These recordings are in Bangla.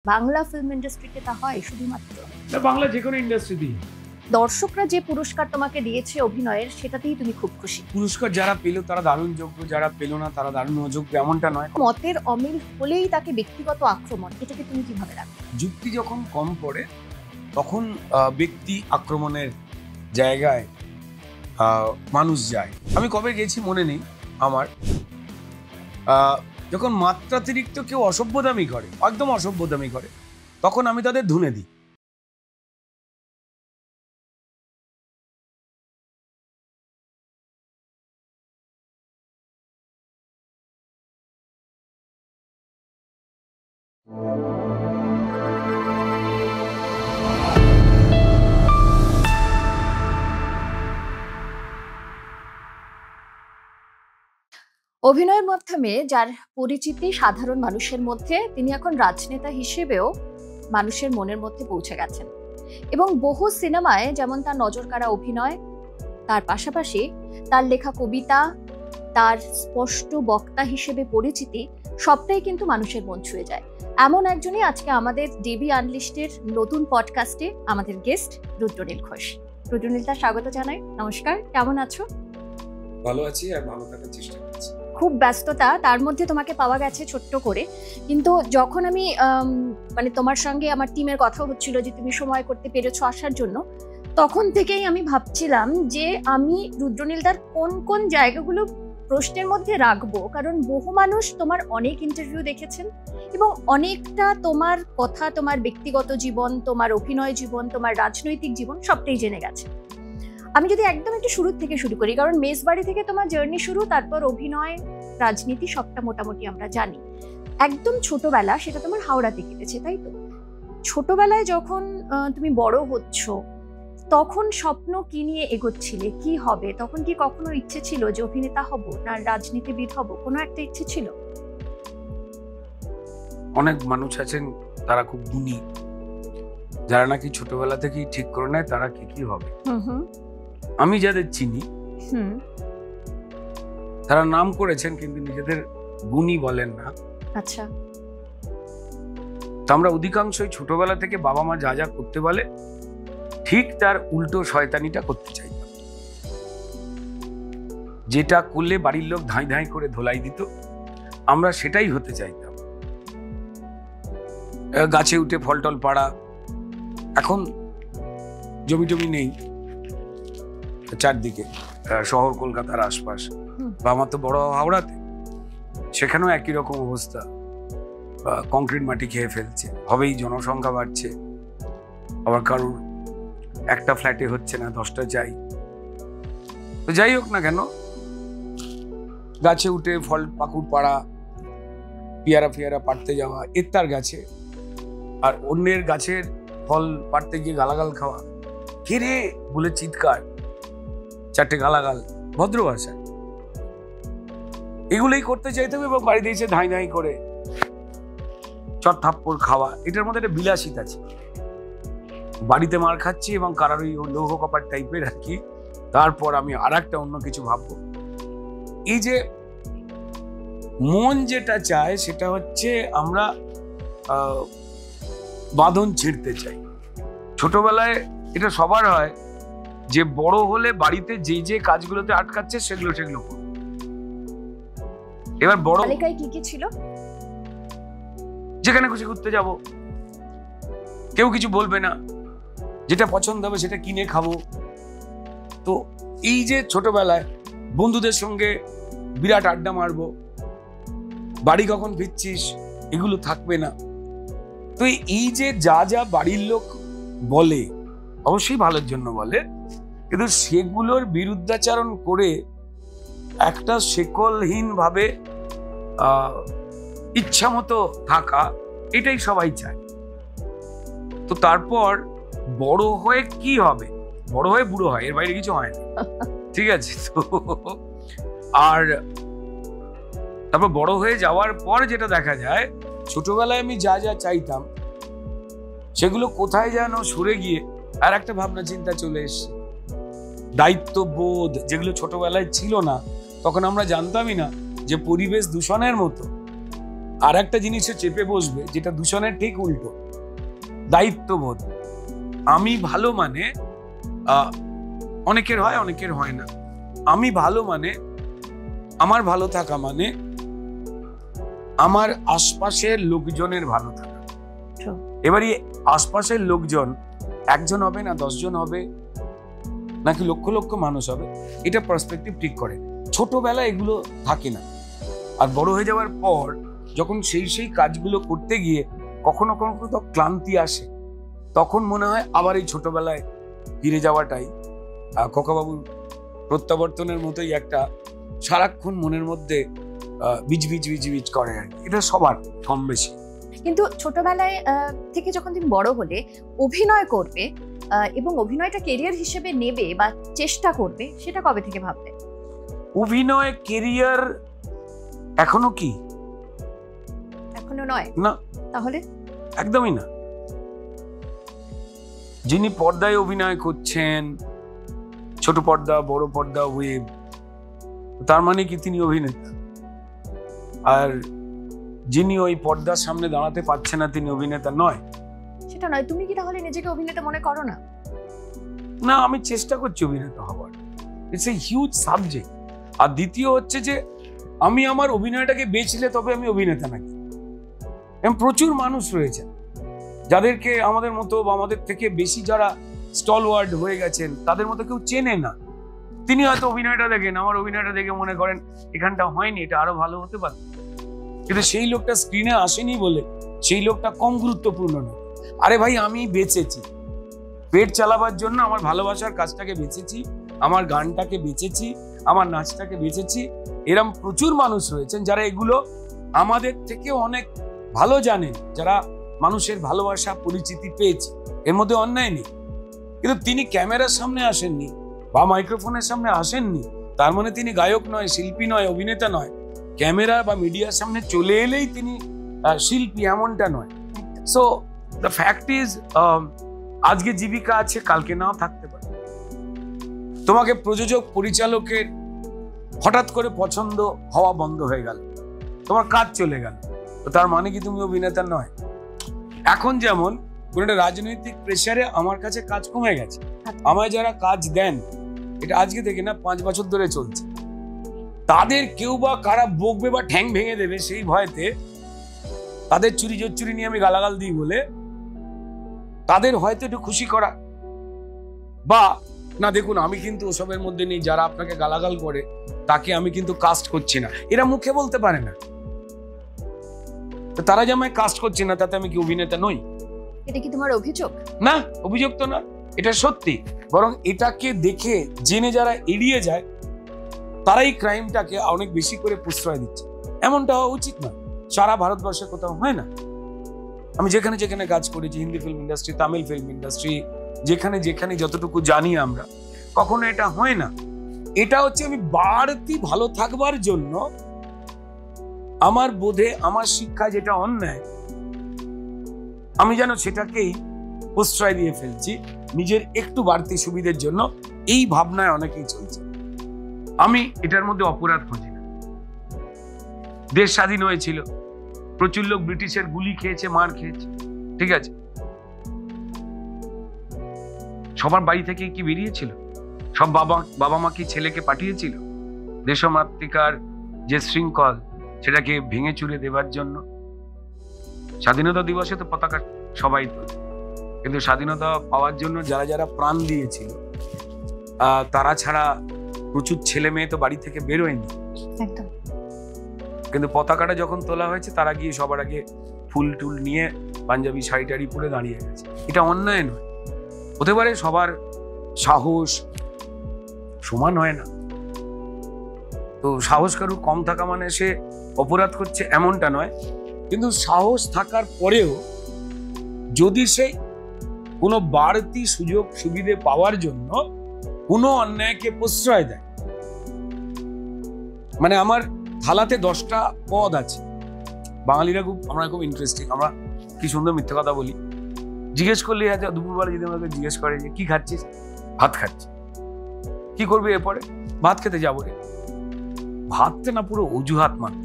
বাংলা ফিল্ম ইন্ডাস্ট্রিতে তা হয় শুধুমাত্র না, বাংলা যে কোনো ইন্ডাস্ট্রিতেই। দর্শকরা যে পুরস্কার তোমাকে দিয়েছে অভিনয়ের, সেটাতেই তুমি খুব খুশি? পুরস্কার যারা পেল তারা দারুণ যোগ্য, যারা পেল না তারা দারুণ অযোগ্য, এমনটা নয়। মতের অমিল হলেই তাকে ব্যক্তিগত আক্রমণ, এটাকে তুমি কিভাবে রাখো? যুক্তি যখন কম পড়ে তখন ব্যক্তি আক্রমণের জায়গায় মানুষ যায়। আমি কবে গেছি মনে নেই আমার, যখন মাত্রাতিরিক্ত কেউ অসভ্যতামি করে, একদম অসভ্যতামি করে, তখন আমি তাদের ধুনে দিই। অভিনয়ের মাধ্যমে যার পরিচিতি সাধারণ মানুষের মধ্যে, তিনি এখন রাজনেতা হিসেবেও মানুষের মনের মধ্যে পৌঁছে গেছেন এবং বহু সিনেমায় যেমন তার নজরকাড়া অভিনয়, তার পাশাপাশি তার লেখা কবিতা, তার স্পষ্ট বক্তা হিসেবে পরিচিতি, সবটাই কিন্তু মানুষের মন ছুঁয়ে যায়। এমন একজনই আজকে আমাদের ডিবি আনলিস্টের নতুন পডকাস্টে আমাদের গেস্ট রুদ্রনীল ঘোষ। রুদ্রনীলদা, স্বাগত জানাই। নমস্কার, কেমন আছো? ভালো আছি আর ভালো থাকার চেষ্টা করছি। খুব ব্যস্ততা, তার মধ্যে তোমাকে পাওয়া গেছে ছোট্ট করে, কিন্তু যখন আমি তোমার সঙ্গে আমার টিমের কথা হচ্ছিল যে তুমি সময় করতে পেরেছো আসার জন্য, তখন থেকেই আমি ভাবছিলাম যে আমি রুদ্রনীলদার কোন কোন জায়গাগুলো প্রশ্নের মধ্যে রাখবো, কারণ বহু মানুষ তোমার অনেক ইন্টারভিউ দেখেছেন এবং অনেকটা তোমার কথা, তোমার ব্যক্তিগত জীবন, তোমার অভিনয় জীবন, তোমার রাজনৈতিক জীবন সবটাই জেনে গেছে। আমি যদি একদম একটু শুরু থেকে শুরু করি, কারণ মেসবাড়ি থেকে তোমার জার্নি শুরু, তারপর অভিনয়, রাজনীতি সবটা মোটামুটি আমরা জানি। একদম ছোটবেলা সেটা তোমার হাওড়াতে কেটেছে, তাই তো? ছোটবেলায় যখন তুমি বড় হচ্ছ, তখন স্বপ্ন কি নিয়ে এগোচ্ছিলে, কি হবে? তখন কি কখনো ইচ্ছে ছিল যে অভিনেতা হব না রাজনীতিবিদ হব? কোনো একটা ইচ্ছে ছিল? অনেক মানুষ আছেন তারা খুব গুণী, যারা নাকি ছোটবেলা থেকেই ঠিক করে নেয় তারা কি কি হবে। আমি যাদের চিনি তারা নাম করেছেন কিন্তু নিজেদের গুণী বলেন না। আচ্ছা। তো আমরা অধিকাংশই ছোটবেলা থেকে বাবা মা যা যা করতে বলে ঠিক তার উল্টো শয়তানিটা করতে চাই। যেটা করলে বাড়ির লোক ধাঁই ধাঁই করে ধোলাই দিত, আমরা সেটাই হতে চাইতাম। গাছে উঠে ফল টল পাড়া। এখন জমি টমি নেই চারদিকে, শহর কলকাতার আশপাশ, বা আমার তো বড় হাওড়াতে, সেখানেও একই রকম অবস্থা। কংক্রিট মাটি খেয়ে ফেলছে, হবেই, জনসংখ্যা বাড়ছে, আবার কারোর একটা ফ্ল্যাটে হচ্ছে না, 10টা চাই। তো যাই হোক না কেন, গাছে উঠে ফল পাকুড় পাড়া, পেয়ারা ফিয়ারা পাড়তে যাওয়া, এত্তার গাছে, আর অন্যের গাছের ফল পাড়তে গিয়ে গালাগাল খাওয়া, কে রে বলে চিৎকার, 4টে গালাগাল ভদ্র ভাষায়, এগুলোই করতে চাইতে হবে এবং বাড়িতে এসে ধাই ধাই করে চট থাপ্পড় খাওয়া। এটার মধ্যে একটা বিলাসিতা আছে। বাড়িতে মার খাচ্ছি এবং কারার ওই লৌহ কপার টাইপের আর কি, তারপর আমি আর একটা অন্য কিছু ভাববো। এই যে মন যেটা চায় সেটা হচ্ছে আমরা বাঁধন ছিঁড়তে চাই। ছোটবেলায় এটা সবার হয় যে বড় হলে বাড়িতে যে যে কাজগুলোতে আটকাচ্ছে সেগুলো করো। এবার বড় তালিকায় কি কি ছিল? যেখানে খুশি ঘুরতে যাব, কেউ কিছু বলবে না, যেটা পছন্দ হবে সেটা কিনে খাবো। তো এই যে ছোটবেলায় বন্ধুদের সঙ্গে বিরাট আড্ডা মারবো, বাড়ি কখন ফিরছিস, এগুলো থাকবে না। তো এই যে যা যা বাড়ির লোক বলে, অবশ্যই ভালোর জন্য বলে, কিন্তু সেগুলোর বিরুদ্ধাচারণ করে একটা শেকলহীন ভাবে ইচ্ছা মতো থাকা, এটাই সবাই চায়। তো তারপর বড় হয়ে কি হবে? বড় হয়ে বুড়ো হয়, এর বাইরে কিছু হয় না, ঠিক আছে? তো আর তারপর বড় হয়ে যাওয়ার পর যেটা দেখা যায়, ছোটবেলায় আমি যা যা চাইতাম সেগুলো কোথায় যেন সরে গিয়ে আর একটা ভাবনা চিন্তা চলে এসছে। দায়িত্ববোধ যেগুলো ছোটবেলায় ছিল না, তখন আমরা জানতামই না যে পরিবেশ দূষণের মতো আর একটা জিনিসে চেপে বসবে, যেটা দূষণের ঠিক উল্টো, দায়িত্ববোধ। আমি ভালো মানে, অনেকের হয় অনেকের হয় না, আমি ভালো মানে আমার ভালো থাকা মানে আমার আশপাশের লোকজনের ভালো থাকা। এবারে আশপাশের লোকজন একজন হবে না 10 জন হবে নাকি লক্ষ লক্ষ মানুষ হবে, এটা পার্সপেক্টিভ ঠিক করে। ছোটবেলা এগুলো থাকে না, আর বড় হয়ে যাওয়ার পর যখন সেই কাজগুলো করতে গিয়ে কখনো কখনো তো ক্লান্তি আসে, তখন মনে হয় আবার এই ছোটবেলায় ফিরে যাওয়াটাই খোকাবাবুর প্রত্যাবর্তনের মতোই একটা সারাক্ষণ মনের মধ্যে বিজ করে আর কি। এটা সবার কম বেশি। কিন্তু ছোটবেলায় থেকে যখন তুমি বড় হলে অভিনয় করবে এবং অভিনয়টা কেরিয়ার হিসেবে নেবে বা চেষ্টা করবে, সেটা কবে থেকে ভাবলে? অভিনয় কেরিয়ার এখনো কি? এখনো নয় না। তাহলে? একদমই না। যিনি পর্দায় অভিনয় করছেন, ছোট পর্দা, বড় পর্দা, ওয়েব, তার মানে কি তিনি অভিনেতা? আর যিনি ওই পর্দার সামনে দাঁড়াতে পারছে না, তিনি অভিনেতা নয়? সেটা নয়। তুমি কি তাহলে নিজেকে অভিনেতা মনে করো না? না, আমি চেষ্টা করছি অভিনেতা হওয়ার। It's a huge subject. আর দ্বিতীয় হচ্ছে যে আমি আমার অভিনয়টাকে বেচলে তবে আমি অভিনেতা নাকি? এবং প্রচুর মানুষ রয়েছে যাদেরকে আমাদের মতো বা আমাদের থেকে বেশি যারা স্টলওয়ার্ড হয়ে গেছেন, তাদের মতো কেউ চেনে না। তিনি হয়তো অভিনয়টা দেখেন, আমার অভিনয়টা দেখে মনে করেন এখানটা হয়নি, এটা আরো ভালো হতে পারে। কিন্তু সেই লোকটা স্ক্রিনে আসেনি বলে সেই লোকটা কম গুরুত্বপূর্ণ না। আরে ভাই, আমি বেঁচেছি পেট চালাবার জন্য, আমার ভালোবাসার কাজটাকে বেঁচেছি, আমার গানটাকে বেঁচেছি, আমার নাচটাকে বেঁচেছি। এরম প্রচুর মানুষ রয়েছেন যারা এগুলো আমাদের থেকে অনেক ভালো জানেন, যারা মানুষের ভালোবাসা পরিচিতি পেয়েছে। এর মধ্যে অন্যায় নেই। কিন্তু তিনি ক্যামেরার সামনে আসেননি বা মাইক্রোফোনের সামনে আসেননি, তার মানে তিনি গায়ক নয়, শিল্পী নয়, অভিনেতা নয়। ক্যামেরা বা মিডিয়ার সামনে চলে এলেই তিনি শিল্পী, এমনটা নয়। সো দ্য ফ্যাক্ট ইজ, আজকে জীবিকা আছে, কালকে নাও থাকতে পারে। তোমাকে প্রযোজক পরিচালকের হঠাৎ করে পছন্দ হওয়া বন্ধ হয়ে গেল, তোমার কাজ চলে গেল, তো তার মানে কি তুমি অভিনেতা নয়? এখন যেমন কোন একটা রাজনৈতিক প্রেসারে আমার কাছে কাজ কমে গেছে, আমায় যারা কাজ দেন, এটা আজকে থেকে না 5 বছর ধরে চলছে, তাদের কেউ বা কারা বকবে বা ঠ্যাং ভেঙে দেবে সেই ভয়তে তাদের চুরি জোচ্চুরি নিয়ে আমি গালাগাল দিই বলে তাদের হয়তো একটু খুশি করা, বা না দেখুন আমি কিন্তু ওসবের মধ্যে নেই, যারা আপনাকে গালাগাল করে তাকে আমি কিন্তু কাস্ট করছি না, এরা মুখে বলতে পারে না। তো তারা যে আমায় কাস্ট করছে না, তাতে আমি কি অভিনেতা নই? এটা কি তোমার অভিযোগ? না, অভিযোগ তো না, এটা সত্যি। বরং এটাকে দেখে জেনে যারা এড়িয়ে যায়, তারাই ক্রাইমটাকে অনেক বেশি করে প্রশ্রয় দিচ্ছে। এমনটা হওয়া উচিত না। সারা ভারতবর্ষে কোথাও হয় না। আমি যেখানে যেখানে কাজ করেছি, Hindi film industry, Tamil film industry, যেখানে যেখানে যতটুকু জানি আমরা, কখনো এটা হয় না। এটা হচ্ছে আমি বাড়তি ভালো থাকবার জন্য আমার বোধে, আমার শিক্ষা যেটা অন্যায়, আমি যেন সেটাকেই প্রশ্রয় দিয়ে ফেলছি নিজের একটু বাড়তি সুবিধের জন্য। এই ভাবনায় অনেকেই চলছে। আমি এটার মধ্যে অপরাধ খুঁজি না। দেশ স্বাধীন হয়েছিল, প্রচুর লোক ব্রিটিশের গুলি খেয়েছে, মার খেয়েছে, ঠিক আছে। সবার বাড়ি থেকে কি বেরিয়েছিল? সব বাবা মা কি ছেলেকে পাঠিয়েছিল দেশমাতৃকার যে শৃঙ্খল, সেটাকে ভেঙে চুরে দেবার জন্য? স্বাধীনতা দিবসে তো পতাকা সবাই তোলে, কিন্তু স্বাধীনতা পাওয়ার জন্য যারা যারা প্রাণ দিয়েছিল, তারা ছাড়া প্রচুর ছেলে মেয়ে তো বাড়ি থেকে বেরোয়নি। কিন্তু পতাকাটা যখন তোলা হয়েছে, তারা গিয়ে সবার আগে ফুল টুল নিয়ে পাঞ্জাবি শাড়ি টাড়ি পরে দাঁড়িয়ে গেছে। এটা অন্যায় নয়। হতে পারে সবার সাহস সমান হয় না, তো সাহস কারুর কম থাকা মানে সে অপরাধ করছে এমনটা নয়। কিন্তু সাহস থাকার পরেও যদি সে কোনো বাড়তি সুযোগ সুবিধে পাওয়ার জন্য কোনো অন্যায়কে প্রশ্রয় দেয়, মানে আমার থালাতে 10টা পদ আছে, বাঙালিরা আমরা খুব ইন্টারেস্টিং, আমরা কি সুন্দর মিথ্যে কথা বলি। জিজ্ঞেস করলে দুপুরবেলা যদি আমাকে জিজ্ঞেস করে যে কি খাচ্ছিস, ভাত খাচ্ছি। কি করবি এরপরে? ভাত খেতে যাবো রে। ভাতটা না পুরো অজুহাত মাত্র।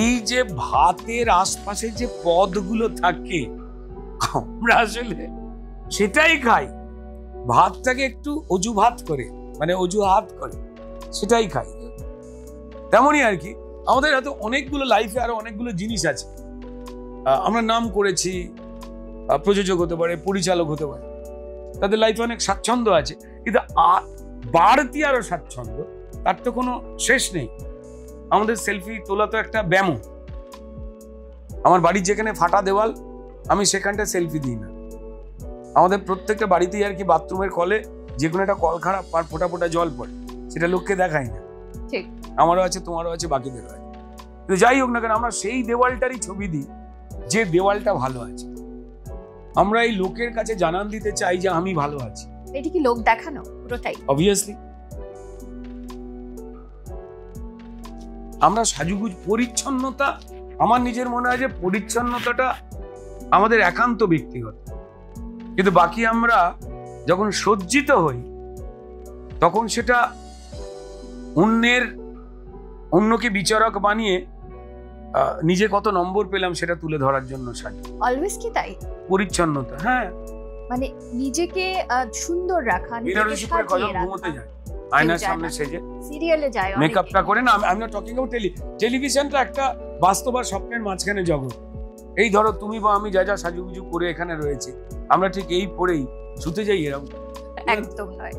এই যে ভাতের আশপাশে যে পদগুলো থাকে আমরা আসলে সেটাই খাই, ভাতটাকে একটু অজুভাত করে, মানে অজুহাত করে সেটাই খাই। তেমনই আর কি আমাদের হয়তো অনেকগুলো লাইফে আরো অনেকগুলো জিনিস আছে, আমরা নাম করেছি, প্রযোজক হতে পারে, পরিচালক হতে পারে, তাদের লাইফে অনেক স্বাচ্ছন্দ্য আছে, কিন্তু বাড়তি আরো স্বাচ্ছন্দ্য তার তো কোনো শেষ নেই। আমাদের সেলফি তোলা তো একটা ব্যায়াম। আমার বাড়ির যেখানে ফাটা দেওয়াল, আমি সেখানটা সেলফি দিই না। আমাদের প্রত্যেকটা বাড়িতেই আর কি বাথরুমের কলে যে কোনো একটা কল খারাপ আর ফোটা ফোটা জল পড়ে, সেটা লোককে দেখাই না। ঠিক, আমারও আছে, তোমারও আছে, বাকিদেরও আছে। তো যাই হোক না কেন, আমরা সেই দেওয়ালটারই ছবি দিই যে দেওয়ালটা ভালো আছে। আমরা এই লোকের কাছে জানান দিতে চাই যে আমি ভালো আছি। এটা কি লোক দেখানো? পুরোটাই অবভিয়াসলি। আমরা সাজুগুজ, পরিচ্ছন্নতা, আমার নিজের মনে হয় যে পরিচ্ছন্নতাটা আমাদের একান্ত ব্যক্তিগত, কিন্তু বাকি আমরা যখন সজ্জিত হই তখন সেটা অন্যকে বিচারক বানিয়ে নিজে কত নম্বর পেলাম সেটা তুলে ধরার জন্য সাজি। অলওয়েজ কি তাই? পরিচ্ছন্নতা, হ্যাঁ, মানে নিজেকে সুন্দর রাখা, নিজেকে সাজিয়ে ঘুমোতে রাখা, যায় আয়নার সামনে সেজে, সিরিয়ালে যায়, মেকআপটা করে না। I am not talking about টেলিভিশনটা একটা বাস্তব আর স্বপ্নের মাঝখানে জগৎ। এই ধরো তুমি বা আমি যা যা সাজুগুজু করে এখানে রয়েছে, আমরা ঠিক এই পরেই শুতে যাই এরকম একদম নয়।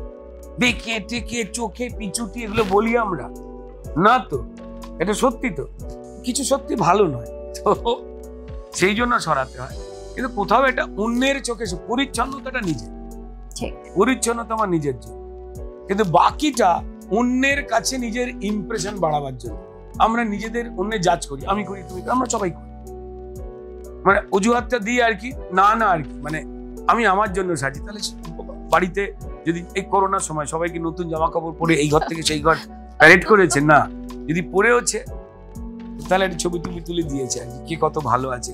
দেখে টেকে চোখে পিছুটি এগুলো বলি আমরা না, তো এটা সত্যি, তো কিছু সত্যি ভালো নয়, তো সেই জন্য সরাতে হয়। কিন্তু কোথাও এটা অন্যের চোখে, পরিচ্ছন্নতাটা নিজের, পরিচ্ছন্নতা আমার নিজের জন্য, কিন্তু বাকিটা অন্যের কাছে নিজের ইমপ্রেশন বাড়াবার জন্য আমরা নিজেদের অন্যের জাজ করি, আমি করি, তুমি, আমরা সবাই করি, মানে অজুহাতটা দিই আর কি, না আর কি, মানে আমি আমার জন্য সাজি। তাহলে বাড়িতে যদি এই করোনার সময় সবাইকে নতুন জামা কাপড় পরে এই ঘর থেকে সেই ঘর প্যারেড করেছে না, যদি পরেওছে তাহলে একটা ছবি তুলে দিয়েছে আর কি, কে কত ভালো আছে।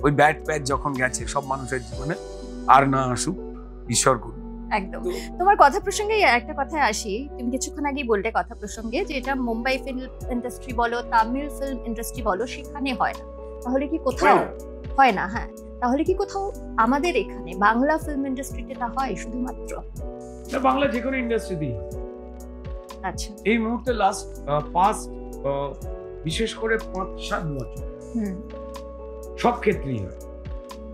ওই ব্যাড প্যাচ যখন গেছে সব মানুষের জীবনে, আর না আসুক, ঈশ্বর করুন। একদম। তোমার কথা প্রসঙ্গে একটা কথায় আসি, তুমি কিছুক্ষণ আগেই বললে কথা প্রসঙ্গে যে এটা মুম্বাই ফিল্ম ইন্ডাস্ট্রি বলো, তামিল ফিল্ম ইন্ডাস্ট্রি বলো, সেখানে হয় না, তাহলে কি কোথাও হয় না? হ্যাঁ, তাহলে কি কোথাও আমাদের এখানে বাংলা ফিল্ম ইন্ডাস্ট্রিতে তা হয় শুধুমাত্র? বাংলা যে কোনো ইন্ডাস্ট্রিতেই। আচ্ছা, এই মুহূর্তে পাস্ট বিশেষ করে 5-7 বছর সব ক্ষেত্রেই হয়।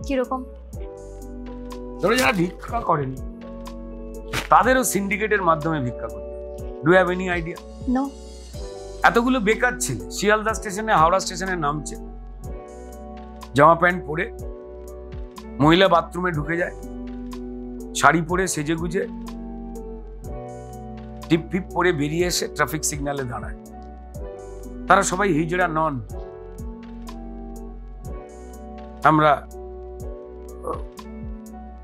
কিরকম? ধরো যারা ভিক্ষা করেনি তাদেরও সিন্ডিকেটের মাধ্যমে ভিক্ষা করে। Do have any idea? No. এতগুলো বেকার ছেলে শিয়ালদা স্টেশনে, হাওড়া স্টেশনে নামছে, জামা প্যান্ট পরে, মহিলা বাথরুমে ঢুকে যায়, শাড়ি পরে সেজে গুজে টিপ ফিপ পরে বেরিয়ে এসে ট্রাফিক সিগন্যালে দাঁড়ায়। তারা সবাই হিজড়া নন, আমরা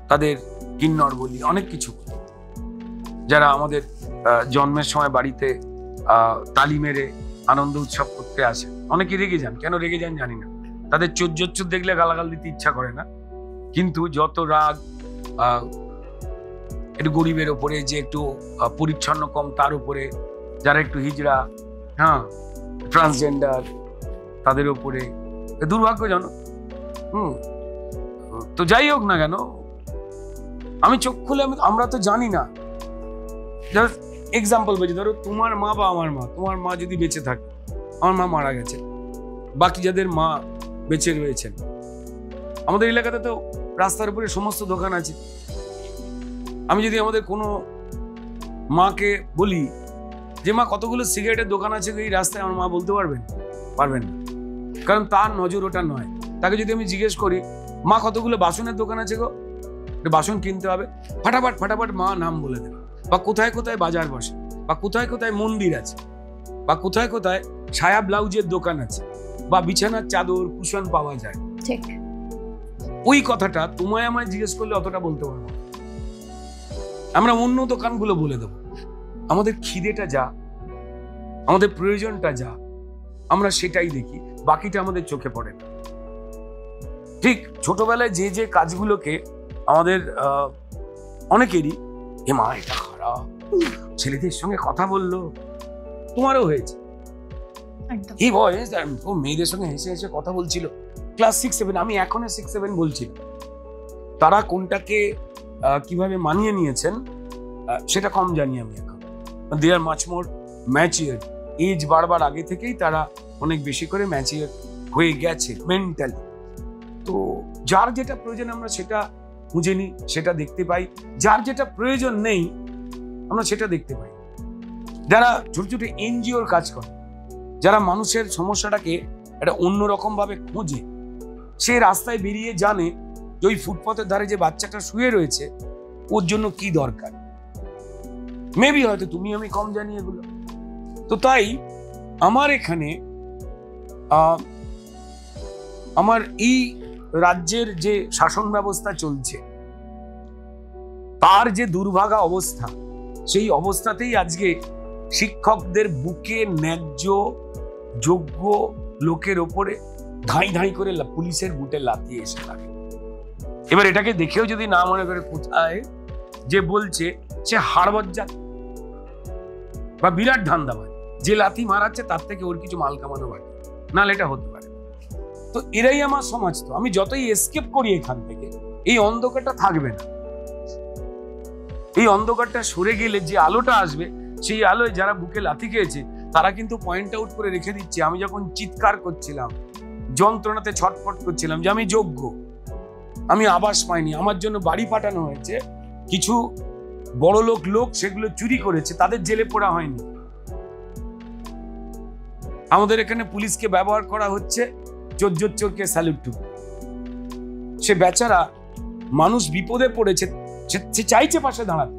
তাদের কিন্নর বলি, অনেক কিছু। যারা আমাদের জন্মের সময় বাড়িতে তালি মেরে আনন্দ উৎসব করতে আসে, অনেকে রেগে যান, কেন রেগে যান জানি না, তাদের চোর দেখলে গালাগাল দিতে ইচ্ছা করে না, কিন্তু যত রাগ একটু গরিবের ওপরে, যে একটু পরিচ্ছন্ন কম তার উপরে, যারা একটু হিজড়া, হ্যাঁ, ট্রান্সজেন্ডার, তাদের উপরে দুর্ভাগ্যজনক। তো যাই হোক না কেন, আমি চোখ খুলে আমরা তো জানি না। এক্সাম্পল বলছি, ধরো তোমার মা বা আমার মা, তোমার মা যদি বেঁচে থাকে, আমার মা মারা গেছে, বাকি যাদের মা বেঁচে রয়েছেন, আমাদের এলাকাতে তো রাস্তার উপরে সমস্ত দোকান আছে। আমি যদি আমাদের কোনো মাকে বলি যে মা কতগুলো সিগারেটের দোকান আছে এই রাস্তায়, আমার মা বলতে পারবেন না, কারণ তার নজর ওটা নয়। তাকে যদি আমি জিজ্ঞেস করি মা কতগুলো বাসনের দোকান আছে গো, বাসন কিনতে হবে, ফাটাফাট মা নাম বলে দেবে, বা কোথায় কোথায় বাজার বসে, বা কোথায় কোথায় মন্দির আছে, বা কোথায় কোথায় ছায়া ব্লাউজের দোকান আছে, বা বিছানার চাদর কুশন পাওয়া যায়। ঠিক, ওই কথাটা তোমায় আমায় জিজ্ঞেস করলে অতটা বলতে পারবো না। আমরা অন্য দোকানগুলো বলে দেবো। আমাদের খিদেটা যা, আমাদের প্রয়োজনটা যা, আমরা সেটাই দেখি, বাকিটা আমাদের চোখে পড়ে না। ঠিক ছোটবেলায় যে কাজগুলোকে আমাদের অনেকেরই, এ মা এটা খারাপ, ছেলেদের সঙ্গে কথা বললো, তোমারও হয়েছে, একদম। হি ভয়েস ও মেয়েদের সঙ্গে হেসে হেসে কথা বলছিল ক্লাস 6-7, আমি এখনো 6-7 বলছি না। তারা কোনটাকে কিভাবে মানিয়ে নিয়েছেন সেটা কম জানি আমি এখন। They are much more mature, age বাড়বার আগে থেকেই তারা অনেক বেশি করে ম্যাচিওর হয়ে গেছে মেন্টালি। তো যার যেটা প্রয়োজন আমরা সেটা খুঁজে নিই, সেটা দেখতে পাই। যার যেটা প্রয়োজন নেই আমরা সেটা দেখতে পাই। যারা ছোট ছোট এনজিওর কাজ করে, যারা মানুষের সমস্যাটাকে একটা অন্যরকম ভাবে খোঁজে, সে রাস্তায় বেরিয়ে জানে যে ওই ফুটপাতের ধারে যে বাচ্চাটা শুয়ে রয়েছে ওর জন্য কি দরকার। মেবি হয়তো তুমি আমি কম জানি এগুলো। তো তাই আমার এখানে আমার এই রাজ্যের যে শাসন ব্যবস্থা চলছে তার যে দুর্ভাগা অবস্থা, সেই অবস্থাতেই আজকে শিক্ষকদের বুকে ন্যায্য যোগ্য লোকের ওপরে ধাই ধাই করে পুলিশের বুটে লাথিয়ে এসে লাগে। এবার এটাকে দেখেও যদি না মনে করে কোথায় যে বলছে সে হাড়বজ্জা বা বিরাট ধান্দাবাজ, যে লাথি মারাচ্ছে তার থেকে ওর কিছু মাল কামানো বাকি, নাহলে এটা হতে পারে। তো এরাই আমার সমাজ। তো আমি যতই এসকেপ করি এখান থেকে, এই অন্ধকারটা থাকবে না। এই অন্ধকারটা সরে গেলে যে আলোটা আসবে, সেই আলোয় যারা বুকে লাথি খেয়েছে তারা কিন্তু পয়েন্ট আউট করে রেখে দিচ্ছে, আমি যখন চিৎকার করছিলাম, যন্ত্রণাতে ছটফট করছিলাম যে আমি যোগ্য, আমি আবাস পাইনি, আমার জন্য বাড়ি পাঠানো হয়েছে, কিছু বড় লোক সেগুলো চুরি করেছে, তাদের জেলে পোড়া হয়নি। আমাদের এখানে পুলিশকে ব্যবহার করা হচ্ছে চোরকে স্যালুট টুকু। সে বেচারা মানুষ বিপদে পড়েছে, সে চাইছে পাশে দাঁড়াতে।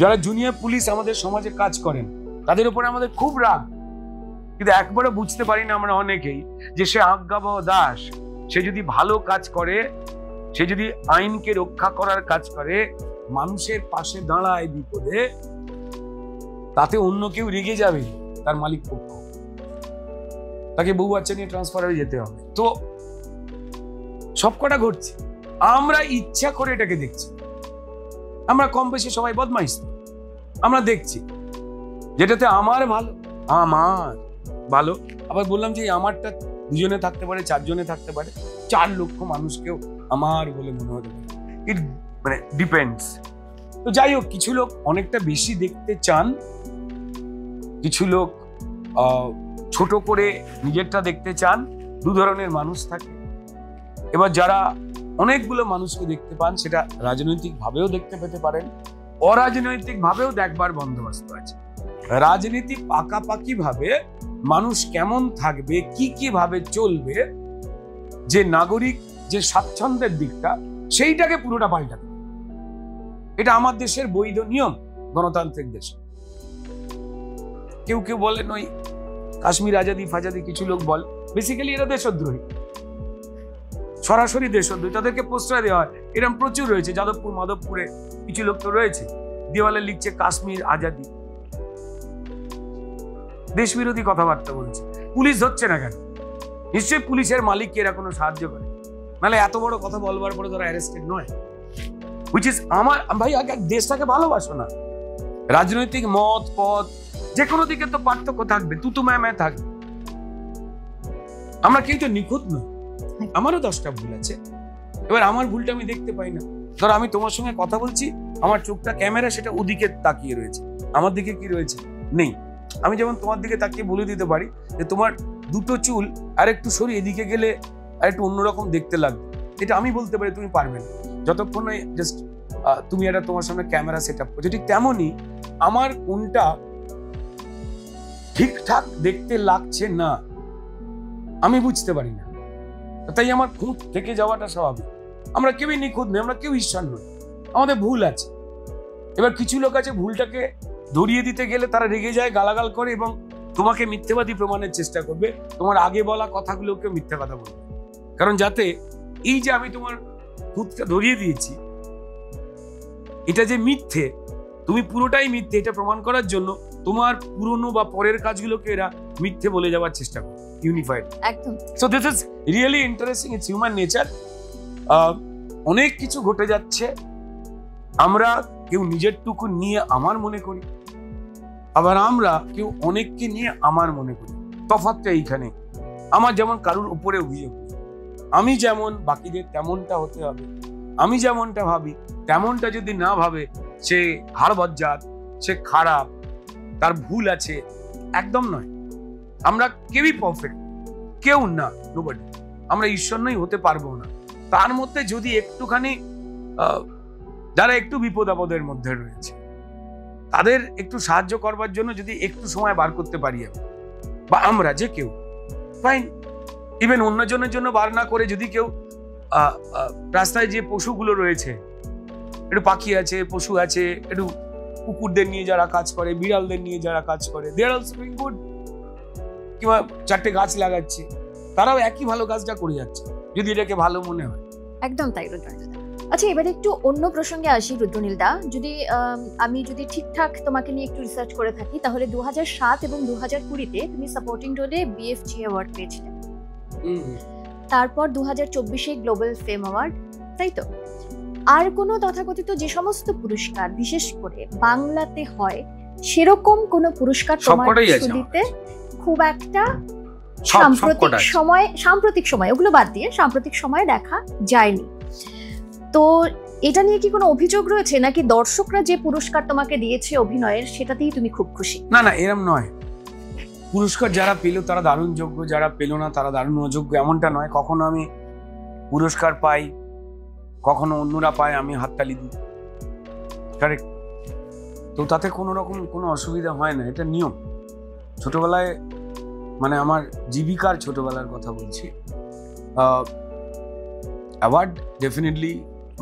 যারা জুনিয়র পুলিশ আমাদের সমাজে কাজ করেন তাদের উপরে আমাদের খুব রাগ, কিন্তু একবারও বুঝতে পারি না আমরা অনেকেই যে সে আজ্ঞাবহ দাস, সে যদি ভালো কাজ করে, সে যদি আইনকে রক্ষা করার কাজ করে, মানুষের পাশে দাঁড়ায় বিপদে, তাতে অন্য কেউ রেগে যাবে, তার মালিক পক্ষ, তাকে বউ বাচ্চা নিয়ে ট্রান্সফার হয়ে যেতে হবে। তো সবকটা ঘটছে, আমরা ইচ্ছা করে এটাকে দেখছি। আমরা কম বেশি সবাই বদমাইশ, আমরা দেখছি যেটাতে আমার ভালো। আবার বললাম যে আমারটা দুজনে থাকতে পারে, চারজনে থাকতে পারে, 4 লক্ষ মানুষকেও আমার বলে মনে হতে পারে। ইট মানে ডিপেন্ডস। তো যাই হোক, কিছু লোক অনেকটা বেশি দেখতে চান, কিছু লোক ছোট করে নিজেরটা দেখতে চান। 2 ধরনের মানুষ থাকে। এবার যারা অনেকগুলো মানুষকে দেখতে পান, সেটা রাজনৈতিক ভাবেও দেখতে পেতে পারেন, অরাজনৈতিক ভাবেও দেখবার বন্দোবস্ত আছে। রাজনীতি পাকাপাকি ভাবে মানুষ কেমন থাকবে, কি ভাবে চলবে, যে নাগরিক যে স্বাচ্ছন্দ্যের দিকটা, সেইটাকে পুরোটা পাল্টাবে। এটা আমার দেশের বৈধ নিয়ম, গণতান্ত্রিক দেশ। কেউ বলেন ওই কাশ্মীর আজাদি ফাজাদি, কিছু লোক বল, বেসিক্যালি এরা দেশদ্রোহী, সরাসরি দেশদ্রোহী, তাদেরকে প্রশ্রয় দেওয়া হয়। এরকম প্রচুর রয়েছে, যাদবপুর মাধবপুরে কিছু লোক তো রয়েছে, দেওয়ালে লিখছে কাশ্মীর আজাদি, দেশ বিরোধী কথাবার্তা বলছে। পুলিশ ধরছে না কেন? নিশ্চয়ই পুলিশের মালিককে এরা কোনো সাহায্য করে, নাহলে এত বড় কথা বলবার পরে তারা অ্যারেস্টেড নয়। হুইচ ইজ আমার ভাই, আগে দেশটাকে ভালোবাসো না। রাজনৈতিক মত পথ যে কোনো দিকে তো পার্থক্য থাকবে, তুতু ম্যায় থাকবে। আমরা কেউ তো নিখুঁত নই, আমারও 10টা ভুল আছে। এবার আমার ভুলটা আমি দেখতে পাই না। ধর আমি তোমার সঙ্গে কথা বলছি, আমার চোখটা ক্যামেরা সেটা ওদিকে তাকিয়ে রয়েছে, আমার দিকে কি রয়েছে নেই। আমি যেমন তোমার দিকে তাকিয়ে বলে দিতে পারি যে তোমার 2টো চুল আর একটু সরিয়ে এদিকে গেলে আর একটু অন্যরকম দেখতে লাগবে, এটা আমি বলতে পারি, তুমি পারবে না যতক্ষণ না জাস্ট তুমি এটা তোমার সামনে ক্যামেরা সেট আপ করছো। ঠিক তেমনই আমার কোনটা ঠিকঠাক দেখতে লাগছে না আমি বুঝতে পারি না, তাই আমার খুঁত থেকে যাওয়াটা স্বাভাবিক। আমরা কেউই নিখুঁত নই, আমরা কেউ ঈশ্বর নই, আমাদের ভুল আছে। এবার কিছু লোক আছে ভুলটাকে ধরিয়ে দিতে গেলে তারা রেগে যায়, গালাগাল করে এবং তোমাকে মিথ্যেবাদী প্রমাণের চেষ্টা করবে, তোমার আগে বলা কথাগুলোকে মিথ্যা কথা বলবে। কারণ যাতে এই যে আমি তোমার খুঁতটা ধরিয়ে দিয়েছি, এটা যে মিথ্যে, তুমি পুরোটাই মিথ্যে, এটা প্রমাণ করার জন্য তোমার পুরনো বা পরের কাজগুলোকে এরা মিথ্যে বলে যাওয়ার চেষ্টা করে, ইউনিফাইড। একদম। So this is really interesting, it's human nature. অনেক কিছু ঘটে যাচ্ছে, আমরা কেউ নিজেরটুকু নিয়ে আমার মনে করি, আবার আমরা কেউ অনেককে নিয়ে আমার মনে করি। তফাৎটা এইখানে। আমার যেমন কারুর উপরে অভিযোগ নেই। আমি যেমন বাকিদের তেমনটা হতে হবে। আমি যেমনটা ভাবি তেমনটা যদি না ভাবে সে হাড়বজ্জাত, সে খারাপ, তার ভুল আছে, একদম নয়। আমরা কেউই পারফেক্ট, কেউ না, নোবডি। আমরা ঈশ্বর নই, হতে পারবো না। তার মধ্যে যদি একটুখানি যারা একটু বিপদ আপদের মধ্যে রয়েছে তাদের একটু সাহায্য করবার জন্য যদি একটু সময় বার করতে পারি আমি, বা আমরা যে কেউ, ফাইন। ইভেন অন্যজনের জন্য বার না করে যদি কেউ রাস্তায় যে পশুগুলো রয়েছে, একটু পাখি আছে, পশু আছে, একটু কুকুরদের নিয়ে যারা কাজ করে, বিড়ালদের নিয়ে যারা কাজ করে, দে আর অলসো ডুইং গুড। কিংবা 4টে গাছ লাগাচ্ছে, তারাও একই ভালো কাজটা করে যাচ্ছে, যদি এটাকে ভালো মনে হয়। একদম তাই রুদ্রনীল দা। আচ্ছা, এবারে একটু অন্য প্রসঙ্গে আসি রুদ্রনীল দা। আমি যদি ঠিকঠাক তোমাকে নিয়ে একটু রিসার্চ করে থাকি, তাহলে 2007 এবং 2020-তে তুমি সাপোর্টিং রোলে BFG অ্যাওয়ার্ড পেয়েছিলে। তারপর 2024-এ গ্লোবাল ফেম অ্যাওয়ার্ড, তাই তো? আর কোনো তথাকথিত যে সমস্ত পুরস্কার বিশেষ করে বাংলাতে হয়, সেরকম কোনো পুরস্কার তোমার ঝুলিতে খুব একটা সাম্প্রতিক সময়, ওগুলো বাদ দিয়ে সাম্প্রতিক সময়ে দেখা যায়নি। তো এটা নিয়ে কি কোনো অভিযোগ রয়েছে, নাকি দর্শকরা যে পুরস্কার তোমাকে দিয়েছে অভিনয়ের, সেটাতেই তুমি খুব খুশি? না না, এরম নয়। পুরস্কার যারা পেল তারা দারুণ যোগ্য, যারা পেল না তারা দারুণ অযোগ্য, এমনটা নয়। কখনো আমি পুরস্কার পাই, কখনো অন্যরা পায়, আমি হাততালি দিই, কারেক্ট। তো তাতে কোনো রকম কোনো অসুবিধা হয় না, এটা নিয়ম। ছোটবেলায়, মানে আমার জীবিকার ছোটবেলার কথা বলছি, অ্যাওয়ার্ড ডেফিনেটলি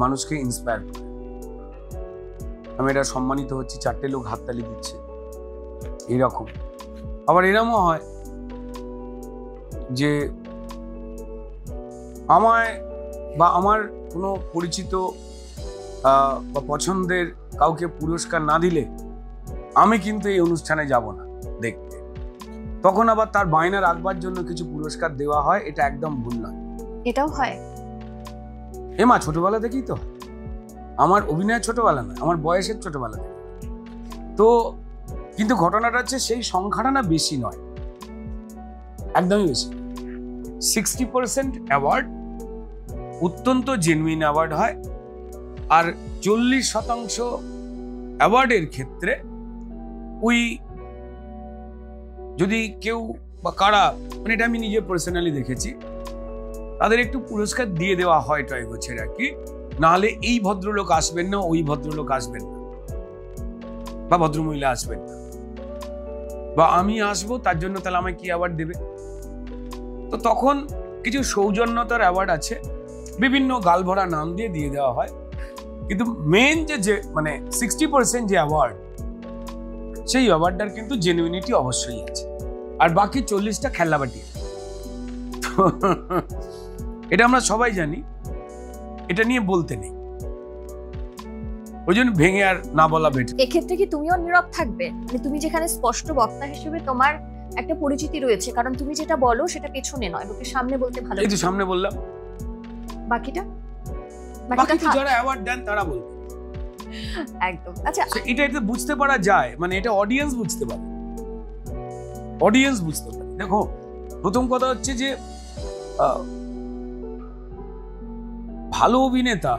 মানুষকে ইন্সপায়ার করে। আমি এটা সম্মানিত হচ্ছি, 4টে লোক হাততালি দিচ্ছে, এরকম। আবার এরকমও হয় যে আমায় বা আমার কোনো পরিচিত বা পছন্দের কাউকে পুরস্কার না দিলে আমি কিন্তু এই অনুষ্ঠানে যাব না দেখতে। তখন আবার তার বায়না রাখবার জন্য কিছু পুরস্কার দেওয়া হয়, এটা একদম ভুল নয়। এটাও হয় এমা, ছোটবেলা থেকেই তো। আমার অভিনয়ের ছোটবেলা নয়, আমার বয়সের ছোটবেলা থেকে। তো কিন্তু ঘটনাটা হচ্ছে সেই সংখ্যাটা না বেশি নয়, একদমই বেশি। 60% অ্যাওয়ার্ড অত্যন্ত জেনুইন অ্যাওয়ার্ড হয়, আর 40% অ্যাওয়ার্ডের ক্ষেত্রে ওই যদি কেউ বা কারা, মানে এটা আমি নিজে পার্সোনালি দেখেছি, তাদের একটু পুরস্কার দিয়ে দেওয়া হয় টয় গোছের আর কি। নাহলে এই ভদ্রলোক আসবেন না, ওই ভদ্রলোক আসবেন না, বা ভদ্রমহিলা আসবেন না, বা আমি আসবো তার জন্য তাহলে আমায় কি অ্যাওয়ার্ড দেবে। তো তখন কিছু সৌজন্যতার অ্যাওয়ার্ড আছে, বিভিন্ন গালভরা নাম দিয়ে দিয়ে দেওয়া হয়। কিন্তু মেন যে মানে 60% যে অ্যাওয়ার্ড, সেই অ্যাওয়ার্ডটার কিন্তু জেনুইনিটি অবশ্যই আছে, আর বাকি 40টা খেলনাবাটি। এটা আমরা সবাই জানি, এটা নিয়ে বলতে নেই, ওই জন্য ভেঙে আর না বলা বেটার। এক্ষেত্রে কি তুমিও নীরব থাকবে? মানে তুমি যেখানে স্পষ্ট বক্তা হিসেবে তোমার একটা পরিচিতি রয়েছে, কারণ তুমি যেটা বলো সেটা পেছনে নয়, লোকে সামনে বলতে ভালো। এই তো সামনে বললাম, বাকিটা যারা অ্যাওয়ার্ড দেন তারা বলবে। একদম। আচ্ছা, এটা বুঝতে পারা যায়, মানে এটা অডিয়েন্স বুঝতে পারে, অডিয়েন্স বুঝতে পারে। দেখো, প্রথম কথা হচ্ছে যে ভালো অভিনেতা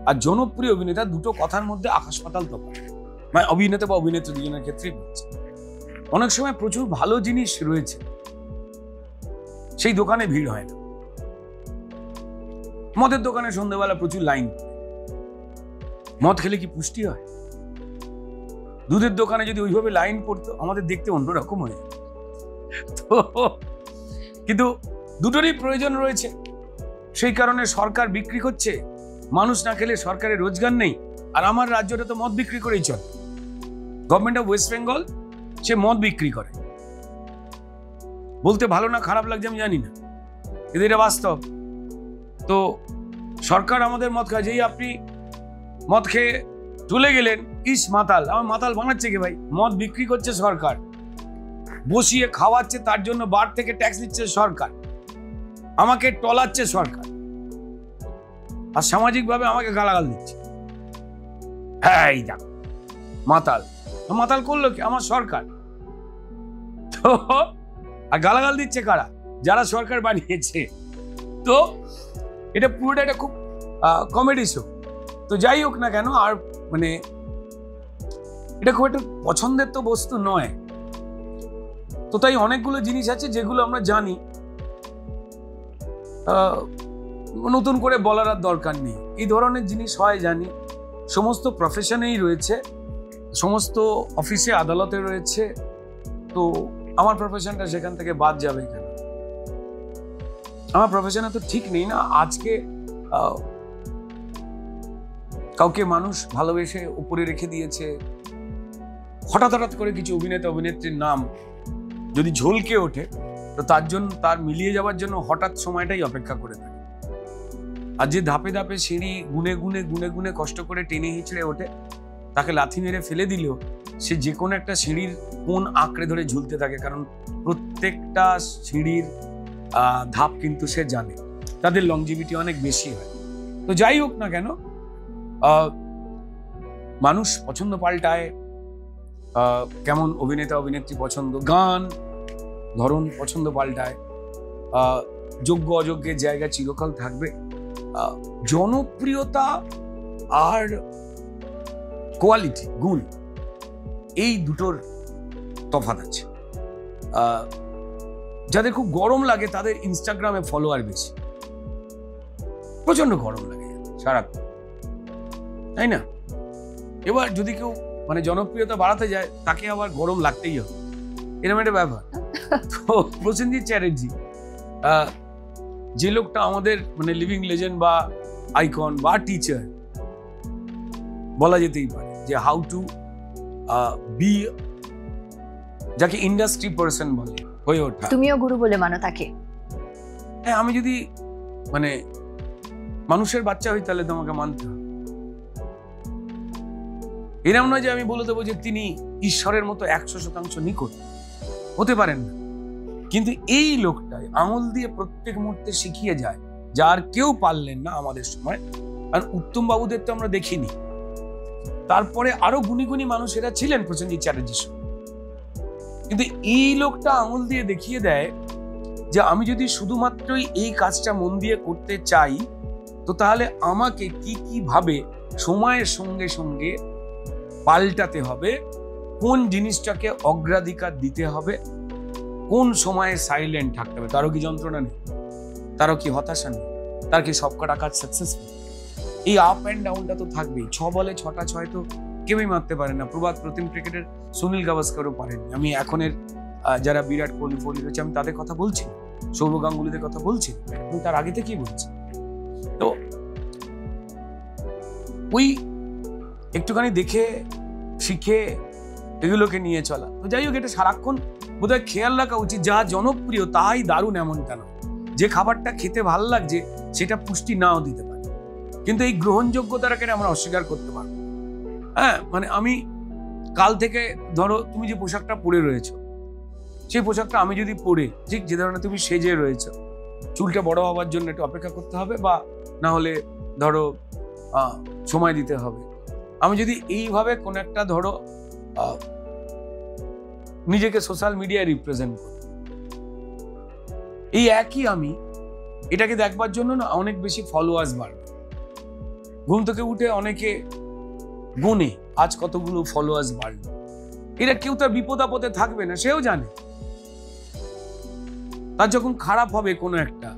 আর জনপ্রিয় অভিনেতা দুটো কথার মধ্যে আকাশ পাতাল তফাৎ। মানে অভিনেতা বা অভিনেত্রী দুজনের ক্ষেত্রেই বলছে। অনেক সময় প্রচুর ভালো জিনিস রয়েছে, সেই দোকানে ভিড় হয় না। মদের দোকানে সন্ধ্যাবেলা প্রচুর লাইন। মদ খেলে কি পুষ্টি হয়? দুধের দোকানে যদি ওইভাবে লাইন পড়তো, আমাদের দেখতে অন্যরকম হয়ে যেত। তো কিন্তু দুটোরই প্রয়োজন রয়েছে, সেই কারণে সরকার বিক্রি করছে। মানুষ না খেলে সরকারের রোজগার নেই, আর আমার রাজ্যটা তো মদ বিক্রি করেই চলে। গভর্নমেন্ট অফ ওয়েস্ট বেঙ্গল সে মদ বিক্রি করে। বলতে ভালো না খারাপ লাগছে আমি জানি না, কিন্তু এটা বাস্তব। তো সরকার আমাদের মদ খায়, যেই আপনি মদ খেয়ে চলে গেলেন, ইস মাতাল, আমার মাতাল বানাচ্ছে কে ভাই? মদ বিক্রি করছে সরকার, বসিয়ে খাওয়াচ্ছে, তার জন্য বার থেকে ট্যাক্স দিচ্ছে সরকার, আমাকে টলাচ্ছে সরকার, আর সামাজিকভাবে আমাকে গালাগাল দিচ্ছে। হ্যাঁ, এই দেখ মাতাল। মাতাল করলো কি? আমার সরকার। তো আর গালাগাল দিচ্ছে কারা? যারা সরকার বানিয়েছে। তো এটা পুরোটা একটা খুব কমেডি শো। তো যাই হোক না কেন, আর মানে এটা খুব একটা পছন্দের তো বস্তু নয়। তো তাই অনেকগুলো জিনিস আছে যেগুলো আমরা জানি, নতুন করে বলার আর দরকার নেই। এই ধরনের জিনিস হয় জানি, সমস্ত প্রফেশনেই রয়েছে, সমস্ত অফিসে আদালতে রয়েছে। তো আমার প্রফেশনটা সেখান থেকে বাদ যাবে কেন? আমার প্রফেশনে তো ঠিক নেই না। আজকে কাউকে মানুষ ভালোবেসে উপরে রেখে দিয়েছে, হঠাৎ করে কিছু অভিনেতা অভিনেত্রীর নাম যদি ঝলকে ওঠে, তো তার জন্য, তার মিলিয়ে যাওয়ার জন্য হঠাৎ সময়টাই অপেক্ষা করে থাকে। আর যে ধাপে ধাপে সিঁড়ি গুনে গুনে কষ্ট করে টেনে হিঁচড়ে ওঠে, তাকে লাথি মেরে ফেলে দিলেও সে যে কোনো একটা সিঁড়ির কোণ আঁকড়ে ধরে ঝুলতে থাকে, কারণ প্রত্যেকটা সিঁড়ির ধাপ কিন্তু সে জানে, তাদের লংজিভিটি অনেক বেশি হয়। তো যাই হোক না কেন, মানুষ পছন্দ পাল্টায়, কেমন অভিনেতা অভিনেত্রী পছন্দ, গান ধরন পছন্দ পাল্টায়, যোগ্য অযোগ্যের জায়গা চিরকাল থাকবে। জনপ্রিয়তা আর কোয়ালিটি, গুণ, এই দুটোর তফাৎ আছে। যাদের খুব গরম লাগে তাদের ইনস্টাগ্রামে ফলোয়ার বেশি, প্রচন্ড গরম লাগে সারাক্ষণ, তাই না? এবার যদি কেউ মানে জনপ্রিয়তা বাড়াতে যায়, তাকে আবার গরম লাগতেই হবে, এরকম একটা ব্যাপার। তো প্রসেনজিৎ চ্যাটার্জি, যে লোকটা আমাদের মানে লিভিং লেজেন্ড বা আইকন বা টিচার বলা যেতেই পারে, যে হাউ টু বি, যাকে ইন্ডাস্ট্রি পার্সন বলে, হয়ে ওঠা। তুমিও গুরু বলে মানো তাকে? হ্যাঁ, আমি যদি মানে মানুষের বাচ্চা হই তাহলে তোমাকে মানতে হবে। এরকম নয় যে আমি বলে দেবো যে তিনি ঈশ্বরের মতো 100% নিকট, হতে পারেন না। কিন্তু এই লোকটাই আঙুল দিয়ে প্রত্যেক মুহূর্তে শিখিয়ে যায়, যার কেউ পারলেন না আমাদের সময়। আর উত্তম বাবুদের তো আমরা দেখিনি, তারপরে আরো গুণী গুণী মানুষেরা ছিলেন প্রসেনজিৎ চ্যাটার্জির সঙ্গে। কিন্তু এই লোকটা আঙুল দিয়ে দেখিয়ে দেয় যে আমি যদি শুধুমাত্রই এই কাজটা মন দিয়ে করতে চাই, তো তাহলে আমাকে কি কি ভাবে সময়ের সঙ্গে সঙ্গে পাল্টাতে হবে, কোন জিনিসটাকে অগ্রাধিকার দিতে হবে, কোন সময়ে সাইলেন্ট থাকতে হবে। তারও কি যন্ত্রণা নেই, তারও কি হতাশা নেই, তার কি সবকটা কাজ সাকসেসফুল? এই আপ অ্যান্ড ডাউনটা তো থাকবেই। 6 বলে 6টা 6 তো কেউই মারতে পারে না। প্রবাদ প্রতিম ক্রিকেটের সুনীল গাভাস্করও পারেনি। আমি এখনের যারা বিরাট কোহলি ফোহলি রয়েছে, আমি তাদের কথা বলছি, সৌরভ গাঙ্গুলিদের কথা বলছি, আমি তার আগে থেকেই বলছি। তো ওই একটুখানি দেখে শিখে এগুলোকে নিয়ে চলা। তো যাই হোক, এটা সারাক্ষণ বোধহয় খেয়াল রাখা উচিত, যা জনপ্রিয় তাই দারুণ এমনটা নয়। যে খাবারটা খেতে ভাল লাগছে সেটা পুষ্টি নাও দিতে পারে, কিন্তু এই গ্রহণযোগ্যতাটাকে আমরা অস্বীকার করতে পারবো। হ্যাঁ, মানে আমি কাল থেকে, ধরো তুমি যে পোশাকটা পরে রয়েছো, সেই পোশাকটা আমি যদি পরে, ঠিক যে ধরনের তুমি সেজে রয়েছো, চুলটা বড় হওয়ার জন্য একটু অপেক্ষা করতে হবে, বা না হলে ধরো সময় দিতে হবে। আমি যদি এইভাবে কোন একটা ধরো নিজেকে সোশ্যাল মিডিয়ায় রিপ্রেজেন্ট করি, এই একই আমি এটাকে দেখবার জন্য না অনেক বেশি ফলোয়ার্স বাড়বে। ঘুম থেকে উঠে অনেকে গুনে আজ কতগুলো ফলোয়ার্স বাড়লো, এটা কেউ তার বিপদ আপদে থাকবে না, সেও জানে। তার যখন খারাপ হবে কোনো একটা,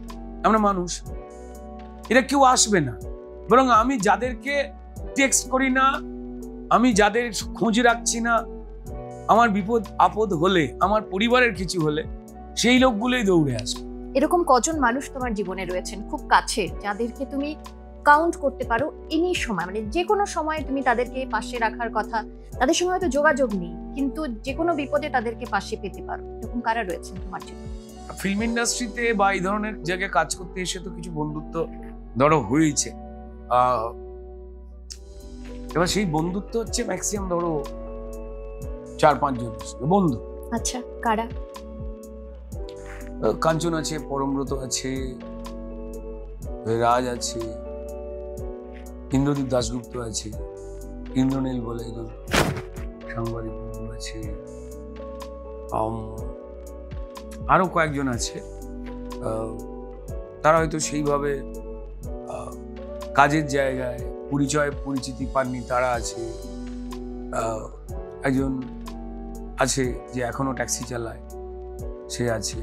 আমরা মানুষ, এটা কেউ আসবে না। বরং আমি যাদেরকে টেক্সট করি না, আমি যাদের খোঁজ রাখছি না, আমার বিপদ আপদ হলে, আমার পরিবারের কিছু হলে, সেই লোকগুলোই দৌড়ে আসবে। এরকম কজন মানুষ তোমার জীবনে রয়েছেন খুব কাছে, যাদেরকে তুমি কাউন্ট করতে পারো এনি সময়, মানে যে কোনো সময় তুমি তাদেরকে পাশে রাখার কথা, তাদের সঙ্গে হয়তো যোগাযোগ নেই, কিন্তু যে কোনো বিপদে তাদেরকে পাশে পেতে পারো, এরকম কারা রয়েছেন তোমার জীবনে? ফিল্ম ইন্ডাস্ট্রিতে বা এই ধরনের জায়গায় কাজ করতে এসে তো কিছু বন্ধুত্ব ধরো হয়েছে। এবার সেই বন্ধুত্ব হচ্ছে ম্যাক্সিমাম ধরো 4-5 জন বন্ধু। আচ্ছা, কারা? কাঞ্চন আছে, পরমব্রত আছে, রাজ আছে, ইন্দ্রদীপ দাশগুপ্ত আছে, ইন্দ্রনীল বলে একজন সাংবাদিক বন্ধু আছে, আরো কয়েকজন আছে, তারা হয়তো সেইভাবে কাজের জায়গায় পরিচয় পরিচিতি পাননি, তারা আছে। একজন আছে যে এখনো ট্যাক্সি চালায়, সে আছে।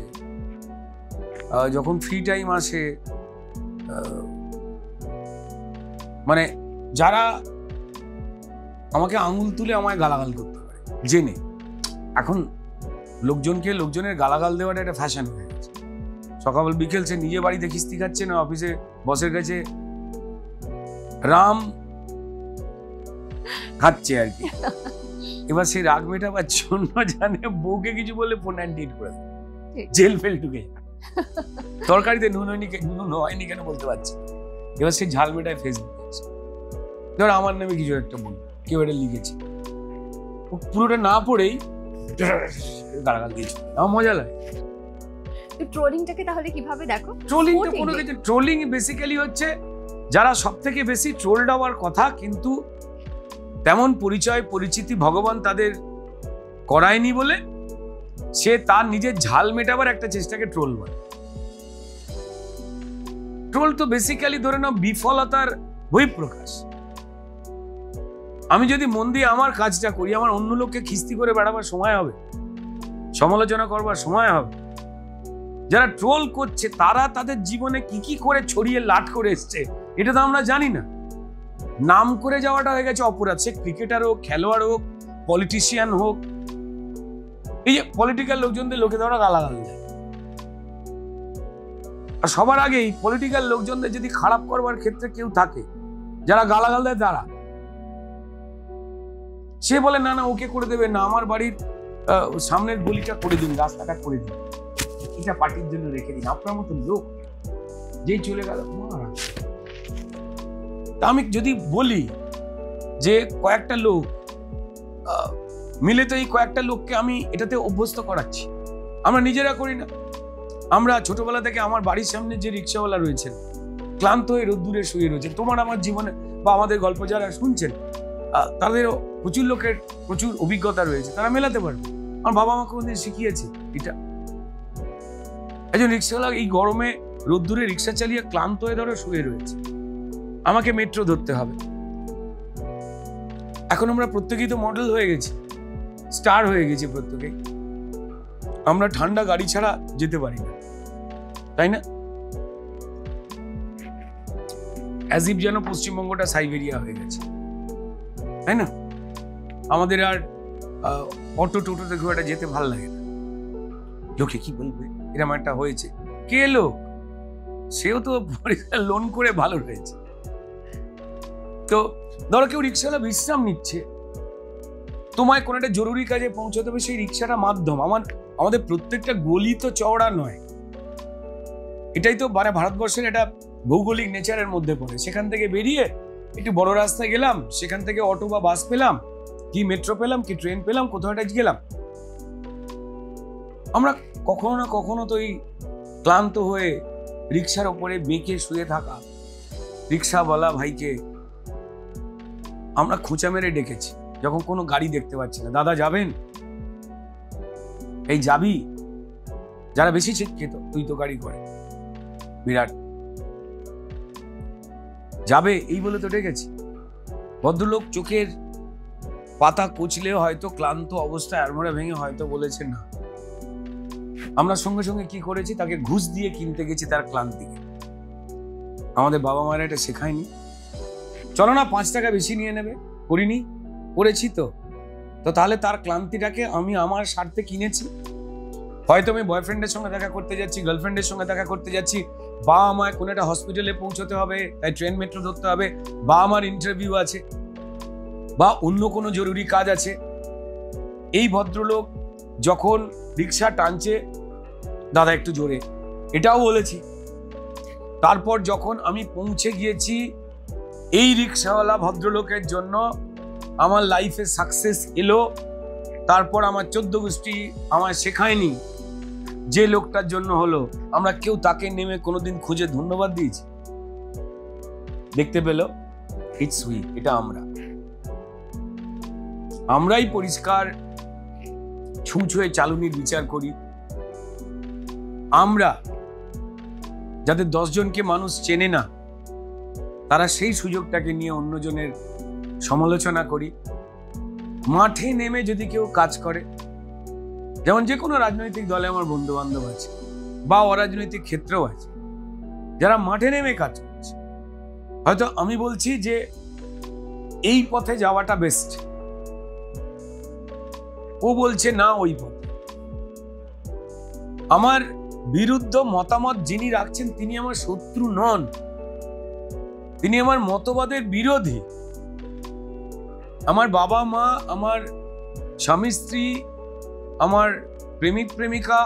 যখন ফ্রি টাইম আসে, মানে যারা আমাকে আঙুল তুলে আমায় গালাগাল করতে পারে জেনে। এখন লোকজনকে লোকজনের গালাগাল দেওয়াটা একটা ফ্যাশন হয়ে গেছে। সকাল বিকেল সে নিজে বাড়িতে খিস্তি খাচ্ছে না, অফিসে বসের কাছে রাম খাচ্ছে আর কি। এবার সেই রাগ মেটাবার জন্য জানে বউকে কিছু বলে ফোন অ্যান্টিট করে দেয়, জেল ফেল ঢুকে তরকারিতে নুন হয়নি কেন বলতে পারছে। এবার সে ঝাল মেটায় ফেসবুকে, ধর আমার নামে কিছু একটা বল, কেউ এটা লিখেছে, ও পুরোটা না পড়েই গালাগাল দিয়েছে। আমার মজা লাগে। ট্রোলিংটাকে তাহলে কিভাবে দেখো? ট্রোলিং তো কোনো কিছু, ট্রোলিং বেসিক্যালি হচ্ছে যারা সব থেকে বেশি ট্রোলড হওয়ার কথা কিন্তু তেমন পরিচয় পরিচিতি ভগবান তাদের করায়নি বলে সে তার নিজের ঝাল মেটাবার একটা চেষ্টাকে ট্রোল বলে। ট্রোল তো বেসিক্যালি ধরে নাও বিফলতার বহিঃপ্রকাশ। আমি যদি মন দিয়ে আমার কাজটা করি, আমার অন্য লোককে খিস্তি করে বেড়াবার সময় হবে, সমালোচনা করবার সময় হবে। যারা ট্রোল করছে তারা তাদের জীবনে কি কি করে ছড়িয়ে লাট করে এসছে এটা তো আমরা জানি না। নাম করে যাওয়াটা হয়ে গেছে অপরাধ। সে ক্রিকেটার হোক, খেলোয়াড় হোক, পলিটিশিয়ান হোক। এই যে পলিটিক্যাল লোকজনদের লোকে ধরা গালাগাল দেয়, আর সবার আগেই পলিটিক্যাল লোকজনদের যদি খারাপ করবার ক্ষেত্রে কেউ থাকে যারা গালাগাল দেয়, তারা সে বলে না না ওকে করে দেবে না, আমার বাড়ির সামনের গলিটা করে দিন, রাস্তাটা করে দিন, এটা পার্টির জন্য রেখে দিন। আপনার মতো লোক যেই চলে গেল, তা আমি যদি বলি যে কয়েকটা লোক মিলে তো এই কয়েকটা লোককে আমি এটাতে অভ্যস্ত করাচ্ছি, আমরা নিজেরা করি না। আমরা ছোটবেলা থেকে আমার বাড়ির সামনে যে রিক্সাওয়ালা রয়েছেন, ক্লান্ত হয়ে রোদ্দুরে শুয়ে রয়েছেন, তোমার আমার জীবনে বা আমাদের গল্প যারা শুনছেন তাদেরও প্রচুর লোকের প্রচুর অভিজ্ঞতা রয়েছে, তারা মেলাতে পারবে। আমার বাবা আমাকে কোনদিন শিখিয়েছে এটা। একজন রিক্সাওয়ালা এই গরমে রোদ্দুরে রিক্সা চালিয়ে ক্লান্ত হয়ে ধরে শুয়ে রয়েছে, আমাকে মেট্রো ধরতে হবে। এখন আমরা প্রত্যেকেই তো মডেল হয়ে গেছি, স্টার হয়ে গেছি প্রত্যেকেই। আমরা ঠান্ডা গাড়ি ছাড়া যেতে পারি না, তাই না? অ্যাজ ইফ যেন পশ্চিমবঙ্গটা সাইবেরিয়া হয়ে গেছে, তাই না? আমাদের আর অটো টোটোতে খুব একটা যেতে ভালো লাগে না, লোকে কি বলবে এরকম একটা হয়েছে। কে লোক? সেও তো লোন করে ভালো রয়েছে। তো ধরো কেউ রিক্সাওয়ালা বিশ্রাম নিচ্ছে, তোমায় কোনো একটা জরুরি কাজে পৌঁছতে হবে, সেই রিক্সাটা মাধ্যম। আমাদের প্রত্যেকটা গলি তো চওড়া নয়, এটাই তো মানে ভারতবর্ষের একটা ভৌগোলিক নেচারের মধ্যে পড়ে। সেখান থেকে বেরিয়ে একটু বড় রাস্তায় গেলাম, সেখান থেকে অটো বা বাস পেলাম, কি মেট্রো পেলাম, কি ট্রেন পেলাম, কোথাও একটা গেলাম। আমরা কখনো না কখনো তো এই ক্লান্ত হয়ে রিক্সার ওপরে বেঁকে শুয়ে থাকা রিক্সাওয়ালা ভাইকে আমরা খোঁচা মেরে ডেকেছি যখন কোনো গাড়ি দেখতে পাচ্ছি না। দাদা যাবেন? এই যাবি? যারা বেশি শিক্ষিত, তুই তো গাড়ি করে বিরাট, যাবে এই বলে তো ডেকেছি। ভদ্রলোক চোখের পাতা কুচলে হয়তো ক্লান্ত অবস্থায় আড়মোড়া ভেঙে হয়তো বলেছেন না। আমরা সঙ্গে সঙ্গে কি করেছি, তাকে ঘুষ দিয়ে কিনতে গেছি তার ক্লান্তিকে। আমাদের বাবা মায়েরা এটা শেখায়নি। চলো না 5 টাকা বেশি নিয়ে নেবে, করিনি? করেছি তো। তো তাহলে তার ক্লান্তিটাকে আমি আমার স্বার্থে কিনেছি। হয়তো আমি বয়ফ্রেন্ডের সঙ্গে দেখা করতে যাচ্ছি, গার্লফ্রেন্ডের সঙ্গে দেখা করতে যাচ্ছি, বা আমায় কোনো একটা হসপিটালে পৌঁছতে হবে, তাই ট্রেন মেট্রো ধরতে হবে, বা আমার ইন্টারভিউ আছে, বা অন্য কোনো জরুরি কাজ আছে। এই ভদ্রলোক যখন রিক্সা টানছে, দাদা একটু জোরে, এটাও বলেছি। তারপর যখন আমি পৌঁছে গিয়েছি, এই রিক্সাওয়ালা ভদ্রলোকের জন্য আমার লাইফে সাকসেস এলো। তারপর আমার 14 গোষ্ঠী আমায় শেখায়নি যে লোকটার জন্য হলো, আমরা কেউ তাকে নেমে কোনোদিন খুঁজে ধন্যবাদ দিয়েছি? দেখতে পেল ইটস উই, এটা আমরাই পরিষ্কার ছুঁচ হয়ে চালুনির বিচার করি, আমরা যাদের 10 জনকে মানুষ চেনে না, তারা সেই সুযোগটাকে নিয়ে অন্যজনের সমালোচনা করি। মাঠে নেমে যদি কেউ কাজ করে, যেমন যে কোনো রাজনৈতিক দলে আমার বন্ধু বান্ধব আছে বা অরাজনৈতিক ক্ষেত্রেও আছে যারা মাঠে নেমে কাজ করছে, হয়তো আমি বলছি যে এই পথে যাওয়াটা বেস্ট, ও বলছে না ওই পথে। আমার বিরুদ্ধ মতামত যিনি রাখছেন তিনি আমার শত্রু নন, তিনি আমার মতবাদের বিরোধী। আমার বাবা মা, আমার স্বামী স্ত্রী, আমার প্রেমিক প্রেমিকা,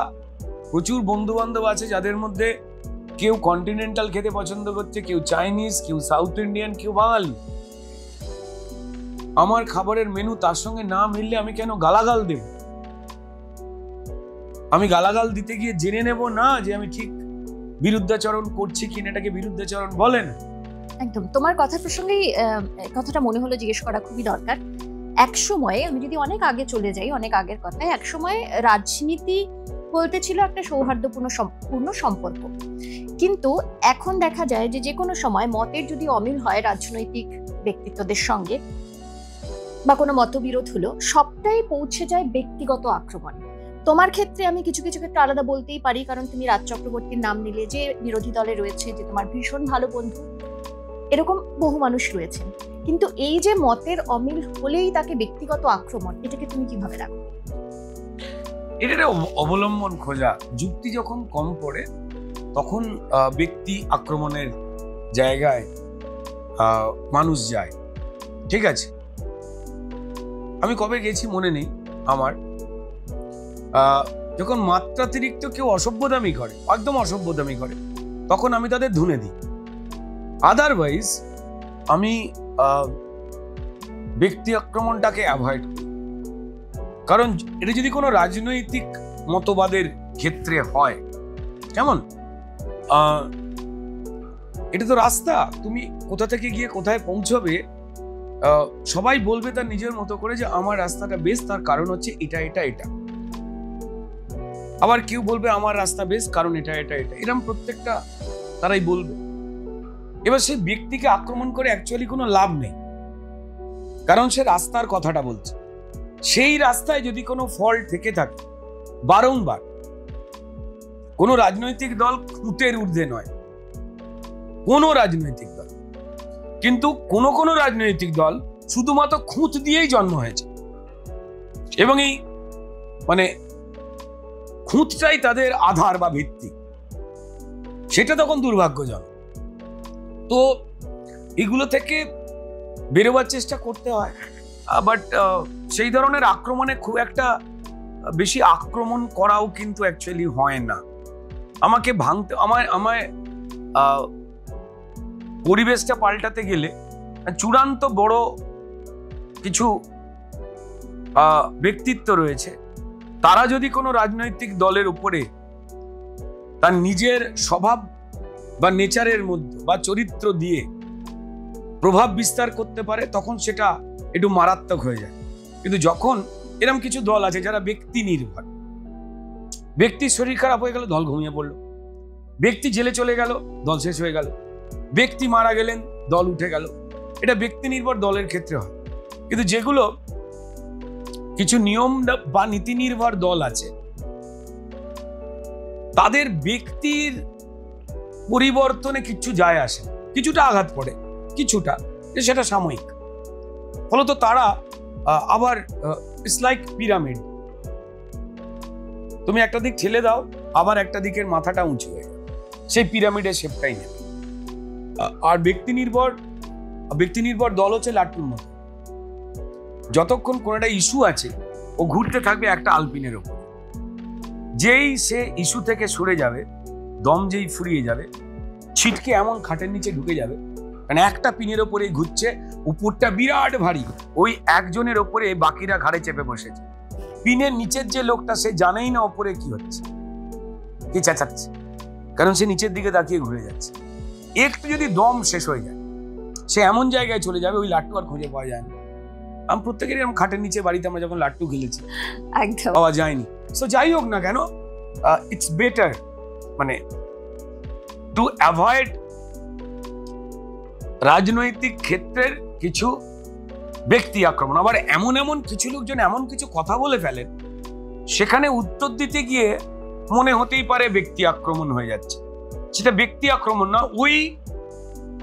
প্রচুর বন্ধু বান্ধব আছে যাদের মধ্যে কেউ কন্টিনেন্টাল খেতে পছন্দ করছে, কেউ চাইনিজ, কেউ সাউথ ইন্ডিয়ান, কেউ বাঙালি। আমার খাবারের মেনু তার সঙ্গে না মিললে আমি কেন গালাগাল দেব? আমি গালাগাল দিতে গিয়ে জেনে নেব না যে আমি ঠিক বিরুদ্ধাচরণ করছি কিনা, এটাকে বিরুদ্ধাচরণ বলে না। একদম তোমার কথার প্রসঙ্গেই কথাটা মনে হলো জিজ্ঞেস করা খুবই দরকার। এক সময়ে, আমি যদি অনেক আগে চলে যাই, অনেক আগের কথায়, এক সময় রাজনীতি বলতে ছিল একটা সৌহার্দ্যপূর্ণ সম্পর্ক। কিন্তু এখন দেখা যায় যে কোনো সময় মতের যদি অমিল হয় রাজনৈতিক ব্যক্তিত্বদের সঙ্গে বা কোনো মতবিরোধ হলো, সবটাই পৌঁছে যায় ব্যক্তিগত আক্রমণ। তোমার ক্ষেত্রে আমি কিছু কিছু ক্ষেত্রে আলাদা বলতেই পারি, কারণ তুমি রাজ চক্রবর্তীর নাম নিলে, যে বিরোধী দলে রয়েছে, যে তোমার ভীষণ ভালো বন্ধু, এরকম বহু মানুষ রয়েছেন। কিন্তু এই যে মতের অমিল হলেই তাকে ব্যক্তিগত আক্রমণ, এটাকে তুমি কিভাবে রাখো? এটা অবলম্বন খোঁজা। যুক্তি যখন কম পড়ে তখন ব্যক্তি আক্রমণের জায়গায় মানুষ যায়। ঠিক আছে, আমি কবে গেছি মনে নেই আমার, যখন মাত্রাতিরিক্ত কেউ অসভ্যতামি করে, একদম অসভ্যতামি করে, তখন আমি তাদের ধুনে দিই। আদারওয়াইজ আমি ব্যক্তি আক্রমণটাকে অ্যাভয়েড করি। কারণ এটা যদি কোনো রাজনৈতিক মতবাদের ক্ষেত্রে হয়, কেমন এটা তো রাস্তা, তুমি কোথা থেকে গিয়ে কোথায় পৌঁছবে সবাই বলবে তার নিজের মতো করে যে আমার রাস্তাটা বেশ, তার কারণ হচ্ছে এটা এটা এটা। আবার কেউ বলবে আমার রাস্তা বেশ, কারণ এটা এটা এটা। এরকম প্রত্যেকটা তারাই বলবে। এবার সেই ব্যক্তিকে আক্রমণ করে অ্যাকচুয়ালি কোনো লাভ নেই, কারণ সে রাস্তার কথাটা বলছে। সেই রাস্তায় যদি কোনো ফল্ট থেকে থাকে, বারংবার, কোনো রাজনৈতিক দল খুঁতের ঊর্ধ্বে নয়, কোনো রাজনৈতিক দল, কিন্তু কোনো রাজনৈতিক দল শুধুমাত্র খুঁত দিয়েই জন্ম হয়েছে, এবং এই মানে খুঁতটাই তাদের আধার বা ভিত্তি, সেটা তখন দুর্ভাগ্যজনক। তো এগুলো থেকে বেরোবার চেষ্টা করতে হয়, বাট সেই ধরনের আক্রমণে খুব একটা বেশি আক্রমণ করাও কিন্তু অ্যাকচুয়ালি হয় না। আমাকে ভাঙতে, আমায় পরিবেশটা পাল্টাতে গেলে চূড়ান্ত বড় কিছু ব্যক্তিত্ব রয়েছে, তারা যদি কোনো রাজনৈতিক দলের উপরে তার নিজের স্বভাব বা নেচারের মধ্যে বা চরিত্র দিয়ে প্রভাব বিস্তার করতে পারে, তখন সেটা একটু মারাত্মক হয়ে যায়। কিন্তু যখন এরকম কিছু দল আছে যারা ব্যক্তি নির্ভর, ব্যক্তির শরীর খারাপ হয়ে গেল, দল ঘুমিয়ে পড়লো, ব্যক্তি জেলে চলে গেল, দল শেষ হয়ে গেল, ব্যক্তি মারা গেলেন, দল উঠে গেল, এটা ব্যক্তি নির্ভর দলের ক্ষেত্রে হয়। কিন্তু যেগুলো কিছু নিয়ম বা নীতি নির্ভর দল আছে, তাদের ব্যক্তির পরিবর্তনে কিছু যায় আসে, কিছুটা আঘাত পড়ে, কিছুটা, সেটা সাময়িক। ফলত তারা আবার ইটস লাইক পিরামিড, তুমি একটা দিক ঠেলে দাও, আবার একটা দিকের মাথাটা উঁচু হয়ে যায়, সেই পিরামিডের শেপটাই নেবে। আর ব্যক্তি নির্ভর দল হচ্ছে লাট্টুর মতো, যতক্ষণ কোন একটা ইস্যু আছে ও ঘুরতে থাকবে একটা আলপিনের ওপর, যেই সে ইস্যু থেকে সরে যাবে, দম যেই ফুরিয়ে যাবে, ছিটকে এমন খাটের নিচে ঢুকে যাবে, মানে একটা পিনের ওপরে ঘুরছে, উপরটা বিরাট ভারী, ওই একজনের ওপরে বাকিরা ঘাড়ে চেপে বসেছে। পিনের নিচের যে লোকটা, সে জানেই না ওপরে কি হচ্ছে, কি চেঁচাচ্ছে, কারণ সে নিচের দিকে তাকিয়ে ঘুরে যাচ্ছে। একটু যদি দম শেষ হয়ে যায়, সে এমন জায়গায় চলে যাবে ওই লাট্টু আর খুঁজে পাওয়া যায় না। আমি প্রত্যেকেরই এরকম খাটের নিচে, বাড়িতে আমরা যখন লাট্টু খেলেছি, পাওয়া যায়নি। সো যাই হোক না কেন, ইটস বেটার মানে টু অ্যাভয়েড রাজনৈতিক ক্ষেত্রের কিছু ব্যক্তি আক্রমণ। আবার এমন এমন কিছু লোকজন এমন কিছু কথা বলে ফেলেন, সেখানে উত্তর দিতে গিয়ে মনে হতেই পারে ব্যক্তি আক্রমণ হয়ে যাচ্ছে। সেটা ব্যক্তি আক্রমণ না, ওই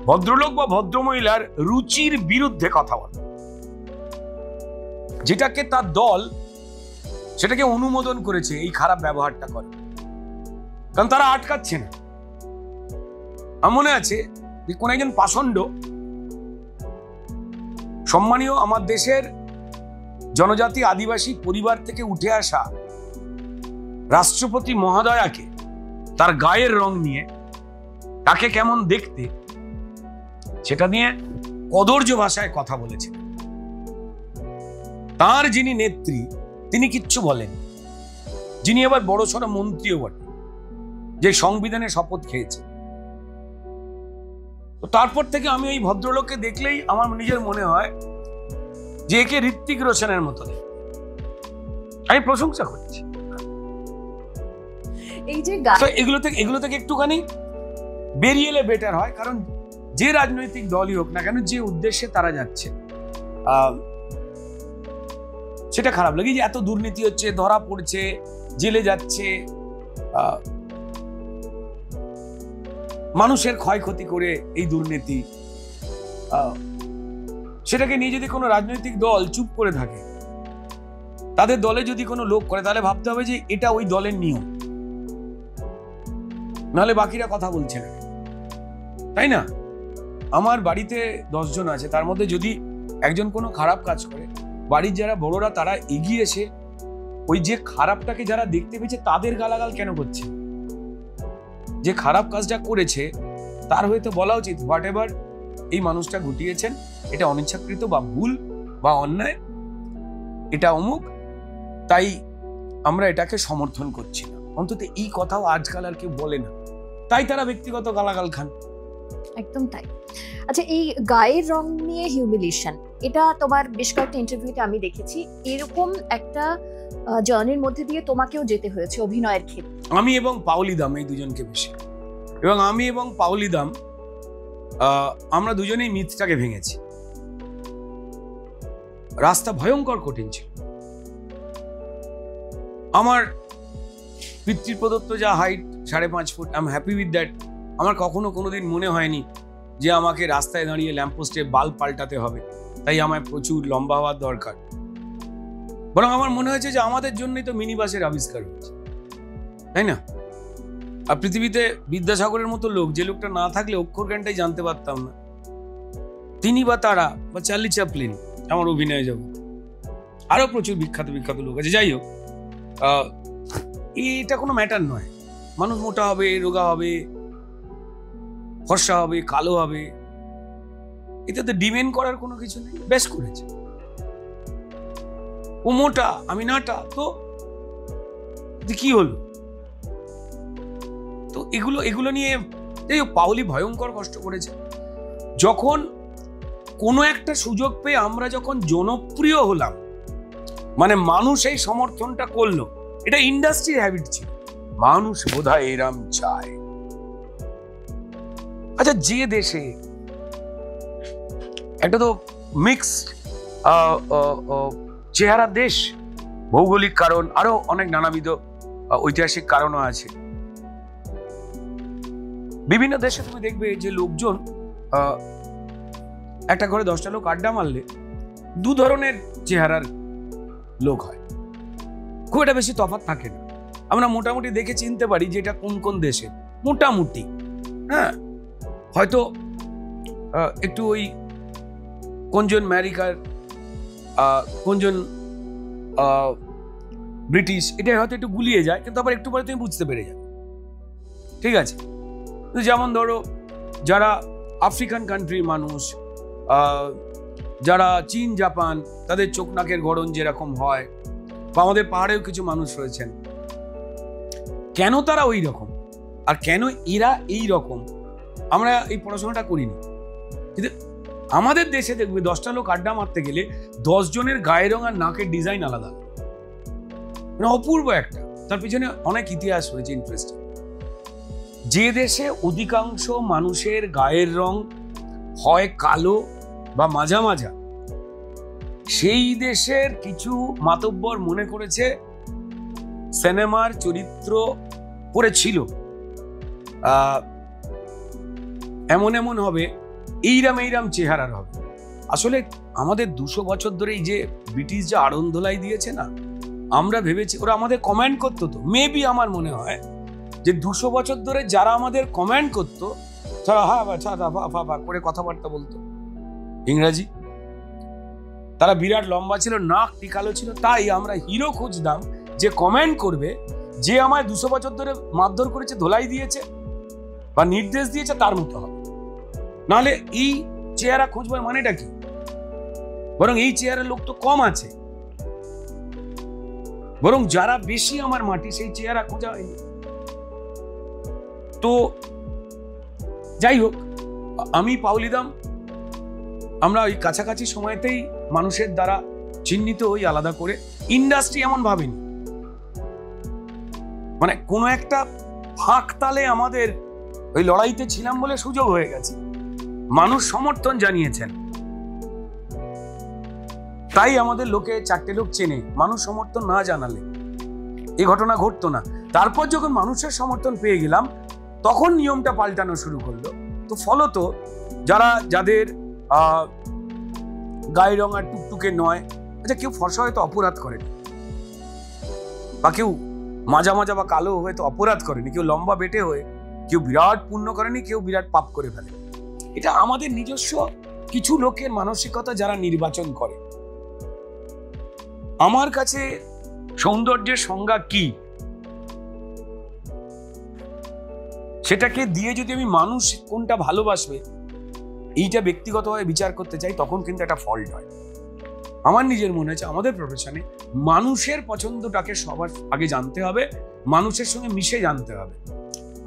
ভদ্রলোক বা ভদ্রমহিলার রুচির বিরুদ্ধে কথা বলে, যেটাকে তার দল সেটাকে অনুমোদন করেছে এই খারাপ ব্যবহারটা করে, কারণ তারা আটকাচ্ছে না। আমার মনে আছে যে কোন একজন পাষণ্ড সম্মানীয় আমার দেশের জনজাতি আদিবাসী পরিবার থেকে উঠে আসা রাষ্ট্রপতি মহোদয়াকে তার গায়ের রং নিয়ে, তাকে কেমন দেখতে, সেটা নিয়ে কদর্য ভাষায় কথা বলেছেন। তার যিনি নেত্রী তিনি কিচ্ছু বলেন, যিনি এবার বড়সড় মন্ত্রীও বটে, যে সংবিধানে শপথ খেয়েছে। তো তারপর থেকে আমি এই ভদ্রলোককে দেখলেই আমার নিজের মনে হয় যে একে ঋত্বিক রোশনের মতো দেখতে। আমি প্রশংসা করছি। এই যে এগুলো থেকে একটুখানি বেরিয়ে এলে বেটার হয়, কারণ যে রাজনৈতিক দলই হোক না কেন, যে উদ্দেশ্যে তারা যাচ্ছে সেটা খারাপ লাগে। যে এত দুর্নীতি হচ্ছে, ধরা পড়ছে, জেলে যাচ্ছে, মানুষের ক্ষয়ক্ষতি করে এই দুর্নীতি, সেটাকে নিয়ে যদি কোনো রাজনৈতিক দল চুপ করে থাকে, তাদের দলে যদি কোনো লোক করে, তাহলে ভাবতে হবে যে এটা ওই দলের নিয়ম, নাহলে বাকিরা কথা বলছে না, তাই না? আমার বাড়িতে 10 জন আছে, তার মধ্যে যদি একজন কোনো খারাপ কাজ করে, বাড়ির যারা বড়রা তারা এগিয়ে এসে ওই যে খারাপটাকে যারা দেখতে পেয়েছে তাদের গালাগাল কেন করছে? যে খারাপ কাজটা করেছে তার হয়তো বলা উচিত, হোয়াট এভার এই মানুষটা ঘটিয়েছেন, এটা অনিচ্ছাকৃত বা ভুল বা অন্যায়, এটা অমুক, তাই আমরা এটাকে সমর্থন করছি না। অন্তত এই কথাও আজকাল আর কেউ বলে না, তাই তারা ব্যক্তিগত গালাগাল খান। একদম তাই। আচ্ছা, এই গায়ের রং নিয়ে হিউমিলিয়েশন, এটা তোমার বেশ কয়েকটা ইন্টারভিউতে আমি দেখেছি, এরকম একটা জার্নির মধ্যে দিয়ে তোমাকেও যেতে হয়েছে অভিনয়ের ক্ষেত্রে। আমি এবং পাওলি দাম, এই দুজনকে বেশি, এবং আমি এবং পাওলি দাম আমরা দুজনেই মিথটাকে ভেঙেছি। রাস্তা ভয়ঙ্কর কঠিন ছিল। আমার পিতৃ প্রদত্ত যা height 5.5 foot, I am happy with that. আমার কখনো কোনোদিন মনে হয়নি যে আমাকে রাস্তায় দাঁড়িয়ে ল্যাম্পপোস্টে বাল্ব পাল্টাতে হবে, তাই আমায় প্রচুর লম্বা হওয়ার দরকার। বরং আমার মনে হয়েছে যে আমাদের জন্যই তো মিনি বাসের আবিষ্কার হয়েছে, তাই না? আর পৃথিবীতে বিদ্যাসাগরের মতো লোক, যে লোকটা না থাকলে অক্ষর জ্ঞানটাই জানতে পারতাম না, তিনি বা তারা বা চার্লি চ্যাপলিন আমার অভিনয় জগৎ, আরো প্রচুর বিখ্যাত বিখ্যাত লোক আছে। যাই হোক, এটা কোনো ম্যাটার নয়। মানুষ মোটা হবে, রোগা হবে, ফর্সা হবে, কালো হবে, এটাতে ডিমেন্ড করার কোনো কিছু নেই। বেশ করেছে, ও মোটা আমি নাটা, তো কি হলো? তো এগুলো নিয়ে পাওলি ভয়ঙ্কর কষ্ট করেছে। যখন কোনো একটা সুযোগ পেয়ে আমরা যখন জনপ্রিয় হলাম, মানে মানুষ এই সমর্থনটা করলো, এটা ইন্ডাস্ট্রির হ্যাবিট ছিল, মানুষ বোধহয় এরম চায়। আচ্ছা, যে দেশে একটা তো মিক্সড চেহারা দেশ, ভৌগোলিক কারণ, আরো অনেক নানাবিধ ঐতিহাসিক কারণও আছে। বিভিন্ন দেশে তুমি দেখবে যে লোকজন একটা ঘরে 10টা লোক আড্ডা মারলে 2 ধরনের চেহারার লোক হয়, খুব একটা বেশি তফাৎ থাকে না। আমরা মোটামুটি দেখে চিনতে পারি যে এটা কোন কোন দেশে, মোটামুটি। হ্যাঁ, হয়তো একটু ওই কোনজন আমেরিকার, কোনজন ব্রিটিশ, এটা হয়তো একটু গুলিয়ে যায়, কিন্তু আবার একটু পরে তুমি বুঝতে পেরে যাবে, ঠিক আছে? যেমন ধরো, যারা আফ্রিকান কান্ট্রির মানুষ, যারা চীন জাপান, তাদের চোখ নাকের গড়ন যেরকম হয়, বা আমাদের পাহাড়েও কিছু মানুষ রয়েছেন, কেন তারা ওই রকম আর কেন এরা এই রকম, আমরা এই পড়াশোনাটা করিনি। কিন্তু আমাদের দেশে দেখবে 10টা লোক আড্ডা মারতে গেলে 10 জনের গায়ের রং আর নাকের ডিজাইন আলাদা, মানে অপূর্ব একটা, তার পিছনে অনেক ইতিহাস রয়েছে, ইন্টারেস্টিং। যে দেশে অধিকাংশ মানুষের গায়ের রং হয় কালো বা মাজা মাজা, সেই দেশের কিছু মাতব্বর মনে করেছে সিনেমার চরিত্র করেছিল এমন এমন হবে, এইরাম চেহারার হবে। আসলে আমাদের 200 বছর ধরে এই যে ব্রিটিশ যে আড়ন্দোলাই দিয়েছে না, আমরা ভেবেছি ওরা আমাদের কমেন্ট করতো। তো মেবি আমার মনে হয় যে 200 বছর ধরে যারা আমাদের কমেন্ট করতো, তারা করে কথাবার্তা বলতো ইংরাজি, তারা বিরাট লম্বা ছিল, নাক টিকালো ছিল, তাই আমরা হিরো খুঁজতাম যে কমেন্ট করবে, যে আমায় 200 বছর ধরে মারধর করেছে, ধোলাই দিয়েছে বা নির্দেশ দিয়েছে, তার মতো হবে। নাহলে এই চেহারা খুঁজবার মানেটা কি? বরং এই চেহারার লোক তো কম আছে, বরং যারা বেশি আমার মাটি, সেই চেহারা খোঁজা হয়নি। তো যাই হোক, আমি পাউলিদাম আমরা ওই কাছাকাছি সময়তেই মানুষের দ্বারা চিহ্নিত হই আলাদা করে। ইন্ডাস্ট্রি এমন ভাবেনি, মানে কোনো একটা ফাঁক তালে আমাদের ওই লড়াইতে ছিলাম বলে সুযোগ হয়ে গেছে, মানুষ সমর্থন জানিয়েছেন, তাই আমাদের লোকে 4টে লোক চেনে। মানুষ সমর্থন না জানালে এই ঘটনা ঘটতো না। তারপর যখন মানুষের সমর্থন পেয়ে গেলাম, তখন নিয়মটা পাল্টানো শুরু করলো। তো ফলত যাদের গায়ের রং আর টুকটুকে নয়, আচ্ছা কেউ ফর্সা হয়তো অপরাধ করেনি, বা কেউ মাজা মাজা বা কালো হয়তো অপরাধ করেনি, কেউ লম্বা বেটে হয়ে কেউ বিরাট পুণ্য করেনি, কেউ বিরাট পাপ করে ফেলে। এটা আমাদের নিজস্ব কিছু লোকের মানসিকতা, যারা নির্বাচন করে। আমার কাছে সৌন্দর্যের সংজ্ঞা কি, সেটাকে দিয়ে যদি আমি মানুষ কোনটা ভালোবাসবে এইটা ব্যক্তিগতভাবে বিচার করতে চাই, তখন কিন্তু একটা ফল্ট হয়। আমার নিজের মনে হচ্ছে আমাদের প্রফেশনে মানুষের পছন্দটাকে সবার আগে জানতে হবে, মানুষের সঙ্গে মিশে জানতে হবে।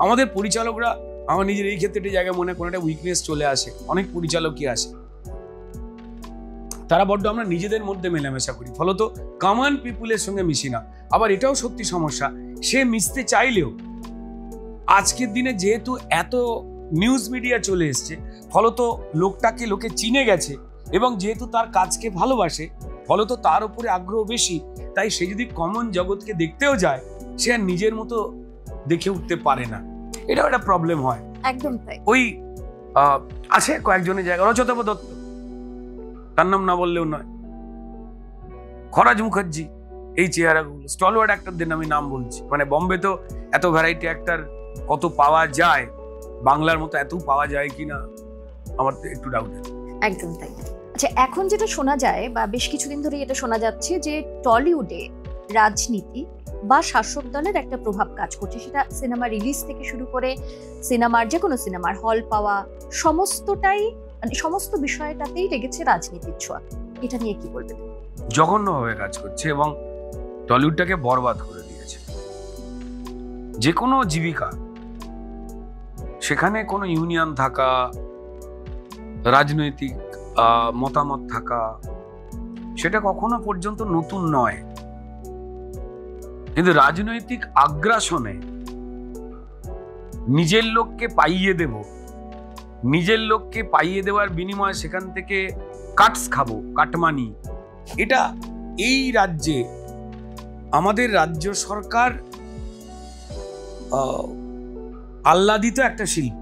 আমাদের পরিচালকরা, আমার নিজের এই ক্ষেত্রে জায়গায় মনে কোনো একটা উইকনেস চলে আসে, অনেক পরিচালকই আসে, তারা বড্ড আমরা নিজেদের মধ্যে মেলামেশা করি, ফলত কমন পিপুলের সঙ্গে মিশি না। আবার এটাও সত্যি সমস্যা, সে মিশতে চাইলেও আজকের দিনে যেহেতু এত নিউজ মিডিয়া চলে এসছে, ফলত লোকটাকে লোকে চিনে গেছে, এবং যেহেতু তার কাজকে ভালোবাসে, ফলত তার উপরে আগ্রহ বেশি। তাই সে যদি কমন জগৎকে দেখতেও যায়, সে আর নিজের মতো দেখে উঠতে পারে না। এটাও একটা প্রবলেম হয়। একদম তাই। ওই আছে কয়েকজনের জায়গা, রজতাভ দত্ত, তার নাম না বললেও নয়, খরাজ মুখার্জি, এই চেহারাগুলো স্টলওয়ার্ড অ্যাক্টরদের আমি নাম বলছি। মানে বম্বে তো এত ভ্যারাইটি অ্যাক্টর কত পাওয়া যায়, বাংলার মতো এত পাওয়া যায় কিনা আমার তো একটু ডাউট আছে। একদম তাই। আচ্ছা, এখন যেটা শোনা যায় বা বেশ কিছুদিন ধরে এটা শোনা যাচ্ছে যে টলিউডে রাজনীতি বা শাসক দলের একটা প্রভাব কাজ করছে, সেটা সিনেমা রিলিজ থেকে শুরু করে সিনেমার যে কোনো সিনেমার হল পাওয়া, সমস্তটাই মানে সমস্ত বিষয়টাতেই লেগেছে রাজনীতির ছোঁয়া। এটা নিয়ে কি বলবেন? জঘন্যভাবে কাজ করছে এবং টলিউডটাকে বরবাদ করে দিয়েছে। যে কোনো জীবিকা, সেখানে কোনো ইউনিয়ন থাকা, রাজনৈতিক মতামত থাকা, সেটা কখনো পর্যন্ত নতুন নয়। কিন্তু রাজনৈতিক আগ্রাসনে নিজের লোককে পাইয়ে দেব, নিজের লোককে পাইয়ে দেওয়ার বিনিময়ে সেখান থেকে কাটস খাবো, কাটমানি, এটা এই রাজ্যে আমাদের রাজ্য সরকার আহ্লাদিত একটা শিল্প।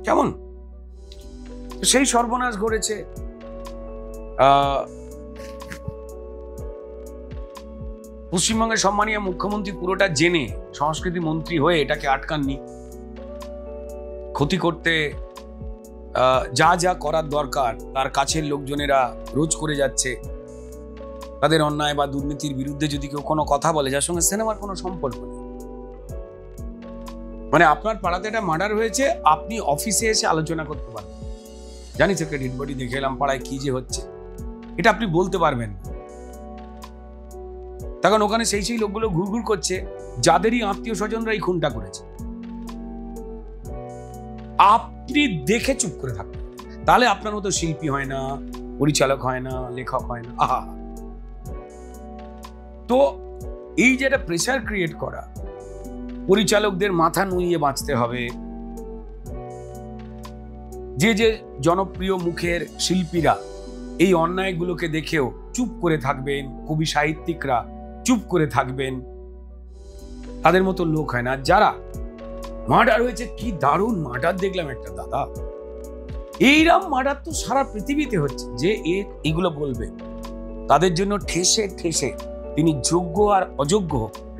কেমন সেই সর্বনাশ ঘটেছে। পশ্চিমবঙ্গের সম্মানীয় মুখ্যমন্ত্রী পুরোটা জেনে সংস্কৃতি মন্ত্রী হয়ে এটাকে আটকাননি। ক্ষতি করতে যা যা করার দরকার তার কাছের লোকজনেরা রোজ করে যাচ্ছে। তাদের অন্যায় বা দুর্নীতির বিরুদ্ধে যদি কেউ কোনো কথা বলে, যার সঙ্গে সিনেমার কোনো সম্পর্ক নেই, মানে আপনার পাড়াতে একটা মার্ডার হয়েছে, আপনি অফিসে এসে আলোচনা করতে পারবেন, জানি তো ডেড বডি দেখে এলাম পাড়ায় কি যে হচ্ছে, এটা আপনি বলতে পারবেন। তখন ওখানে সেই লোকগুলো ঘুরঘুর করছে যাদেরই আত্মীয় স্বজনরা এই খুনটা করেছে। আপনি দেখে চুপ করে থাকবেন, তাহলে আপনার মতো শিল্পী হয় না, পরিচালক হয় না, লেখক হয় না। আহা, তো এই যে একটা প্রেসার ক্রিয়েট করা, পরিচালকদের মাথা নুইয়ে বাঁচতে হবে। যে যে জনপ্রিয় মুখের শিল্পীরা এই অন্যায়গুলোকে দেখেও চুপ করে থাকবেন, কবি সাহিত্যিকরা চুপ করে থাকবেন, তাদের মতো লোক হয় না। যারা মার্ডার হয়েছে, কি দারুণ মার্ডার দেখলাম একটা, দাদা এইরকম মার্ডার তো সারা পৃথিবীতে হচ্ছে, যে এগুলো বলবে তাদের জন্য ঠেসে ঠেসে তিনি যোগ্য আর অযোগ্য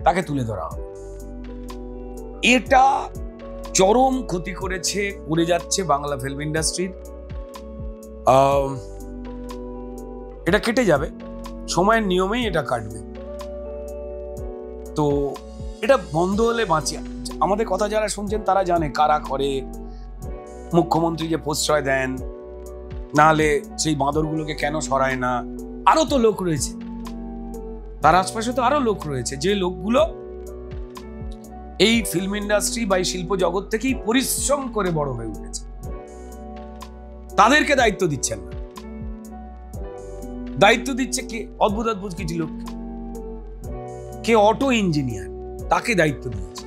তাকে তুলে ধরা হবে। এটা চরম ক্ষতি করে যাচ্ছে বাংলা ফিল্ম ইন্ডাস্ট্রির। এটা কেটে যাবে, সময়ের নিয়মেই এটা কাটবে। তো এটা বন্ধ হলে বাঁচি। আমাদের কথা যারা শুনছেন তারা জানে কারা করে, মুখ্যমন্ত্রী যে প্রশ্রয় দেন, নাহলে সেই বাঁদরগুলোকে কেন সরায় না। আরো তো লোক রয়েছে, তার আশপাশে তো আরো লোক রয়েছে, যে লোকগুলো এই ফিল্ম ইন্ডাস্ট্রি বা এই শিল্প জগৎ থেকেই পরিশ্রম করে বড় হয়ে উঠেছে। তাদেরকে দায়িত্ব দিচ্ছেন না। দায়িত্ব দিচ্ছে কে? অদ্ভুত অদ্ভুত কিছু লোক। কে অটো ইঞ্জিনিয়ার, তাকে দায়িত্ব দিয়েছে।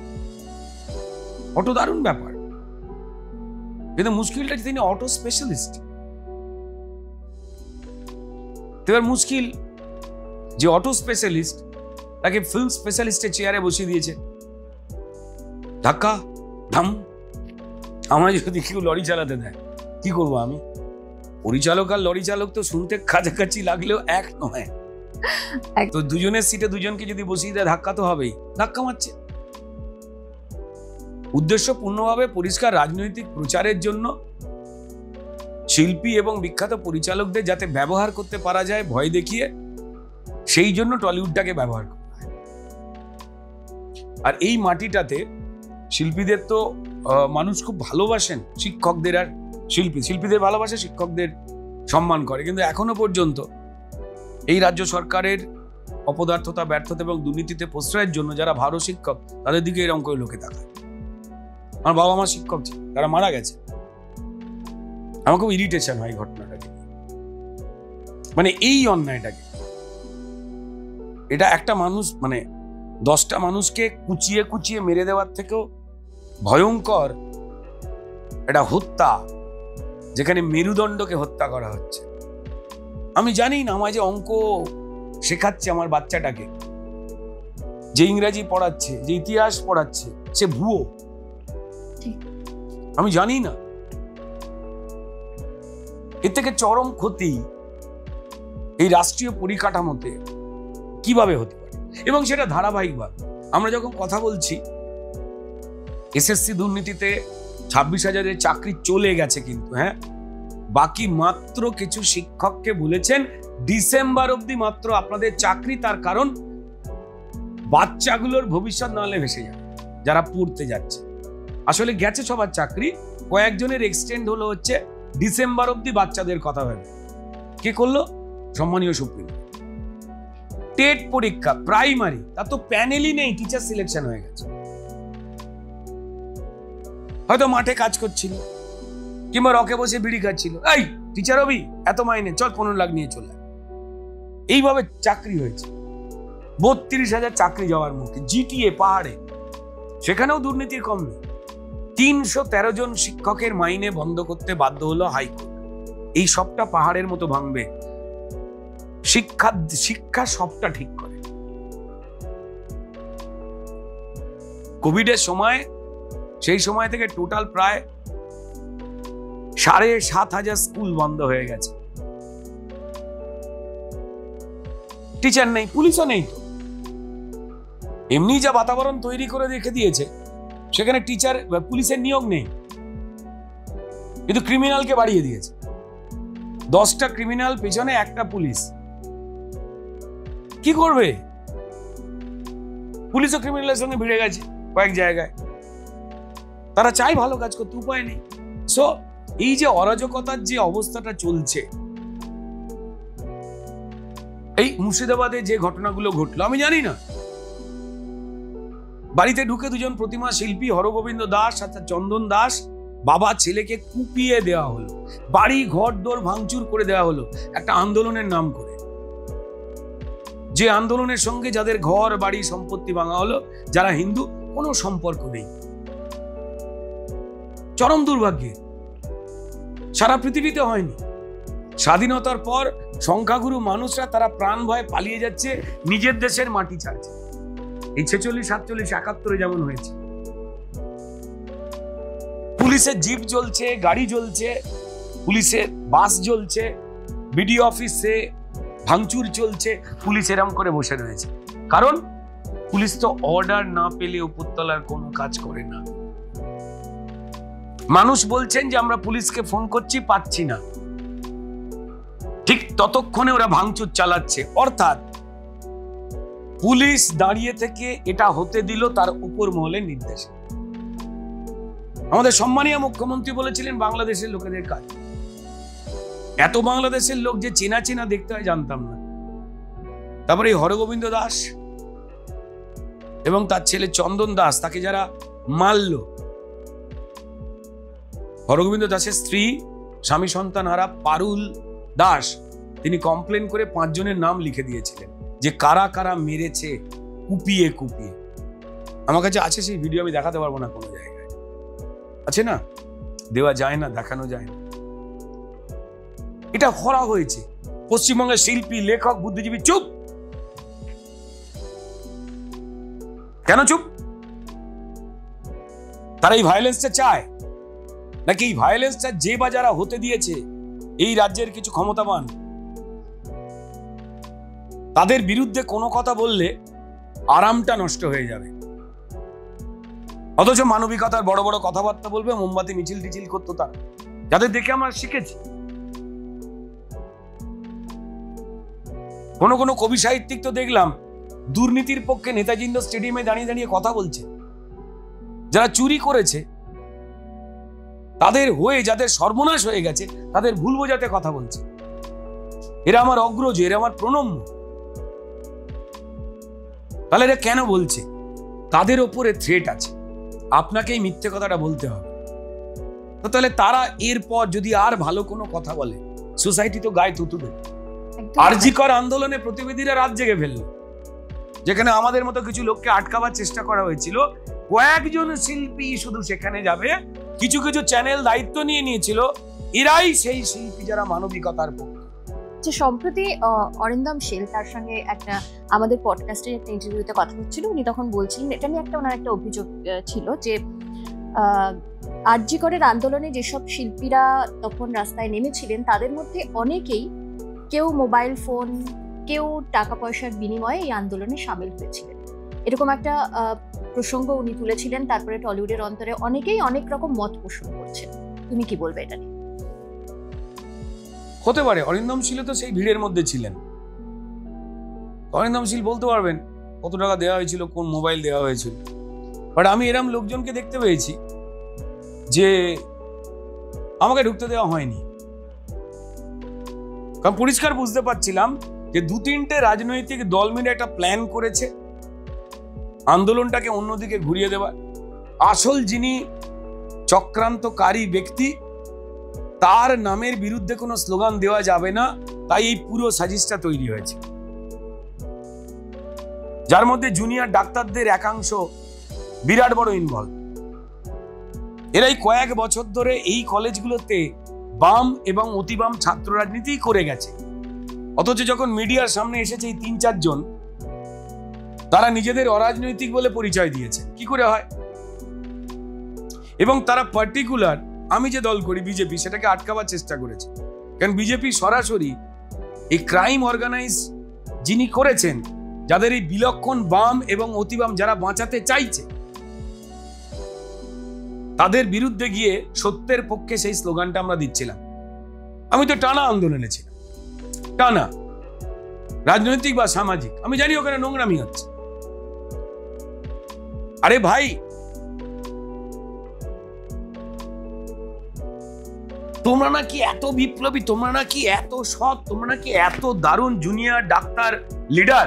অটো দারুণ ব্যাপার, কিন্তু মুশকিলটা তিনি অটো স্পেশালিস্ট। এবার মুশকিল যে অটো স্পেশালিস্ট তাকে ফিল্ম স্পেশালিস্টের চেয়ারে বসিয়ে দিয়েছে। ধাক্কা ধাম। আমার যদি কেউ লরি চালাতে দেয়, কি করবো আমি? পরিচালক আর লরি চালক তো শুনতে কাছাকাছি লাগলেও এক নয়। তো দুজনের সিটে দুজনকে যদি বসিয়ে দেয়, ধাক্কা তো হবেই। ধাক্কা মারছে উদ্দেশ্যপূর্ণভাবে পরিষ্কার রাজনৈতিক প্রচারের জন্য, শিল্পী এবং বিখ্যাত পরিচালকদের যাতে ব্যবহার করতে পারা যায় ভয় দেখিয়ে, সেই জন্য টলিউডটাকে ব্যবহার করা হয়। আর এই মাটিটাতে শিল্পীদের তো মানুষ খুব ভালোবাসেন, শিক্ষকদের আর শিল্পীদের ভালোবাসে, শিক্ষকদের সম্মান করে। কিন্তু এখনো পর্যন্ত এই রাজ্য সরকারের অপদার্থতা, ব্যর্থতা এবং দুর্নীতিতে প্রশ্রয়ের জন্য যারা ভালো শিক্ষক, তাদের দিকে এরকম করে লোকে তাকায়। আমার বাবা মা শিক্ষক ছিল, তারা মারা গেছে। আমার খুব ইরিটেশন হয় ঘটনাটাকে, মানে এই অন্যায়টাকে। এটা একটা মানুষ, মানে 10টা মানুষকে কুচিয়ে কুচিয়ে মেরে দেওয়ার থেকেও ভয়ঙ্কর এটা হত্যা, যেখানে মেরুদণ্ডকে হত্যা করা হচ্ছে। আমি জানি না, আমার যে অঙ্ক শেখাচ্ছে আমার বাচ্চাটাকে, যে ইংরেজি পড়াচ্ছে, যে ইতিহাস পড়াচ্ছে, সে ভুয়ো। আমি জানি না। এর থেকে চরম ক্ষতি এই রাষ্ট্রীয় পরিকাঠামোতে কিভাবে হতে পারে, এবং সেটা ধারাবাহিকভাবে। আমরা যখন কথা বলছি, এসএসসি দুর্নীতিতে 26,000-এর চাকরি চলে গেছে, কিন্তু হ্যাঁ, বাকি মাত্র কিছু শিক্ষককে বলেছেন ডিসেম্বর অবধি মাত্র আপনাদের চাকরি। তার কারণ বাচ্চাগুলোর ভবিষ্যৎ নাহলে ভেসে যাবে, যারা পড়তে যাচ্ছে। আসলে গেছে সবার চাকরি, কয়েকজনের এক্সটেন্ড হলো হচ্ছে ডিসেম্বর অবধি বাচ্চাদের কথা ভেবে। কে করলো? সম্মানীয় সুপ্রিম। টেট পরীক্ষা প্রাইমারি, তার তো প্যানেলই নেই, টিচার সিলেকশন হয়ে গেছে। হয়তো মাঠে কাজ করছিল, কিংবা রকে বসে বিড়ি খাচ্ছিল। এই টিচার হবি, এত মাইনে, চল 15 লাখ নিয়ে চলে। এইভাবে চাকরি হয়েছে। 32,000 চাকরি যাওয়ার মুখে। জিটিএ পাহাড়ে, সেখানেও দুর্নীতির কম নেই। 313 জন শিক্ষকের মাইনে বন্ধ করতে বাধ্য হলো হাইকোর্ট। এই সবটা পাহাড়ের মতো ভাঙবে। শিক্ষা সবটা ঠিক করে। কোভিডের সময়, সেই সময় থেকে টোটাল প্রায় 7,500 স্কুল বন্ধ হয়ে গেছে। টিচার নেই, পুলিশও নেই। তো এমনি যা বাতাবরণ তৈরি করে রেখে দিয়েছে, সেখানে টিচার, পুলিশের নিয়োগ নেই, কিন্তু ক্রিমিনালকে বাড়িয়ে দিয়েছে। 10টা ক্রিমিনাল পেছনে একটা পুলিশ। কি করবে? পুলিশও ক্রিমিনালের সঙ্গে ভিড়ে গেছে কয়েক জায়গায়। তারা চায় ভালো কাজ করতে, উপায় নেই। সো এই যে অরাজকতার যে অবস্থাটা চলছে, এই মুর্শিদাবাদে যে ঘটনাগুলো ঘটলো, আমি জানি না। বাড়িতে ঢুকে 2 জন প্রতিমা শিল্পী হরগোবিন্দ দাস আর চন্দন দাস, বাবা ছেলেকে কুপিয়ে দেওয়া হলো, বাড়ি ঘর দোর ভাঙচুর করে দেওয়া হলো একটা আন্দোলনের নাম করে। যে আন্দোলনের সঙ্গে যাদের ঘর বাড়ি সম্পত্তি ভাঙা হলো, যারা হিন্দু, কোনো সম্পর্ক নেই। চরম দুর্ভাগ্যে সারা পৃথিবীতে হয়নি। স্বাধীনতার পর সংখ্যাগুরু মানুষরা তারা প্রাণ ভয়ে পালিয়ে যাচ্ছে, নিজের দেশের মাটি ছাড়ছে। এই 46, 47, 71 যেমন হয়েছে। পুলিশের জিপ জ্বলছে, গাড়ি জ্বলছে, পুলিশের বাস জ্বলছে, বিডিও অফিসে ভাঙচুর চলছে, পুলিশ এরম করে বসে রয়েছে। কারণ পুলিশ তো অর্ডার না পেলে উপরতলার কোনো কাজ করে না। মানুষ বলছেন যে আমরা পুলিশকে ফোন করছি, পাচ্ছি না। ঠিক ততক্ষণে ওরা ভাঙচুর চালাচ্ছে। অর্থাৎ পুলিশ দাঁড়িয়ে থেকে এটা হতে দিল তার উপর মহলের নির্দেশে। আমাদের সম্মানীয় মুখ্যমন্ত্রী বলেছিলেন বাংলাদেশের লোকেদের কাজ। এত বাংলাদেশের লোক যে চেনা চেনা দেখতে হয় জানতাম না। তারপরে এই হরগোবিন্দ দাস এবং তার ছেলে চন্দন দাস, তাকে যারা মারল, হরগোবিন্দ দাসের স্ত্রী, স্বামী সন্তান হারা পারুল দাস, তিনি কমপ্লেন করে 5 জনের নাম লিখে দিয়েছিলেন যে কারা কারা মেরেছে কুপিয়ে কুপিয়ে। আমার কাছে আছে সেই ভিডিও, আমি দেখাতে পারবো না কোনো জায়গায়। আছে না, দেওয়া যায় না, দেখানো যায় না। এটা করা হয়েছে। পশ্চিমবঙ্গের শিল্পী, লেখক, বুদ্ধিজীবী চুপ। কেন চুপ? তারা এই ভায়োলেন্সটা চায় নাকি এই ভায়োলেন্সটা যে বা যারা হতে দিয়েছে এই রাজ্যের কিছু ক্ষমতাবান, তাদের বিরুদ্ধে কোনো কথা বললে আরামটা নষ্ট হয়ে যাবে, অথচ মানবিকতার বড় বড় কথাবার্তা বলবে, মোমবাতি মিছিল টিছিল করতো তারা, যাদের দেখে আমরা শিখেছি। কোন কোন কবি সাহিত্যিক তো দেখলাম দুর্নীতির পক্ষে নেতাজি ইন্ডোর স্টেডিয়ামে দাঁড়িয়ে দাঁড়িয়ে কথা বলছে। যারা চুরি করেছে তাদের হয়ে, যাদের সর্বনাশ হয়ে গেছে তাদের ভুল বোঝাতে কথা বলছে। এরা আমার অগ্রজ, এরা আমার প্রণম্য। তাহলে এরা কেন বলছে? তাদের ওপরে থ্রেট আছে, আপনাকেই মিথ্যে কথাটা বলতে হবে। তো তাহলে তারা এরপর যদি আর ভালো কোনো কথা বলে, সোসাইটি তো গায়ে থুতু দেবে। আরজিকর আন্দোলনে প্রতিনিধিরা রাত জেগে ফেলল, যেখানে আমাদের মতো কিছু লোককে আটকাবার চেষ্টা করা হয়েছিল। কয়েকজন শিল্পী শুধু সেখানে যাবে, কিছু কিছু চ্যানেল দায়িত্ব নিয়ে নিয়েছিল, এরাই সেই শিল্পী যারা মানবিকতার পক্ষে। যে সম্প্রতি অরিন্দম শীল, তার সঙ্গে একটা আমাদের পডকাস্টের একটা ইন্টারভিউতে কথা হচ্ছিল, উনি তখন বলছিলেন, এটা নিয়ে ওনার একটা অভিযোগ ছিল যে আরজি করের আন্দোলনে যেসব শিল্পীরা তখন রাস্তায় নেমেছিলেন তাদের মধ্যে অনেকেই, কেউ মোবাইল ফোন, কেউ টাকা পয়সার বিনিময়ে এই আন্দোলনে সামিল হয়েছিলেন। এরকম একটা প্রসঙ্গ উনি তুলেছিলেন। তারপরে টলিউডের অন্তরে অনেকেই অনেক রকম মত পোষণ করছেন। তুমি কি বলবে এটা নিয়ে? হতে পারে অরিন্দম শীল তো সেই ভিড়ের মধ্যে ছিলেন। অরিন্দম শীল বলতে পারবেন কত টাকা দেওয়া হয়েছিল, কোন মোবাইল দেওয়া হয়েছিল। বাট আমি এরম লোকজনকে দেখতে পেয়েছি যে আমাকে ঢুকতে দেওয়া হয়নি। কারণ পরিষ্কার বুঝতে পারছিলাম যে 2-3টে রাজনৈতিক দল মিলে একটা প্ল্যান করেছে আন্দোলনটাকে অন্যদিকে ঘুরিয়ে দেওয়ার। আসল যিনি চক্রান্তকারী ব্যক্তি, তার নামের বিরুদ্ধে কোনো স্লোগান দেওয়া যাবে না, তাই এই পুরো সাজিশটা তৈরি হয়েছে, যার মধ্যে জুনিয়র ডাক্তারদের একাংশ বিরাট বড় ইনভলভ। এরাই কয়েক বছর ধরে এই কলেজগুলোতে বাম এবং অতিবাম ছাত্র রাজনীতি করে গেছে। অথচ যখন মিডিয়ার সামনে এসেছে এই 3-4 জন, তারা নিজেদের অরাজনৈতিক বলে পরিচয় দিয়েছে। কি করে হয়? এবং তারা পার্টিকুলার, আমি যে দল করি বিজেপি, সেটাকে আটকাবার চেষ্টা করেছে। কারণ বিজেপি সরাসরি এই ক্রাইম অর্গানাইজ যিনি করেছেন, যাদের এই বিলক্ষণ বাম এবং অতিবাম যারা বাঁচাতে চাইছে, তাদের বিরুদ্ধে গিয়ে সত্যের পক্ষে সেই স্লোগানটা আমরা দিচ্ছিলাম। আমি তো টানা আন্দোলনে ছিলাম, টানা, রাজনৈতিক বা সামাজিক। আমি জানি ওখানে নোংরামি হচ্ছে। আরে ভাই, তোমরা নাকি এত বিপ্লবী, তোমরা নাকি এত সৎ, তোমরা নাকি এত দারুণ জুনিয়র ডাক্তার লিডার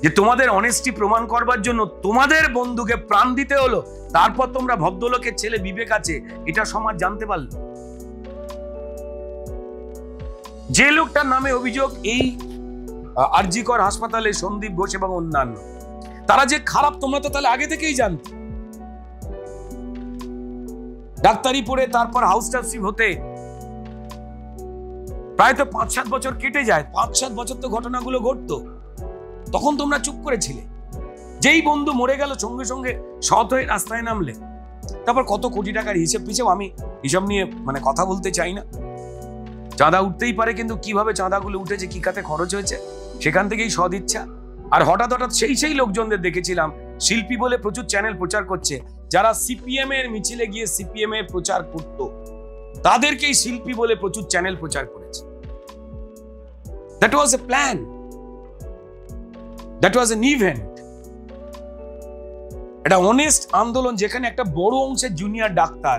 যে তোমাদের অনেস্টি প্রমাণ করবার জন্য তোমাদের বন্ধুকে প্রাণ দিতে হলো। তারপর তোমরা ভদ্রলোকের ছেলে বিবেক আছে এটা সমাজ জানতে পারল। যে লোকটার নামে অভিযোগ এই আরজিকর হাসপাতালে সন্দীপ ঘোষ এবং অন্যান্য, তারা যে খারাপ তোমরা তো তাহলে আগে থেকেই জানতে। ডাক্তারি পড়ে তারপর হাউস স্টাফশিপ হতে প্রায় তো 5-7 বছর কেটে যায়। 5-7 বছর তো ঘটনাগুলো ঘটতো, তখন তোমরা চুপ করেছিলে। যেই বন্ধু মরে গেল সঙ্গে সঙ্গে সৎ হয়ে রাস্তায় নামলে। তারপর কত কোটি টাকার হিসেব পিছেও আমি হিসাব নিয়ে কথা বলতে চাই না। চাঁদা উঠতেই পারে, কিন্তু কিভাবে চাঁদাগুলো উঠেছে, কি খাতে খরচ হয়েছে, সেখান থেকেই সদিচ্ছা। আর হঠাৎ হঠাৎ সেই লোকজনদের দেখেছিলাম শিল্পী বলে প্রচুর চ্যানেল প্রচার করছে, যারা সিপিএম এর মিছিলে গিয়ে সিপিএম এর প্রচার করত, তাদেরকেই শিল্পী বলে প্রচুর চ্যানেল প্রচার করেছে। That was A plan, that was an event. একটা অনেস্ট আন্দোলন, যেখানে একটা বড় অংশের জুনিয়র ডাক্তার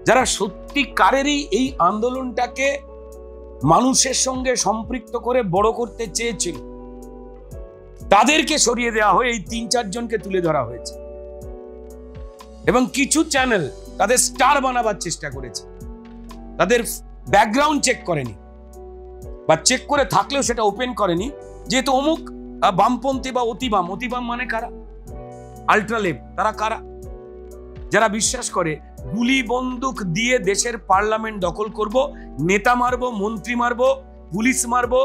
যারা সত্যিকারেরই এই আন্দোলনটাকে মানুষের সঙ্গে সম্পৃক্ত করে বড় করতে চেয়েছিল, তাদেরকে সরিয়ে দেওয়া হয়ে এই 3-4 জনকে তুলে ধরা হয়েছে। এবং কিছু চ্যানেল তাদের স্টার বানাবার চেষ্টা করেছে, তাদের ব্যাকগ্রাউন্ড চেক করেনি, বা চেক করে থাকলেও সেটা ওপেন করেনি, যেহেতু অমুক বামপন্থী বা অতিবাম। অতিবাম মানে কারা? Ultra left. তারা কারা? যারা বিশ্বাস করে গুলি বন্দুক দিয়ে দেশের পার্লামেন্ট দখল করব, নেতা মারবো, মন্ত্রী মারবো, পুলিশ মারবো,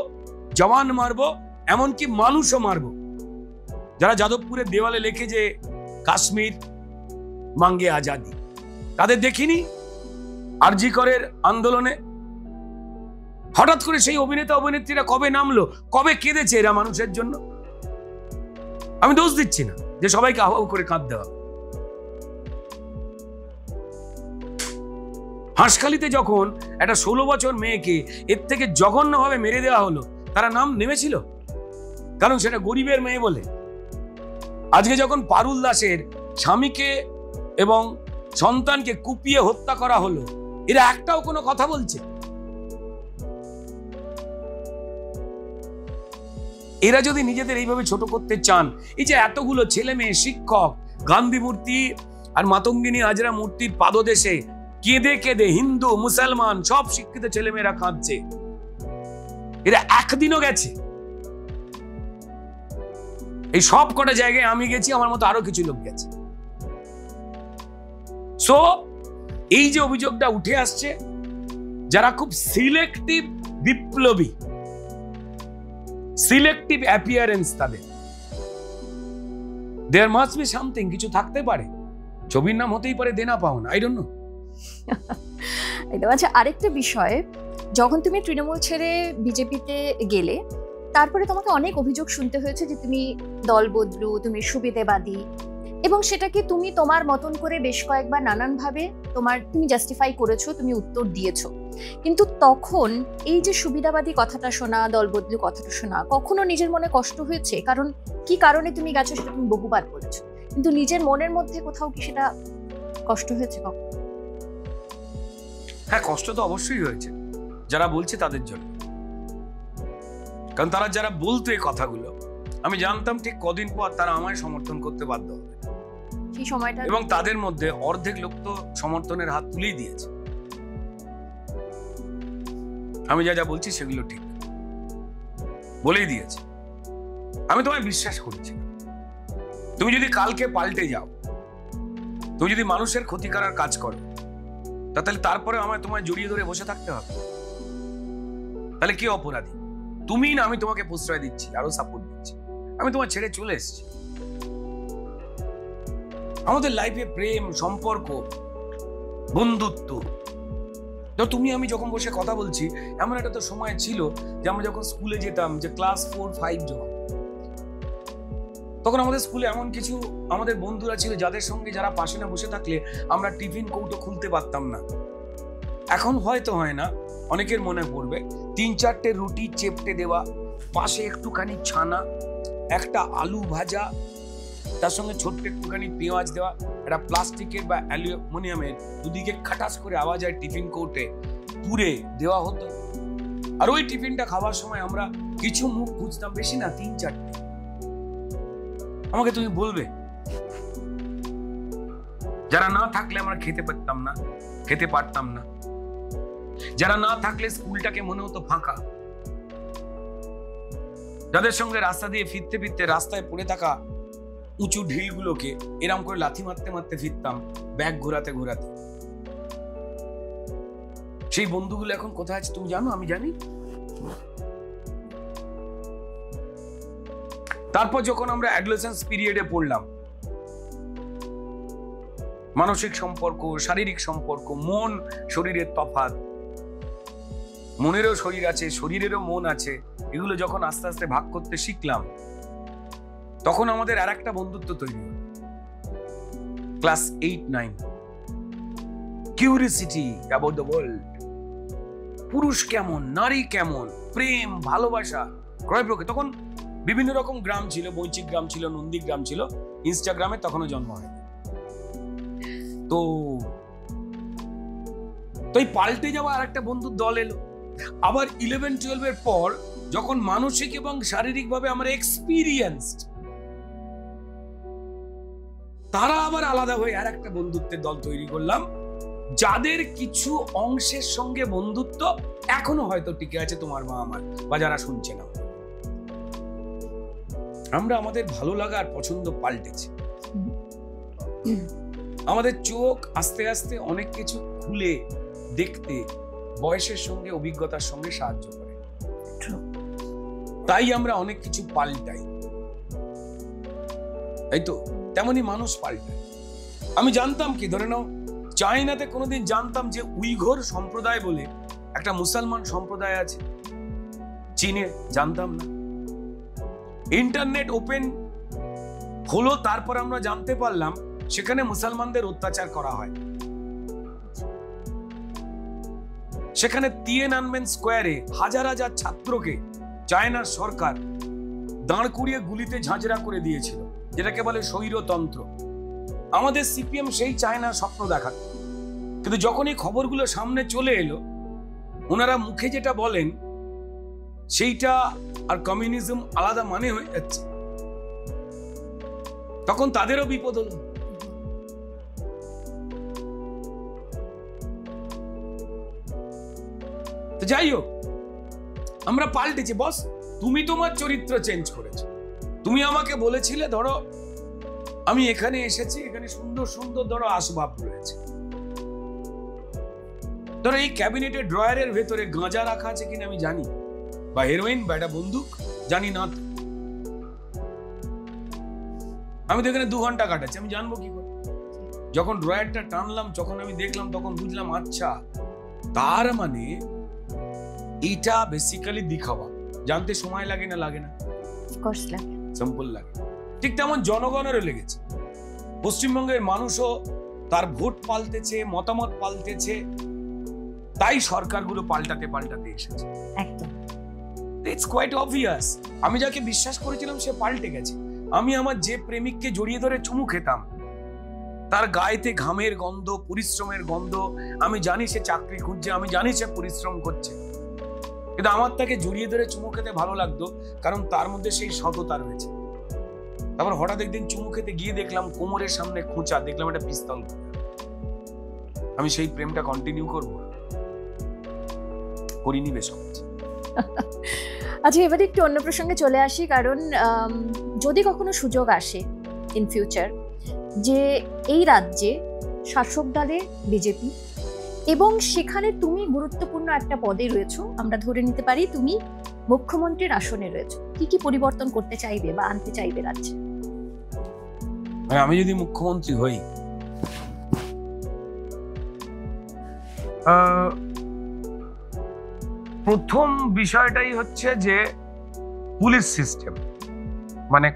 জওয়ান মারবো, এমনকি মানুষও মারবো। যারা যাদবপুরের দেওয়ালে লেখে যে কাশ্মীর মাঙ্গে আজাদি, তাদের দেখিনি আরজি করের আন্দোলনে? হঠাৎ করে সেই অভিনেতা অভিনেত্রীরা কবে নামলো, কবে কেঁদেছে এরা মানুষের জন্য? আমি দোষ দিচ্ছি না যে সবাইকে আহ্বান করে কাঁদতে হবে। হাঁসখালিতে যখন একটা 16 বছর মেয়েকে এর থেকে জঘন্যভাবে মেরে দেওয়া হলো, তারা নাম নেমেছিল? কারণ সেটা গরিবের মেয়ে বলে। আজকে যখন পারুল দাসের স্বামীকে এবং সন্তানকে কুপিয়ে হত্যা করা হলো, এরা একটাও কোনো কথা বলছে? এরা যদি নিজেদের এইভাবে ছোট করতে চান, এই যে এতগুলো ছেলে মেয়ে, শিক্ষক, গান্ধী মূর্তি আর মাতঙ্গিনী হাজরা মূর্তির পাদদেশে কেঁদে কেঁদে হিন্দু মুসলমান সব শিক্ষিত ছেলেমেয়েরা কাঁদছে, এরা একদিনও গেছে? এই সব কটা জায়গায় আমি গেছি, আমার মতো আরো কিছু লোক গেছে। সো এই যে অভিযোগটা উঠে আসছে, যারা খুব সিলেক্টিভ বিপ্লবী, সিলেক্টিভ অ্যাপিয়ারেন্স তাদের, দেয়ার মাস্ট বি সামথিং, কিছু থাকতে পারে। ছবির নাম হতেই পারে দেনা পাওনা, আই ডোন্ট নো। আচ্ছা, আরেকটা বিষয়, যখন তুমি তৃণমূল ছেড়ে বিজেপিতে গেলে, তারপরে তোমাকে অনেক অভিযোগ শুনতে হয়েছে যে তুমি দল বদলু, তুমি সুবিধাবাদী, এবং সেটাকে তুমি তোমার মতন করে বেশ কয়েকবার নানানভাবে তুমি জাস্টিফাই করেছো, তুমি উত্তর দিয়েছো। কিন্তু তখন এই যে সুবিধাবাদী কথাটা শোনা, দল বদলু কথাটা শোনা, কখনো নিজের মনে কষ্ট হয়েছে? কারণ কি কারণে তুমি গেছো সেটা তুমি বহুবার বলেছো, কিন্তু নিজের মনের মধ্যে কোথাও কি সেটা কষ্ট হয়েছে কখনো? হ্যাঁ, কষ্ট তো অবশ্যই হয়েছে যারা বলছে তাদের জন্য। কারণ তারা যারা বলতো এই কথাগুলো, আমি জানতাম ঠিক কদিন পর তারা আমায় সমর্থন করতে বাধ্য হবে সেই সময়টা, এবং তাদের মধ্যে অর্ধেক লোক তো সমর্থনের হাত তুলেই দিয়েছে। আমি যা যা বলছি সেগুলো ঠিক বলেই দিয়েছে। আমি তোমায় বিশ্বাস করছি। তুমি যদি কালকে পাল্টে যাও, তুমি যদি মানুষের ক্ষতি করার কাজ করো, তাহলে তারপরে আমায় তোমায় জড়িয়ে ধরে বসে থাকতে হবে? তাহলে কে অপরাধী? তুমি না আমি তোমাকে প্রশ্রয় দিচ্ছি, আরো সাপোর্ট দিচ্ছি। আমি তোমার ছেড়ে চলে এসেছি। আমাদের লাইফে প্রেম, সম্পর্ক, বন্ধুত্ব, তুমি আমি যখন বসে কথা বলছি, এমন একটা তো সময় ছিল যে আমরা যখন স্কুলে যেতাম, যে ক্লাস 4-5 যখন, তখন আমাদের স্কুলে এমন কিছু আমাদের বন্ধুরা ছিল যাদের সঙ্গে যারা পাশে না বসে থাকলে আমরা টিফিন কৌটো খুলতে পারতাম না। এখন হয়তো হয় না, অনেকের মনে পড়বে 3-4টে রুটি চেপটে দেওয়া, পাশে একটুখানি ছানা, একটা আলু ভাজা, তার সঙ্গে ছোট্ট একটুখানি পেঁয়াজ দেওয়া, একটা প্লাস্টিকের বা অ্যালুমিনিয়ামের দুদিকে খাটাস করে আওয়াজ হয় টিফিন কৌটে পুরে দেওয়া হতো। আর ওই টিফিনটা খাওয়ার সময় আমরা কিছু মুখ খুঁজতাম, বেশি না 3-4টে। আমাকে তুমি বলবে যারা না থাকলে আমরা খেতে পারতাম না, যারা না থাকলে স্কুলটাকে মনে হতো ফাঁকা, যাদের সঙ্গে রাস্তা দিয়ে ফিরতে ফিরতে রাস্তায় পড়ে থাকা উঁচু ঢিলগুলোকে এরম করে লাথি মারতে মারতে ফিরতাম, ব্যাগ ঘোরাতে ঘোরাতে। সেই বন্ধুগুলো এখন কোথায় আছে তুমি জানো? আমি জানি। তারপর যখন আমরা অ্যাডোলেসেন্স পিরিয়ডে পড়লাম, মানসিক সম্পর্ক, শারীরিক সম্পর্ক, মন শরীরের তফাৎ, মনেরও শরীর আছে, শরীরেরও মন আছে, এগুলো যখন আস্তে আস্তে ভাগ করতে শিখলাম, তখন আমাদের আর একটা বন্ধুত্ব তৈরি হলো। Class 8-9, curiosity about the world, পুরুষ কেমন, নারী কেমন, প্রেম, ভালোবাসা, ক্রয় প্রক্রিয়া। তখন বিভিন্ন রকম গ্রাম ছিল, বৈচিক গ্রাম ছিল, নন্দীগ্রাম ছিল, ইনস্টাগ্রামে তখনও জন্ম হয়নি। তো এই পাল্টে যাওয়া আর একটা বন্ধুর দল এলো। আবার 11-12 এর পর যখন মানসিক এবং শারীরিক ভাবে আমরা এক্সপিরিয়েন্সড, তারা আবার আলাদা হয়ে আর একটা বন্ধুত্বের দল তৈরি করলাম, যাদের কিছু অংশের সঙ্গে বন্ধুত্ব এখনো হয়তো টিকে আছে তোমার বা আমার, বা যারা শুনছে না। আমরা আমাদের ভালো লাগা আর পছন্দ পাল্টেছি। আমাদের চোখ আস্তে আস্তে অনেক কিছু খুলে দেখতে বয়সের সঙ্গে, অভিজ্ঞতার সঙ্গে সাহায্য করে। তাই আমরা অনেক কিছু পাল্টাই, তাই তো? তেমনি মানুষ পাল্টায়। আমি জানতাম কি, ধরে নাও চায়নাতে কোনোদিন জানতাম যে উইঘুর সম্প্রদায় বলে একটা মুসলমান সম্প্রদায় আছে? চীনে জানতাম না। ইন্টারনেট ওপেন হলো, তারপর আমরা জানতে পারলাম সেখানে মুসলমানদের অত্যাচার করা হয়। সেখানে তিয়েনআনমেন স্কোয়ারে হাজার হাজার ছাত্রকে চায়নার সরকার দাঁড় করিয়ে গুলিতে ঝাঁঝরা করে দিয়েছিল, যেটাকে বলে স্বৈরতন্ত্র। আমাদের সিপিএম সেই চায়নার স্বপ্ন দেখাত, কিন্তু যখন এই খবরগুলো সামনে চলে এলো, ওনারা মুখে যেটা বলেন সেইটা আর কমিউনিজম আলাদা মানে হয়ে যাচ্ছে, তখন তাদেরও বিপদ হলো। তো যাই হোক, আমরা পাল্টেছি বস। তুমি তোমার চরিত্র চেঞ্জ করেছো। তুমি আমাকে বলেছিলে, ধরো আমি এখানে এসেছি, এখানে সুন্দর সুন্দর ধরো আসবাব রয়েছে, ধরো এই ক্যাবিনেটের ড্রয়ারের ভেতরে গাঁজা রাখা আছে কিনা আমি জানি, বা হেরোইন বা একটা বন্দুক জানি না। আমি তো এখানে 2 ঘন্টা কাটাচ্ছি, আমি জানবো কি করে? যখন ড্রয়ারটা টানলাম, যখন আমি দেখলাম, তখন বুঝলাম আচ্ছা, তার মানে এটা বেসিক্যালি দিখাওয়া। জানতে সময় লাগে না? লাগে না? সিম্পল লাগে। ঠিক তেমন জনগণেরও লেগেছে। পশ্চিমবঙ্গের মানুষও তার ভোট পাল্টেছে, মতামত পাল্টেছে, তাই সরকারগুলো পাল্টাতে পাল্টাতে এসেছে। একদম, ইটস কোয়াইট অবভিয়াস। আমি যাকে বিশ্বাস করেছিলাম সে পাল্টে গেছে। আমি আমার যে প্রেমিককে জড়িয়ে ধরে চুমু খেতাম, তার গায়েতে ঘামের গন্ধ, পরিশ্রমের গন্ধ, আমি জানি সে চাকরি খুঁজছে, আমি জানি সে পরিশ্রম করছে, কিন্তু আমার তাকে জড়িয়ে ধরে চুমু খেতে ভালো লাগতো, কারণ তার মধ্যে সেই সততা রয়েছে। তারপর হঠাৎ একদিন চুমু খেতে গিয়ে দেখলাম কোমরের সামনে খোঁচা, দেখলাম একটা পিস্তল। আমি সেই প্রেমটা কন্টিনিউ করবো? করিনি, বেশ করেছি। আচ্ছা, এবারে একটু অন্য প্রসঙ্গে চলে আসি, কারণ যদি কখনো সুযোগ আসে ইন ফিউচার যে এই রাজ্যে শাসক দলে বিজেপি, এবং সেখানে তুমি গুরুত্বপূর্ণ একটা পদে রয়েছো, আমরা ধরে নিতে পারি তুমি মুখ্যমন্ত্রীর আসনে রয়েছো, কি কি পরিবর্তন করতে চাইবে বা আনতে চাইবে রাজ্যে? আমি যদি মুখ্যমন্ত্রী হই, প্রথম বিষয়টাই হচ্ছে যে পুলিশ সিস্টেম, মানে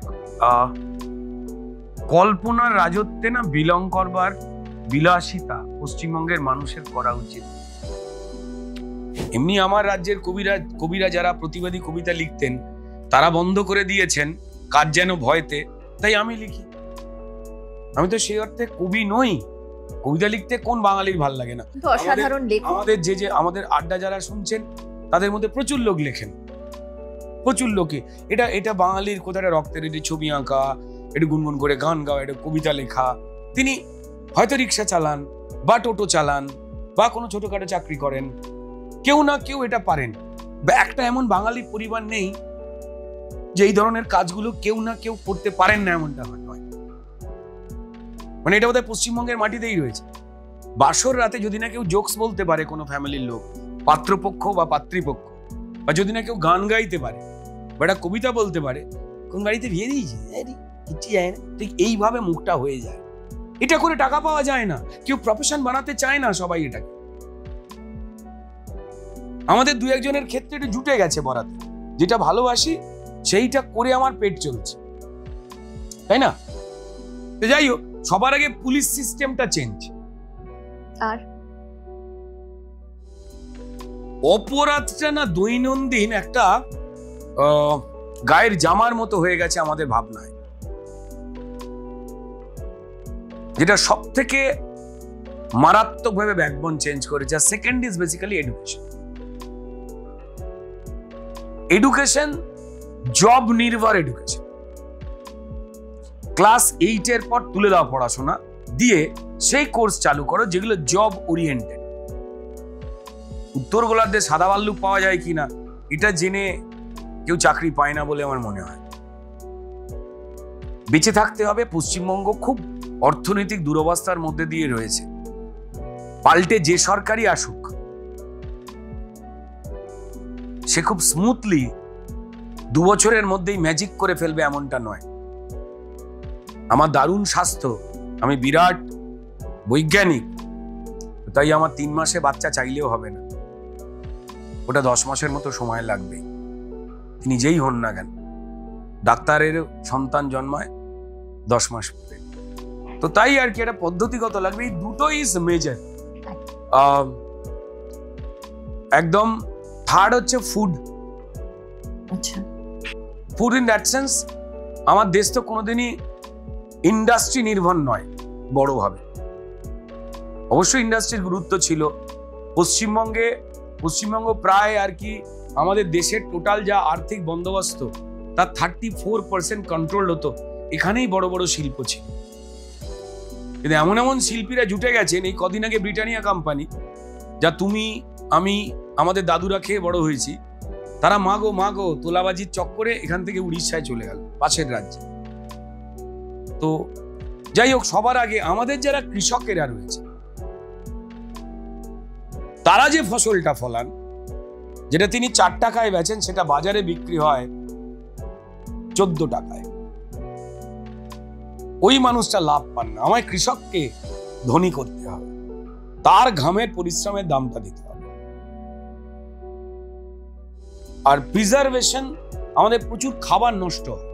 কল্পনার রাজত্বে না বিলং করবার বিলাসিতা পশ্চিমবঙ্গের মানুষের করা উচিত। এমনি আমার রাজ্যের কবিরা যারা প্রতিবাদী কবিতা লিখতেন, তারা বন্ধ করে দিয়েছেন কাজ যেন ভয়তে, তাই আমি লিখি। আমি তো সেই অর্থে কবি নই। কবিতা লিখতে কোন বাঙালির ভাল লাগে না? অসাধারণ লেখক। আমাদের আড্ডা যারা শুনছেন, তাদের মধ্যে প্রচুর লোক লেখেন, প্রচুর লোকে। এটা বাঙালির কোথাটা রক্তের, এটি ছবি আঁকা, একটু গুনগুন করে গান গাওয়া, এটা কবিতা লেখা। তিনি হয়তো রিক্সা চালান, বা টোটো চালান, বা কোনো ছোটখাটো চাকরি করেন, কেউ না কেউ এটা পারেন। একটা এমন বাঙালি পরিবার নেই যে এই ধরনের কাজগুলো কেউ না কেউ করতে পারেন না, এমনটা নয়। মানে এটা বোধহয় পশ্চিমবঙ্গের মাটিতেই রয়েছে। বাসর রাতে যদি না কেউ জোকস বলতে পারে, কোনো ফ্যামিলির লোক, পাত্রপক্ষ বা পাত্রীপক্ষ, বা যদি না কেউ গান গাইতে পারে বা একটা কবিতা বলতে পারে, কোন বাড়িতে বিয়ে দিয়েছে কিচ্ছু যায় না, ঠিক এইভাবে মুখটা হয়ে যায়। এটা করে টাকা পাওয়া যায় না, কেউ প্রফেশন বানাতে চায় না সবাই এটাকে। আমাদের দু একজনের ক্ষেত্রে এটা জুটে গেছে বরাতে, যেটা ভালোবাসি সেইটা করে আমার পেট চলছে, তাই না? তো যাই হোক, সবার আগে পুলিশ সিস্টেমটা চেঞ্জ। আর অপরাধটা না দৈনন্দিন একটা গায়ের জামার মতো হয়ে গেছে আমাদের ভাবনায়। যেটা সব থেকে মারাত্মকভাবে ব্যাকবোন চেঞ্জ করেছে। Second is basically education. Education, job নির্ভর এডুকেশন। ক্লাস 8 এর পর তুলে দাও পড়াশোনা, দিয়ে সেই কোর্স চালু করো যেগুলো জব ওরিয়েন্টেড। উত্তর গোলার্ধে সাদা ভাল্লুক পাওয়া যায় কিনা এটা জেনে কেউ চাকরি পায় না বলে আমার মনে হয়। বেঁচে থাকতে হবে। পশ্চিমবঙ্গ খুব অর্থনৈতিক দুরবস্থার মধ্যে দিয়ে রয়েছে। পাল্টে যে সরকারই আসুক, সে খুব স্মুথলি 2 বছরের মধ্যেই ম্যাজিক করে ফেলবে এমনটা নয়। আমার দারুণ স্বাস্থ্য, আমি বিরাট বৈজ্ঞানিক, তাই আমার 3 মাসে বাচ্চা চাইলেও হবে না, ওটা 10 মাসের মতো সময় লাগবে। তিনি যেই হন না কেন, ডাক্তারের সন্তান জন্মায় 10 মাস পরে। তো তাই আর কি, একটা পদ্ধতিগত লাগবে। এই দুটো ইজ মেজর। একদম থার্ড হচ্ছে ফুড। আচ্ছা, ফুড ইন দ্যাট সেন্স, আমার দেশ তো কোনোদিনই ইন্ডাস্ট্রি নির্ভর নয় বড়ভাবে। অবশ্যই ইন্ডাস্ট্রির গুরুত্ব ছিল। পশ্চিমবঙ্গ প্রায় আর কি আমাদের দেশের টোটাল যা আর্থিক বন্দোবস্ত তার 34% কন্ট্রোল হতো এখানেই বড় বড় শিল্প ছিল। কিন্তু এমন এমন শিল্পীরা জুটে গেছেন। এই কদিন আগে ব্রিটানিয়া কোম্পানি, যা তুমি আমি আমাদের দাদুরা খেয়ে বড় হয়েছি, তারা মাগো তোলাবাজির চক্করে এখান থেকে উড়িষ্যায় চলে গেল, পাশের রাজ্যে। তো যাই হোক, সবার আগে আমাদের যারা কৃষকেরা রয়েছে, তারা যে ফসলটা ফলান, যেটা তিনি 4 টাকায় বেচেন, সেটা বাজারে বিক্রি হয় 14 টাকায়। ওই মানুষটা লাভ পান না। আমায় কৃষককে ধনী করতে হবে, তার ঘামের পরিশ্রমের দামটা দিতে হবে। আর প্রিজার্ভেশন, আমাদের প্রচুর খাবার নষ্ট হয়,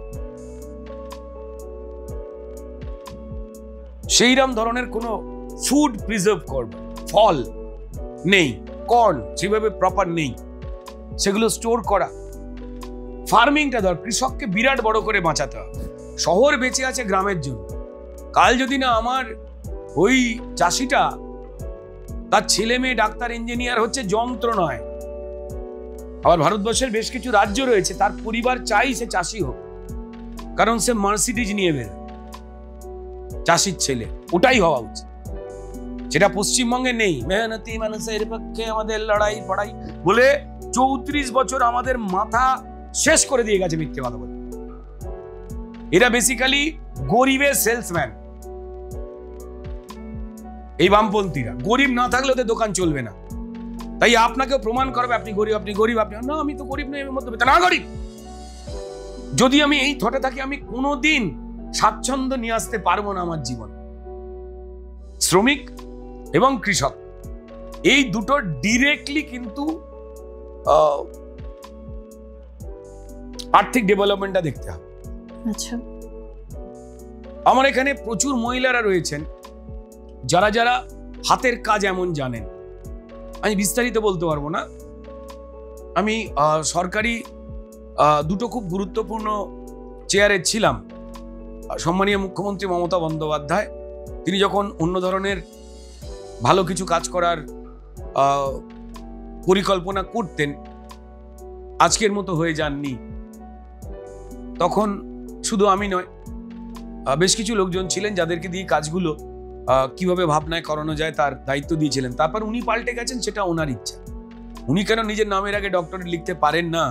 সেইরকম ধরনের কোনো ফুড প্রিজার্ভ করবে ফল নেই, কর্ন সেভাবে প্রপার নেই, সেগুলো স্টোর করা। ফার্মিংটা ধর, কৃষককে বিরাট বড় করে বাঁচাতে হবে। শহর বেঁচে আছে গ্রামের জন্য। কাল যদি না আমার ওই চাষিটা, তার ছেলে মেয়ে ডাক্তার ইঞ্জিনিয়ার হচ্ছে, যন্ত্র নয়। আবার ভারতবর্ষের বেশ কিছু রাজ্য রয়েছে, তার পরিবার চাই সে চাষি হোক, কারণ সে মার্সিডিজ নিয়ে বের, চাষির ছেলে। ওটাই হওয়া উচিত, যেটা পশ্চিমবঙ্গে নেই। মেহনতি মানুষের পক্ষে আমাদের লড়াই পড়াই বলে 34 বছর আমাদের মাথা শেষ করে দিয়ে গেছে মিথ্যে কথা বলে। এরা বেসিক্যালি গরিবের সেলসম্যান। এই বামপন্থীরা গরিব না থাকলে ওদের দোকান চলবে না, তাই আপনাকেও প্রমাণ করবে আপনি গরিব, আপনি গরিব, আপনি না, আমি তো গরিব নই, আমি মধ্যবিত্ত না, গরিব। যদি আমি এই থটে থাকি, আমি কোনোদিন স্বাচ্ছন্দ্য নিয়ে আসতে পারবো না আমার জীবন। শ্রমিক এবং কৃষক, এই দুটো ডিরেক্টলি কিন্তু আর্থিক ডেভেলপমেন্টটা দেখতে হবে। আচ্ছা, আমার এখানে প্রচুর মহিলারা রয়েছেন যারা যারা হাতের কাজ এমন জানেন। আমি বিস্তারিত বলতে পারবো না। আমি সরকারি দুটো খুব গুরুত্বপূর্ণ চেয়ারে ছিলাম। সম্মানীয় মুখ্যমন্ত্রী মমতা বন্দ্যোপাধ্যায়, তিনি যখন অন্য ধরনের ভালো কিছু কাজ করার পরিকল্পনা করতেন, আজকের মতো হয়ে যাননি, তখন শুধু আমি নয়, বেশ কিছু লোকজন ছিলেন যাদেরকে দিয়ে কাজগুলো কিভাবে ভাবনায় করানো যায় তার দায়িত্ব দিয়েছিলেন। তারপর উনি পাল্টে গেছেন, সেটা ওনার ইচ্ছা। উনি কেন নিজের নামের আগে ডক্টরেট লিখতে পারেন না,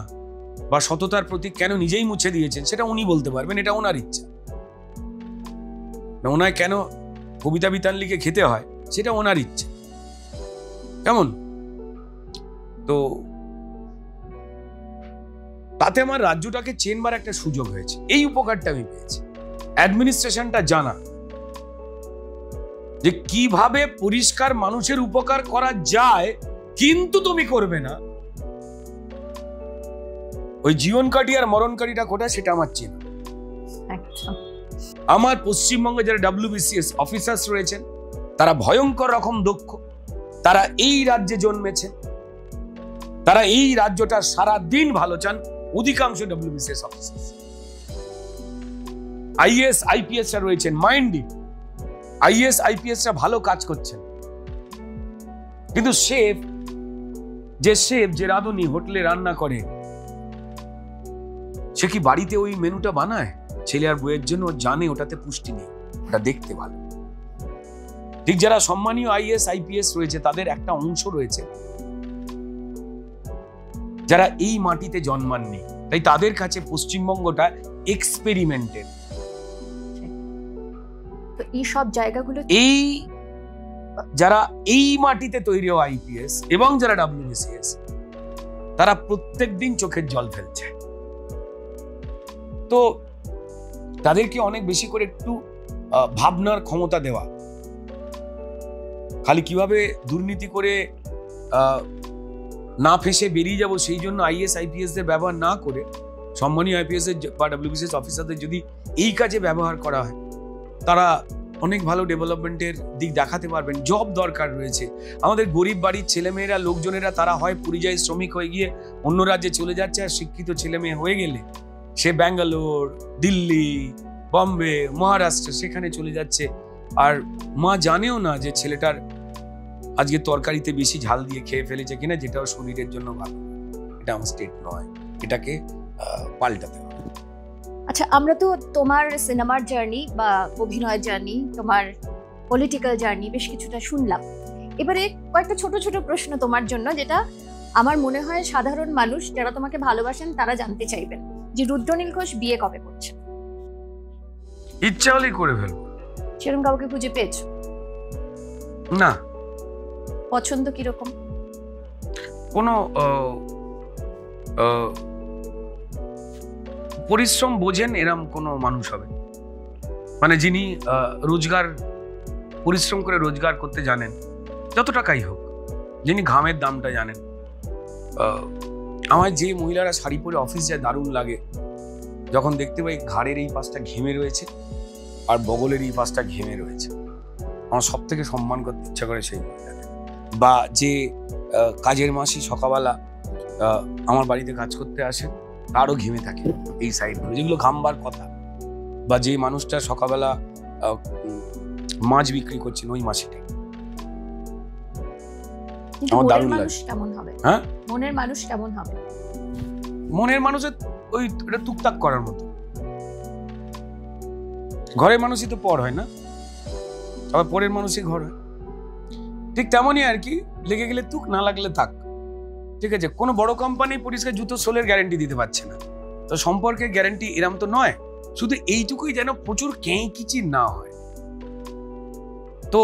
বা সততার প্রতীক কেন নিজেই মুছে দিয়েছেন, সেটা উনি বলতে পারবেন, এটা ওনার ইচ্ছা। ওনায় কেন কবিতা বিতান লিখে খেতে হয় সেটা ওনার ইচ্ছে, কেমন? তো তাতে আমার রাজ্যটাকে চেনবার একটা সুযোগ হয়েছে, এই উপকারটা আমি পেয়েছি। অ্যাডমিনিস্ট্রেশনটা জানা যে কিভাবে পরিষ্কার মানুষের উপকার করা যায়, কিন্তু তুমি করবে না, ওই জীবন কাটি আর মরণ কাটিটা কোথায় সেটা আমার চেনা। আমার পশ্চিমবঙ্গে যারা WBCS অফিসার্স রয়েছেন তারা ভয়ঙ্কর রকম দক্ষ, তারা এই রাজ্যে জন্মেছেন, তারা এই রাজ্যটা সারা দিন ভালো চান, অধিকাংশ WBCS অফিসার্স। IAS IPS রা রয়েছেন মাইন্ডি, IAS IPS রা ভালো কাজ করছেন, কিন্তু শেফ যে রাঁধুনি হোটেলে রান্না করে, সে কি বাড়িতে ওই মেনুটা বানায় ছেলে আর বউয়ের জন্য? জানে ওটাতে পুষ্টি নেই, ওটা দেখতে ভালো। ঠিক যারা সম্মানীয় IAS IPS রয়েছে তাদের একটা অংশ রয়েছে যারা এই মাটিতে জন্মাননি, তাই তাদের কাছে পশ্চিমবঙ্গটা এক্সপেরিমেন্টের। তো এই সব জায়গাগুলো, এই যারা এই মাটিতে তৈরি হওয়া IPS এবং যারা WBCS, তারা প্রত্যেকদিন চোখের জল ফেলছে। তো তাদেরকে অনেক বেশি করে একটু ভাবনার ক্ষমতা দেওয়া, খালি কিভাবে দুর্নীতি করে না ফেসে বেরিয়ে যাব সেই জন্য IAS IPS দের ব্যবহার না করে সম্মানীয় IPS এর বা WBCS অফিসারদের যদি এই কাজে ব্যবহার করা হয়, তারা অনেক ভালো ডেভেলপমেন্টের দিক দেখাতে পারবেন। জব দরকার রয়েছে আমাদের, গরিব বাড়ির ছেলেমেয়েরা, লোকজনেরা তারা হয় পরিযায়ী শ্রমিক হয়ে গিয়ে অন্য রাজ্যে চলে যাচ্ছে, আর শিক্ষিত ছেলে মেয়ে হয়ে গেলে সে ব্যাঙ্গালোর, দিল্লি, বম্বে, মহারাষ্ট্র সেখানে চলে যাচ্ছে, আর মা জানেও না যে ছেলেটার আজকে তরকারিতে বেশি ঝাল দিয়ে খেয়ে ফেলেছে কিনা, যেটাও শরীরের জন্য ভালো। এটা আমার স্টেট নয়, এটাকে পাল্টাতে হবে। আচ্ছা, আমরা তো তোমার সিনেমার জার্নি বা অভিনয় জার্নি, তোমার পলিটিক্যাল জার্নি বেশ কিছুটা শুনলাম। এবারে কয়েকটা ছোট ছোট প্রশ্ন তোমার জন্য, যেটা আমার মনে হয় সাধারণ মানুষ যারা তোমাকে ভালোবাসেন তারা জানতে চাইবেন, যে রুদ্রনীল ঘোষ বিয়ে কবে করছে? ইচ্ছা হলেই করে ফেলবো। সেরকম কাউকে খুঁজে পেয়েছো? না। পছন্দ কিরকম? কোনো পরিশ্রম বোঝেন এরম কোনো মানুষ হবে, মানে যিনি পরিশ্রম করে রোজগার করতে জানেন, যত টাকাই হোক, যিনি ঘামের দামটা জানেন। আমার যে মহিলারা শাড়ি পরে অফিস যায় দারুণ লাগে যখন দেখতে পাই ঘাড়ের এই পাশটা ঘেমে রয়েছে আর বগলের এই পাশটা ঘেমে রয়েছে। আমার সব থেকে সম্মান করতে ইচ্ছা করে সেই মহিলাকে। বা যে কাজের মাসি সকালবেলা আমার বাড়িতে কাজ করতে আসে, তারও ঘেমে থাকে এই সাইডগুলো, যেগুলো ঘামবার কথা। বা যে মানুষটা সকালবেলা মাছ বিক্রি করছেন, ওই মাসিটা আমার দারুণ লাগে। কেমন হবে? হ্যাঁ, মনের মানুষ কেমন হবে? মনের মানুষের ওই টুকটাক করার মতো। ঘরের মানুষই তো পর হয় না, আবার পরের মানুষই ঘর হয়, ঠিক তেমনই আর কি। লেগে গেলে তুক, না লাগলে থাক, ঠিক আছে? কোনো বড় কোম্পানি পরিষ্কার জুতো সোলের গ্যারান্টি দিতে পারছে না, তো সম্পর্কের গ্যারান্টি এরম তো নয়। শুধু এইটুকুই যেন প্রচুর কেঁকিচির না হয়। তো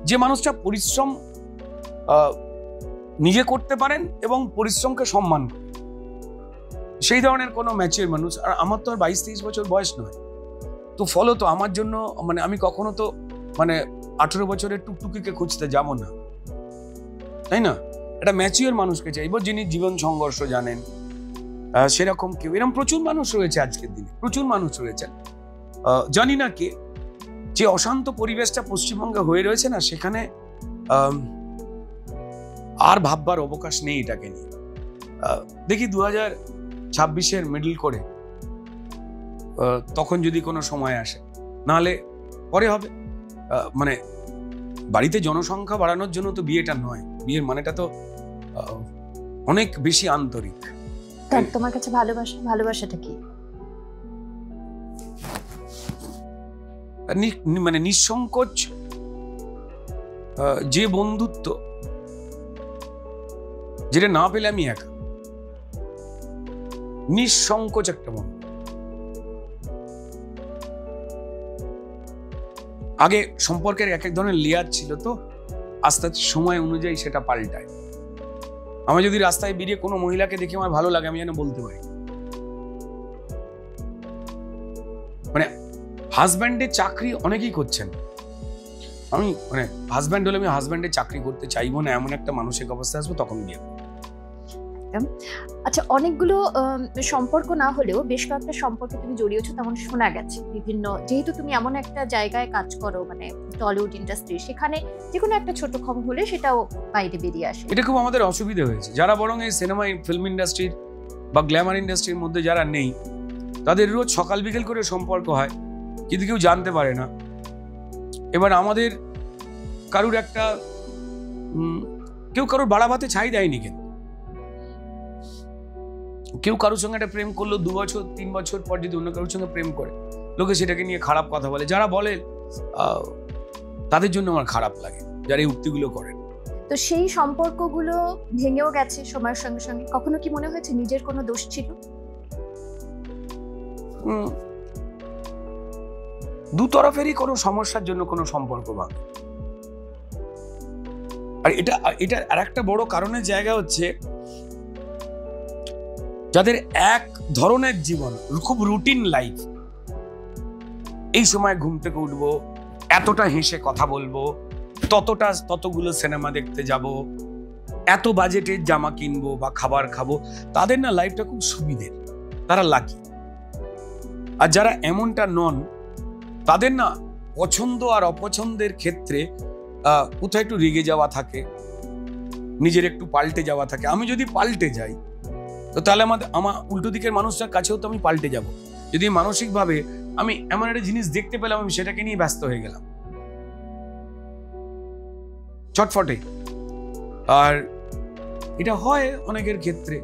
যে মানুষটা পরিশ্রম নিজে করতে পারেন এবং পরিশ্রমকে সম্মান করেন, সেই ধরনের কোনো ম্যাচিওর মানুষ। আর আমার তো আর 22-23 বছর বয়স নয়, তো ফলো তো আমার জন্য, মানে আমি কখনো তো 18 বছরের টুকটুকিকে খুঁজতে যাব না, তাই না? একটা ম্যাচিওর মানুষকে চাইবো, যিনি জীবন সংঘর্ষ জানেন, সেরকম কেউ। এরকম প্রচুর মানুষ রয়েছে আজকের দিনে, প্রচুর মানুষ রয়েছে। জানি না কে, যে অশান্ত পরিবেশটা পশ্চিমবঙ্গে হয়ে রয়েছে না, সেখানে আর ভাববার অবকাশ নেই এটাকে নিয়ে। দেখি 2026-এর মিডল করে তখন যদি কোনো সময় আসে, নাহলে পরে হবে। মানে বাড়িতে জনসংখ্যা বাড়ানোর জন্য তো বিয়েটা নয়, বিয়ের মানেটা তো অনেক বেশি আন্তরিক। তোমার কাছে ভালোবাসাটা কি? মানে নিঃসংকোচ যে বন্ধুত্ব, যেটা না পেলে আমি একা, নিঃসংকোচ একটা বন্ধু। আগে সম্পর্কের এক এক ধরনের লেয়ার ছিল, তো আস্তে আস্তে সময় অনুযায়ী সেটা পাল্টায়। আমি যদি রাস্তায় বেরিয়ে কোনো মহিলাকে দেখে আমার ভালো লাগে, আমি যেন বলতে পারি। মানে হাজব্যান্ডের চাকরি অনেকেই করছেন, আমি মানে হাজব্যান্ড হলে আমি হাজব্যান্ডের চাকরি করতে চাইবো না, এমন একটা মানসিক অবস্থা আসবো, তখন বিয়ে। আচ্ছা, অনেকগুলো সম্পর্ক না হলেও বেশ কয়েকটা সম্পর্কে তুমি জড়িয়েছো তেমন শোনা গেছে বিভিন্ন, যেহেতু তুমি এমন একটা জায়গায় কাজ করো মানে টলিউড ইন্ডাস্ট্রি, সেখানে যে কোনো একটা ছোট খবর হলে সেটাও বাইরে বেরিয়ে আসে। এটা খুব আমাদের অসুবিধা হয়েছে, যারা বরং এই সিনেমা ফিল্ম ইন্ডাস্ট্রির বা গ্ল্যামার ইন্ডাস্ট্রির মধ্যে যারা নেই, তাদের রোজ সকাল বিকেল করে সম্পর্ক হয়, কিন্তু কেউ জানতে পারে না। এবার আমাদের কারুর একটা কেউ কারুর বাড়া ভাতে ছাই দেয়নি, কিন্তু কেউ কারোর সঙ্গে একটা প্রেম করলো 2 বছর 3 বছর পর যদি অন্য কারোর সঙ্গে প্রেম করে, লোকে সেটাকে নিয়ে খারাপ কথা বলে। যারা বলে তাদের জন্য আমার খারাপ লাগে, যারা এই উক্তিগুলো করেন। তো সেই সম্পর্কগুলো ভেঙেও গেছে সময়ের সঙ্গে সঙ্গে, কখনো কি মনে হয়েছে নিজের কোনো দোষ ছিল? দু তরফেরই কোনো সমস্যার জন্য কোনো সম্পর্ক ভাঙে। আর এটা আর একটা বড় কারণের জায়গা হচ্ছে, যাদের এক ধরনের জীবন, খুব রুটিন লাইফ, এই সময় ঘুম থেকে উঠবো, এতটা হেসে কথা বলবো, ততগুলো সিনেমা দেখতে যাব, এত বাজেটের জামা কিনবো বা খাবার খাবো, তাদের না লাইফটা খুব সুবিধের, তারা লাকি। আর যারা এমনটা নন, তাদের না পছন্দ আর অপছন্দের ক্ষেত্রে কোথাও একটু রেগে যাওয়া থাকে, নিজের একটু পাল্টে যাওয়া থাকে। আমি যদি পাল্টে যাই, তো তাহলে আমার উল্টো দিকের মানুষটার কাছেও তো আমি পাল্টে যাব। যদি মানসিকভাবে আমি এমন একটা জিনিস দেখতে পেলাম, আমি সেটাকে নিয়ে ব্যস্ত হয়ে গেলাম চটফটে। আর এটা হয় অনেকের ক্ষেত্রে।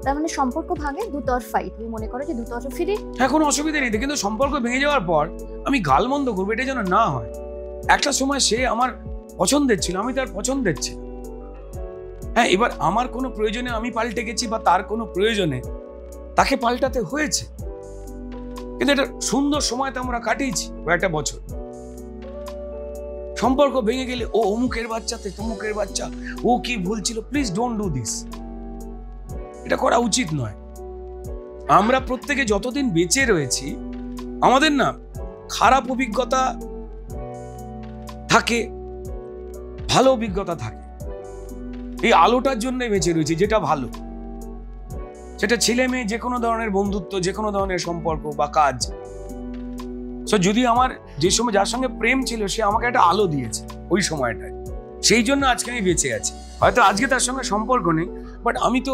তার মানে সম্পর্ক ভাঙে দুতরফাই, তুমি মনে করো যে দুতরফেরই? হ্যাঁ, কোনো অসুবিধা নেই, কিন্তু সম্পর্ক ভেঙে যাওয়ার পর আমি গালমন্দ করবো, এটা যেন না হয়। একটা সময় সে আমার পছন্দের ছিল, আমি তার পছন্দের ছিল। হ্যাঁ, এবার আমার কোনো প্রয়োজনে আমি পাল্টে গেছি, বা তার কোনো প্রয়োজনে তাকে পাল্টাতে হয়েছে, কিন্তু এটা সুন্দর সময় তো আমরা কাটিয়েছি কয়েকটা বছর। সম্পর্ক ভেঙে গেলে ও অমুকের বাচ্চাতে তমুকের বাচ্চা, ও কি ভুল ছিল, প্লিজ ডোন্ট ডু দিস। এটা করা উচিত নয়। আমরা প্রত্যেকে যতদিন বেঁচে রয়েছি, আমাদের না খারাপ অভিজ্ঞতা থাকে, ভালো অভিজ্ঞতা থাকে। এই আলোটার জন্যই বেঁচে রয়েছে, যেটা ভালো, সেটা ছেলে মেয়ে, যে কোনো ধরনের বন্ধুত্ব, যে কোনো ধরনের সম্পর্ক বা কাজ। যদি আমার যে সময় যার সঙ্গে প্রেম ছিল, সে আমাকে একটা আলো দিয়েছে ওই সময়টায়, সেই জন্য আজকে আমি বেঁচে আছি। হয়তো আজকে তার সঙ্গে সম্পর্ক নেই, বাট আমি তো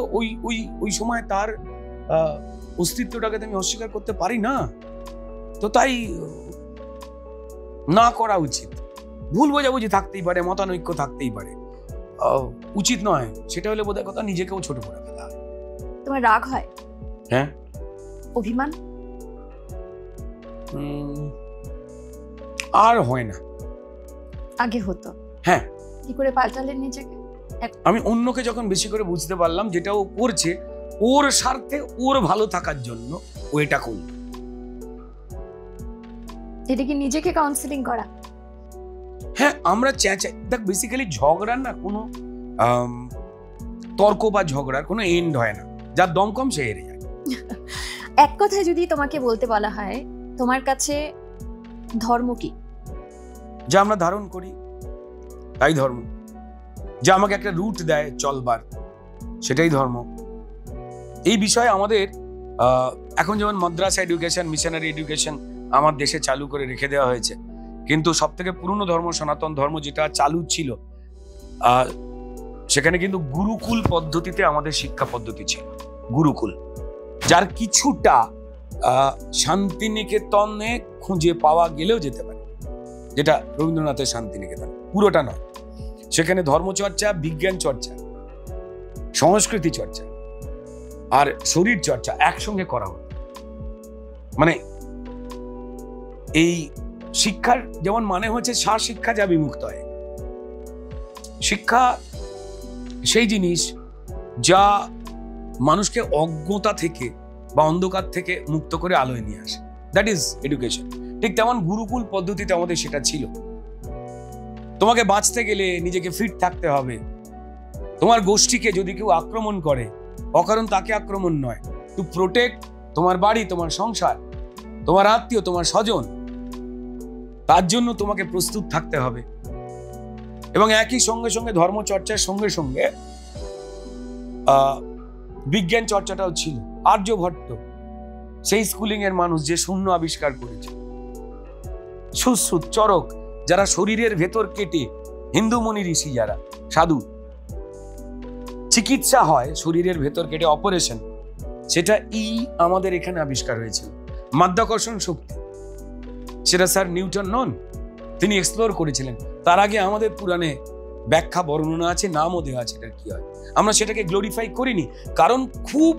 ওই সময় তার অস্তিত্বটাকে তো আমি অস্বীকার করতে পারি না। তো তাই না করা উচিত। ভুল বোঝাবুঝি থাকতেই পারে, মতানৈক্য থাকতেই পারে, উচিত নয়। সেটা হলে বোধহয় কথা নিজেকেও ছোট করে ফেলা। তোমার রাগ হয়? হ্যাঁ। অভিমান? আর হয় না, আগে হতো। হ্যাঁ। কি করে পাল্টালেন নিজেকে? আমি অন্যকে যখন বেশি করে বুঝতে পারলাম, যেটা ও করছে ওর স্বার্থে, ওর ভালো থাকার জন্য ও এটা করল। এটা কি নিজেকে কাউন্সিলিং করা? হ্যাঁ, আমরা দেখ, বেসিক্যালি ঝগড়ার না কোনো তর্ক বা ঝগড়ার কোনো এন্ড হয় না। যার দম কম সে হেরে যায়। এক কথায় যদি তোমাকে বলতে বলা হয়, তোমার কাছে ধর্ম কি? যা আমরা ধারণ করি তাই ধর্ম। যা আমাকে একটা রুট দেয় চলবার, সেটাই ধর্ম। এই বিষয়ে আমাদের এখন যেমন মাদ্রাসা এডুকেশন, মিশনারি এডুকেশন আমার দেশে চালু করে রেখে দেওয়া হয়েছে, কিন্তু সব থেকে পুরনো ধর্ম, সনাতন ধর্ম, যেটা চালু ছিল, সেখানে কিন্তু গুরুকুল পদ্ধতিতে আমাদের শিক্ষা পদ্ধতি ছিল। গুরুকুল, যার কিছুটা শান্তিনিকেতনে খুঁজে পাওয়া গেলেও যেতে পারে, যেটা রবীন্দ্রনাথের শান্তিনিকেতন, পুরোটা নয়। সেখানে ধর্মচর্চা, বিজ্ঞান চর্চা, সংস্কৃতি চর্চা আর শরীর চর্চা একসঙ্গে করা হতো। মানে এই শিক্ষার যেমন মানে হচ্ছে শিক্ষা যা বিমুক্ত হয়। শিক্ষা সেই জিনিস যা মানুষকে অজ্ঞতা থেকে বা অন্ধকার থেকে মুক্ত করে আলোয় নিয়ে আসে। That is education. ঠিক তেমন গুরুকুল পদ্ধতিতে আমাদের সেটা ছিল। তোমাকে বাঁচতে গেলে নিজেকে ফিট থাকতে হবে। তোমার গোষ্ঠীকে যদি কেউ আক্রমণ করে, অকারণ তাকে আক্রমণ নয়, টু প্রোটেক্ট তোমার বাড়ি, তোমার সংসার, তোমার আত্মীয়, তোমার স্বজন, তার জন্য তোমাকে প্রস্তুত থাকতে হবে। এবং একই সঙ্গে সঙ্গে ধর্মচর্চার সঙ্গে সঙ্গে বিজ্ঞান চর্চাটাও ছিল। আর্যভট্ট সেই স্কুলিং এর মানুষ, যে শূন্য আবিষ্কার করেছে। সুশ্রুত, চরক, যারা শরীরের ভেতর কেটে, হিন্দু মুনি ঋষি যারা সাধু, চিকিৎসা হয় শরীরের ভেতর কেটে, অপারেশন, সেটা আমাদের এখানে আবিষ্কার হয়েছিল। মাধ্যাকর্ষণ শক্তি, সেটা স্যার নিউটন নন, তিনি এক্সপ্লোর করেছিলেন। তার আগে আমাদের পুরাণে ব্যাখ্যা বর্ণনা আছে, নামও দেওয়া আছে এটার কি হয়। আমরা সেটাকে গ্লোরিফাই করিনি, কারণ খুব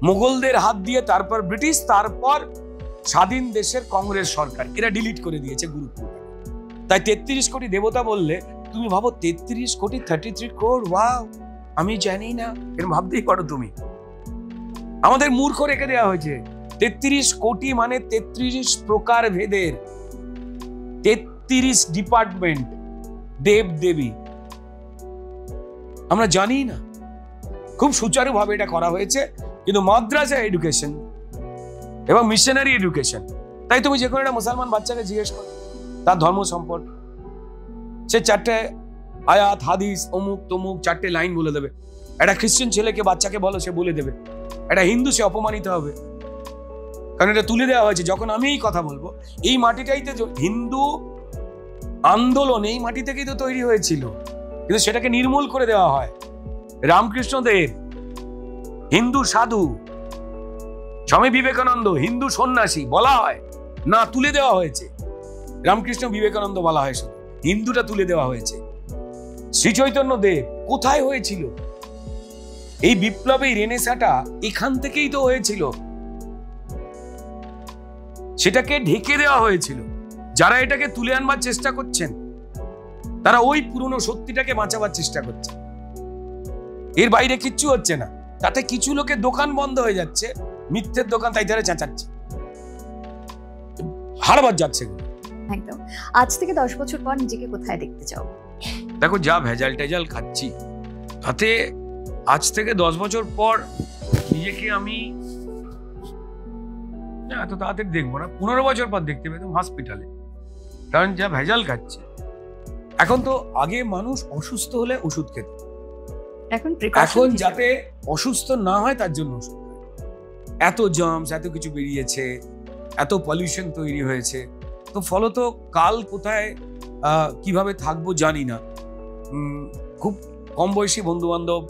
মোগলদের হাত দিয়ে, তারপর ব্রিটিশ, তারপর স্বাধীন দেশের কংগ্রেস সরকার, এরা ডিলিট করে দিয়েছে গুরুকুল। তাই 33 কোটি দেবতা বললে তুমি ভাবো 33 কোটি 33 crore, ওয়াও, আমি জানি না, এরকম ভাবতেই পারো তুমি। আমাদের মূর্খ রেখে দেওয়া হয়েছে। 33 কোটি মানে 33 প্রকার ভেদের, 33 ডিপার্টমেন্ট, দেব দেবী, আমরা জানি না। খুব সুচারুভাবে এটা করা হয়েছে, কিন্তু মাদ্রাসা এডুকেশন এবং মিশনারি এডুকেশন। তাই তুমি যে কোনো একটা মুসলমান বাচ্চাকে জিজ্ঞেস করো তার ধর্ম সম্পর্কে, সে 4টে আয়াত, হাদিস, অমুক তমুক 4টে লাইন বলে দেবে। একটা খ্রিস্টান ছেলেকে, বাচ্চাকে বলো, সে বলে দেবে। একটা হিন্দু, সে অপমানিত হবে, কারণ এটা তুলে দেওয়া হয়েছে। যখন আমি এই কথা বলবো, এই মাটিটাইতে হিন্দু আন্দোলন এই মাটি থেকেই তো তৈরি হয়েছিল, কিন্তু সেটাকে নির্মূল করে দেওয়া হয়। রামকৃষ্ণদেব হিন্দু সাধু, স্বামী বিবেকানন্দ হিন্দু সন্ন্যাসী বলা হয় না, তুলে দেওয়া হয়েছে। রামকৃষ্ণ বিবেকানন্দ বলা হয়, শুধু হিন্দুটা তুলে দেওয়া হয়েছে। শ্রী চৈতন্য দেব কোথায় হয়েছিল? এই বিপ্লবী রেনেসাটা এখান থেকেই তো হয়েছিল, সেটাকে ঢেকে দেওয়া হয়েছিল। যারা এটাকে তুলে আনবার চেষ্টা করছেন, তারা ওই পুরনো সত্যিটাকে বাঁচাবার চেষ্টা করছে। এর বাইরে কিচ্ছু হচ্ছে না। তাতে কিছু লোকের দোকান বন্ধ হয়ে যাচ্ছে, মিথ্যের দোকান, তাই তারা চেঁচাচ্ছে, হারবার যাচ্ছে। একদম। আজ থেকে 10 বছর পর নিজেকে কোথায় দেখতে চাও? দেখো, যা ভেজাল টেজাল খাচ্ছি, তাতে আজ থেকে 10 বছর পর নিজেকে আমি এত তাড়াতাড়ি দেখবো না, 15 বছর পর দেখতে পেতাম হসপিটালে। কারণ যা ভেজাল খাচ্ছি এখন, তো আগে মানুষ অসুস্থ হলে ওষুধ খেত, এখন যাতে অসুস্থ না হয় তার জন্য ওষুধ। এত জামস, এত কিছু বেরিয়েছে, এত পলিউশন তৈরি হয়েছে, তো ফলত কাল কোথায় কিভাবে থাকবো জানি না। খুব কম বয়সী বন্ধু বান্ধব,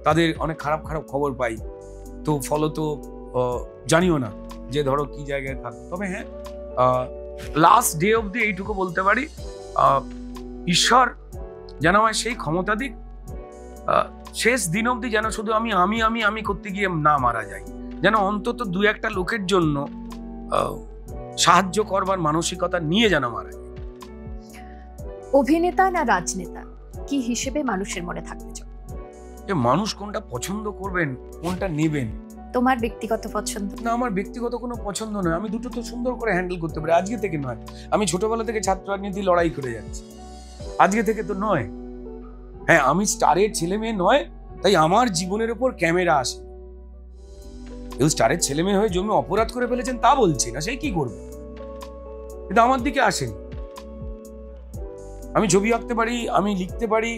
তাদের অনেক খারাপ খারাপ খবর পাই, তো ফলত জানিও না যে ধরো কি জায়গায় থাকবো। তবে হ্যাঁ, লাস্ট ডে অবধি এইটুকু বলতে পারি, ঈশ্বর যেন আমায় সেই ক্ষমতা দিক, শেষ দিন অবধি যেন শুধু আমি আমি আমি আমি করতে গিয়ে না মারা যাই, যেন অন্তত 2-1টা লোকের জন্য সাহায্য করবার মানসিকতা নিয়ে যেন মারা যায়। অভিনেতা না রাজনেতা, কি হিসেবে মানুষের মনে থাকতে চাও? যে মানুষ কোনটা পছন্দ করবেন, কোনটা নেবেন। তোমার ব্যক্তিগত পছন্দ? না, আমার ব্যক্তিগত কোনো পছন্দ নয়। আমি দুটো তো সুন্দর করে হ্যান্ডেল করতে পারি, আজকে থেকে নয়। আমি ছোটবেলা থেকে ছাত্র রাজনীতি লড়াই করে যাচ্ছি, আজকে থেকে তো নয়। হ্যাঁ, আমি স্টারের ছেলে মেয়ে নয়, তাই আমার জীবনের উপর ক্যামেরা আসে। কেউ স্টারের ছেলে মেয়ে হয়ে জমি অপরাধ করে ফেলেছেন তা বলছি না, সেই কি করবে, কিন্তু আমার দিকে আসেন। আমি ছবি আঁকতে পারি, আমি লিখতে পারি,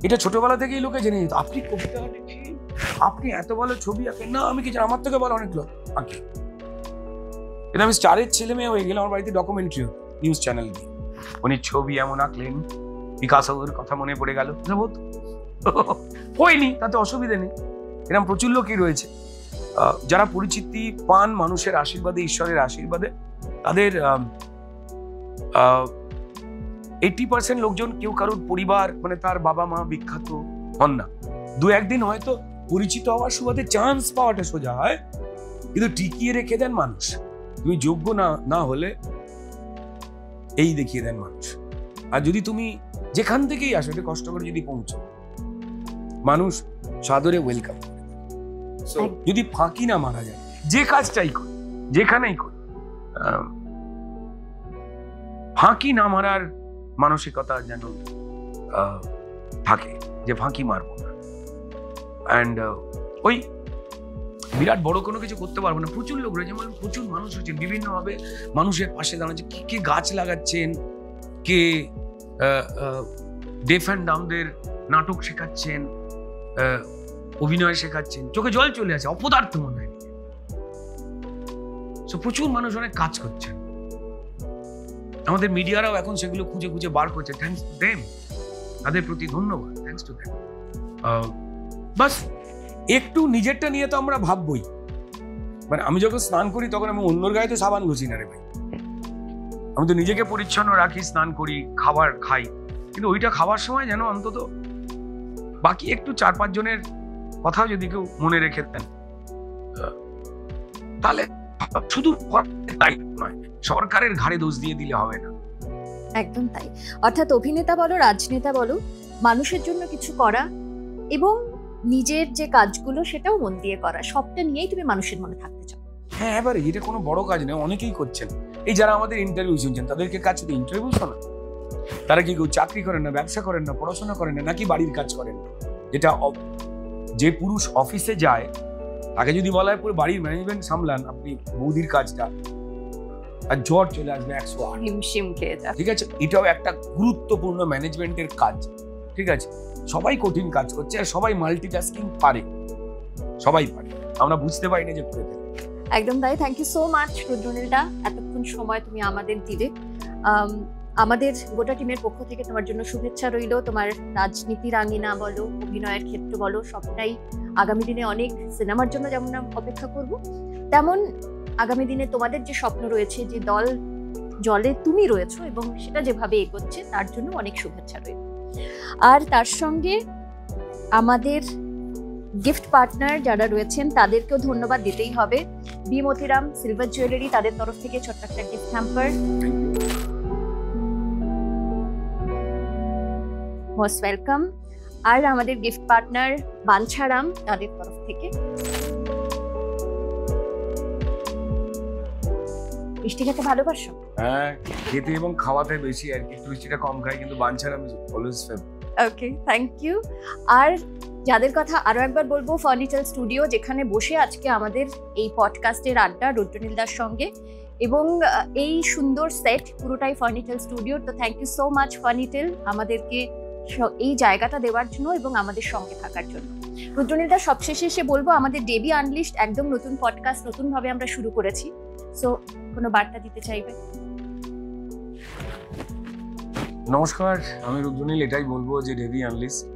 এটা ছোটবেলা থেকেই লোকে জেনে যেত। আপনি কবিতা লিখেন, আপনি এত ভালো ছবি আঁকেন। না, আমি কি জানি, আমার থেকে ভালো অনেক লোক আঁকে। কিন্তু আমি স্টারের ছেলে মেয়ে হয়ে গেলাম, আমার বাড়িতে ডকুমেন্টারি নিউজ চ্যানেল দিয়ে, উনি ছবি এমন আঁকলেন, পিকাসোর কথা মনে পড়ে গেল, হয়নি, তাতে অসুবিধে নেই। এরকম প্রচুর লোকই রয়েছে যারা পরিচিতি পান মানুষের আশীর্বাদে, ঈশ্বরের আশীর্বাদে। তাদের 80% লোকজন কেউ কারোর পরিবার, মানে তার বাবা মা বিখ্যাত হন না। 2-1 দিন হয়তো পরিচিত হওয়ার সুবাদে চান্স পাওয়াটা সোজা হয়, কিন্তু টিকিয়ে রেখে দেন মানুষ। তুমি যোগ্য না হলে এই দেখিয়ে দেন মানুষ। আর যদি তুমি যেখান থেকেই আসো, এটা কষ্ট করে যদি পৌঁছো, মানুষ সাদরে ওয়েলকাম করে। যদি ফাঁকি না মারা যায়, যে কাজটাই করি, যেখানেই করি, ফাঁকি না মারার মানসিকতা যেন থাকে, যে ফাঁকি মারবো না। অ্যান্ড ওই বিরাট বড় কোনো কিছু করতে পারবো না। প্রচুর লোক রয়েছে, মানে প্রচুর মানুষ রয়েছেন, বিভিন্নভাবে মানুষের পাশে দাঁড়াচ্ছে। কে গাছ লাগাচ্ছেন, কে ডেফ অ্যান্ড ডামদের নাটক শেখাচ্ছেন, অভিনয় শেখাচ্ছেন। চোখে জল চলে আসে, অপদার্থ মনে হয়। প্রচুর মানুষ অনেক কাজ করছেন। আমাদের মিডিয়ারাও এখন সেগুলো খুঁজে খুঁজে বার করছে। থ্যাঙ্কস টু দেম, তাদের প্রতি ধন্যবাদ। Thanks to them. বাস একটু নিজেরটা নিয়ে তো আমরা ভাববই। মানে আমি যখন স্নান করি তখন আমি অন্যর গায়ে তো সাবান ঘষি না রে ভাই। আমি তো নিজেকে পরিচ্ছন্ন রাখি, স্নান করি, খাবার খাই, কিন্তু ওইটা খাওয়ার সময় যেন অন্তত বাকি একটু 4-5 জনের কথাও যদি কেউ মনে রেখে দেন, তাহলে শুধু নয়, সরকারের ঘাড়ে দোষ দিয়ে দিলে হবে না। একদম তাই। অর্থাৎ অভিনেতা বলো, রাজনেতা বলো, মানুষের জন্য কিছু করা এবং নিজের যে কাজগুলো সেটাও মন দিয়ে করা, সবটা নিয়েই তুমি মানুষের মনে থাকতে চাও। হ্যাঁ, এবারে এটা কোনো বড় কাজ নয়, অনেকেই করছেন। এই যারা আমাদের ইন্টারভিউ শুনছেন, তাদেরকে কাছে তো ইন্টারভিউ শোনা। তারা কি কেউ চাকরি করেন না, ব্যবসা করেন না, পড়াশোনা করেন না, নাকি বাড়ির কাজ করেন না? যেটা যে পুরুষ অফিসে যায় তাকে যদি বলা হয় পুরো বাড়ির ম্যানেজমেন্ট সামলান, আপনি বৌদির কাজটা, আর জ্বর চলে আসবে 108, হিমশিম খেয়ে যা। ঠিক আছে, এটাও একটা গুরুত্বপূর্ণ ম্যানেজমেন্টের কাজ। ঠিক আছে, সবাই কঠিন কাজ করছে আর সবাই মাল্টিটাস্কিং পারে, সবাই পারে, আমরা বুঝতে পারি না যে করে দেয়। একদম তাই। থ্যাংক ইউ সো মাচ রুদ্রনীলদা, এতক্ষণ সময় তুমি আমাদের দিলে। আমাদের গোটা টিমের পক্ষ থেকে তোমার জন্য শুভেচ্ছা রইল। তোমার রাজনীতির আঙিনা বলো, অভিনয়ের ক্ষেত্র বলো, সবটাই আগামী দিনে অনেক সিনেমার জন্য যেমন অপেক্ষা করব, তেমন আগামী দিনে তোমাদের যে স্বপ্ন রয়েছে, যে দল জলে তুমি রয়েছো এবং সেটা যেভাবে এগোচ্ছে, তার জন্য অনেক শুভেচ্ছা রইল। আর তার সঙ্গে আমাদের গিফট পার্টনার যারা রয়েছেন তাদেরকেও ধন্যবাদ দিতেই হবে। বি মতিরাম সিলভার জুয়েলারি, তাদের তরফ থেকে ছোট্ট একটা গিফট হ্যাম্পার, মোস্ট ওয়েলকাম। আর আমাদের গিফট পার্টনার বাঞ্ছারাম, তাদের তরফ থেকে মিষ্টি খেতে ভালোবাসো? হ্যাঁ, খেতে এবং খাওয়াতে বেশি আর কি, মিষ্টিটা কম খাই, কিন্তু Bancharam is always favourite. Okay, thank you. আর যাদের কথা আরো একবার বলবো, ফার্নিচার স্টুডিও, যেখানে বসে আজকে আমাদের এই পডকাস্টের আড্ডা রুদ্রনীলদার সঙ্গে, এবং এই সুন্দর সেট পুরোটাই ফার্নিচার স্টুডিও। তো থ্যাংক ইউ সো মাচ ফার্নিটেল আমাদেরকে এই জায়গাটা দেওয়ার জন্য এবং আমাদের সঙ্গে থাকার জন্য। রুদ্রনীলদা, সবশেষে এসে বলবো, আমাদের ডেবি আনলিশড একদম নতুন পডকাস্ট, নতুন ভাবে আমরা শুরু করেছি। সো কোনো বার্তা দিতে চাইবে? নমস্কার, আমি রুদ্রনীল। এটাই বলবো যে ডেবি আনলিশড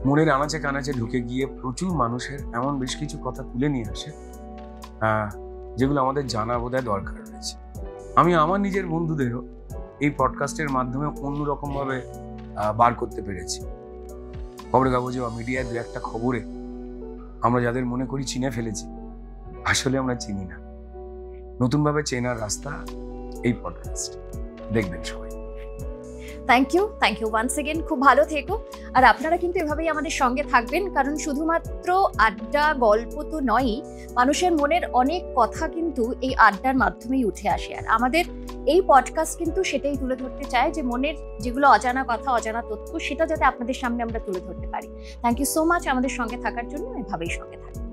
মনের আনাচে কানাচে ঢুকে গিয়ে প্রচুর মানুষের এমন বেশ কিছু কথা তুলে নিয়ে আসে যেগুলো আমাদের জানা বোধহয় দরকার রয়েছে। আমি আমার নিজের বন্ধুদেরও এই পডকাস্টের মাধ্যমে অন্যরকমভাবে বার করতে পেরেছি। খবরের কাগজে বা মিডিয়ায় দু একটা খবরে আমরা যাদের মনে করি চিনে ফেলেছি, আসলে আমরা চিনি না। নতুনভাবে চেনার রাস্তা এই পডকাস্ট, দেখবেন সবাই। Thank you once again. খুব ভালো থেকো। আর আপনারা কিন্তু এভাবেই আমাদের সঙ্গে থাকবেন, কারণ শুধুমাত্র আড্ডা গল্প তো নয়ই, মানুষের মনের অনেক কথা কিন্তু এই আড্ডার মাধ্যমেই উঠে আসে। আর আমাদের এই পডকাস্ট কিন্তু সেটাই তুলে ধরতে চায়, যে মনের যেগুলো অজানা কথা, অজানা তথ্য, সেটা যাতে আপনাদের সামনে আমরা তুলে ধরতে পারি। থ্যাংক ইউ সো মাচ আমাদের সঙ্গে থাকার জন্য। এভাবেই সঙ্গে থাকবেন।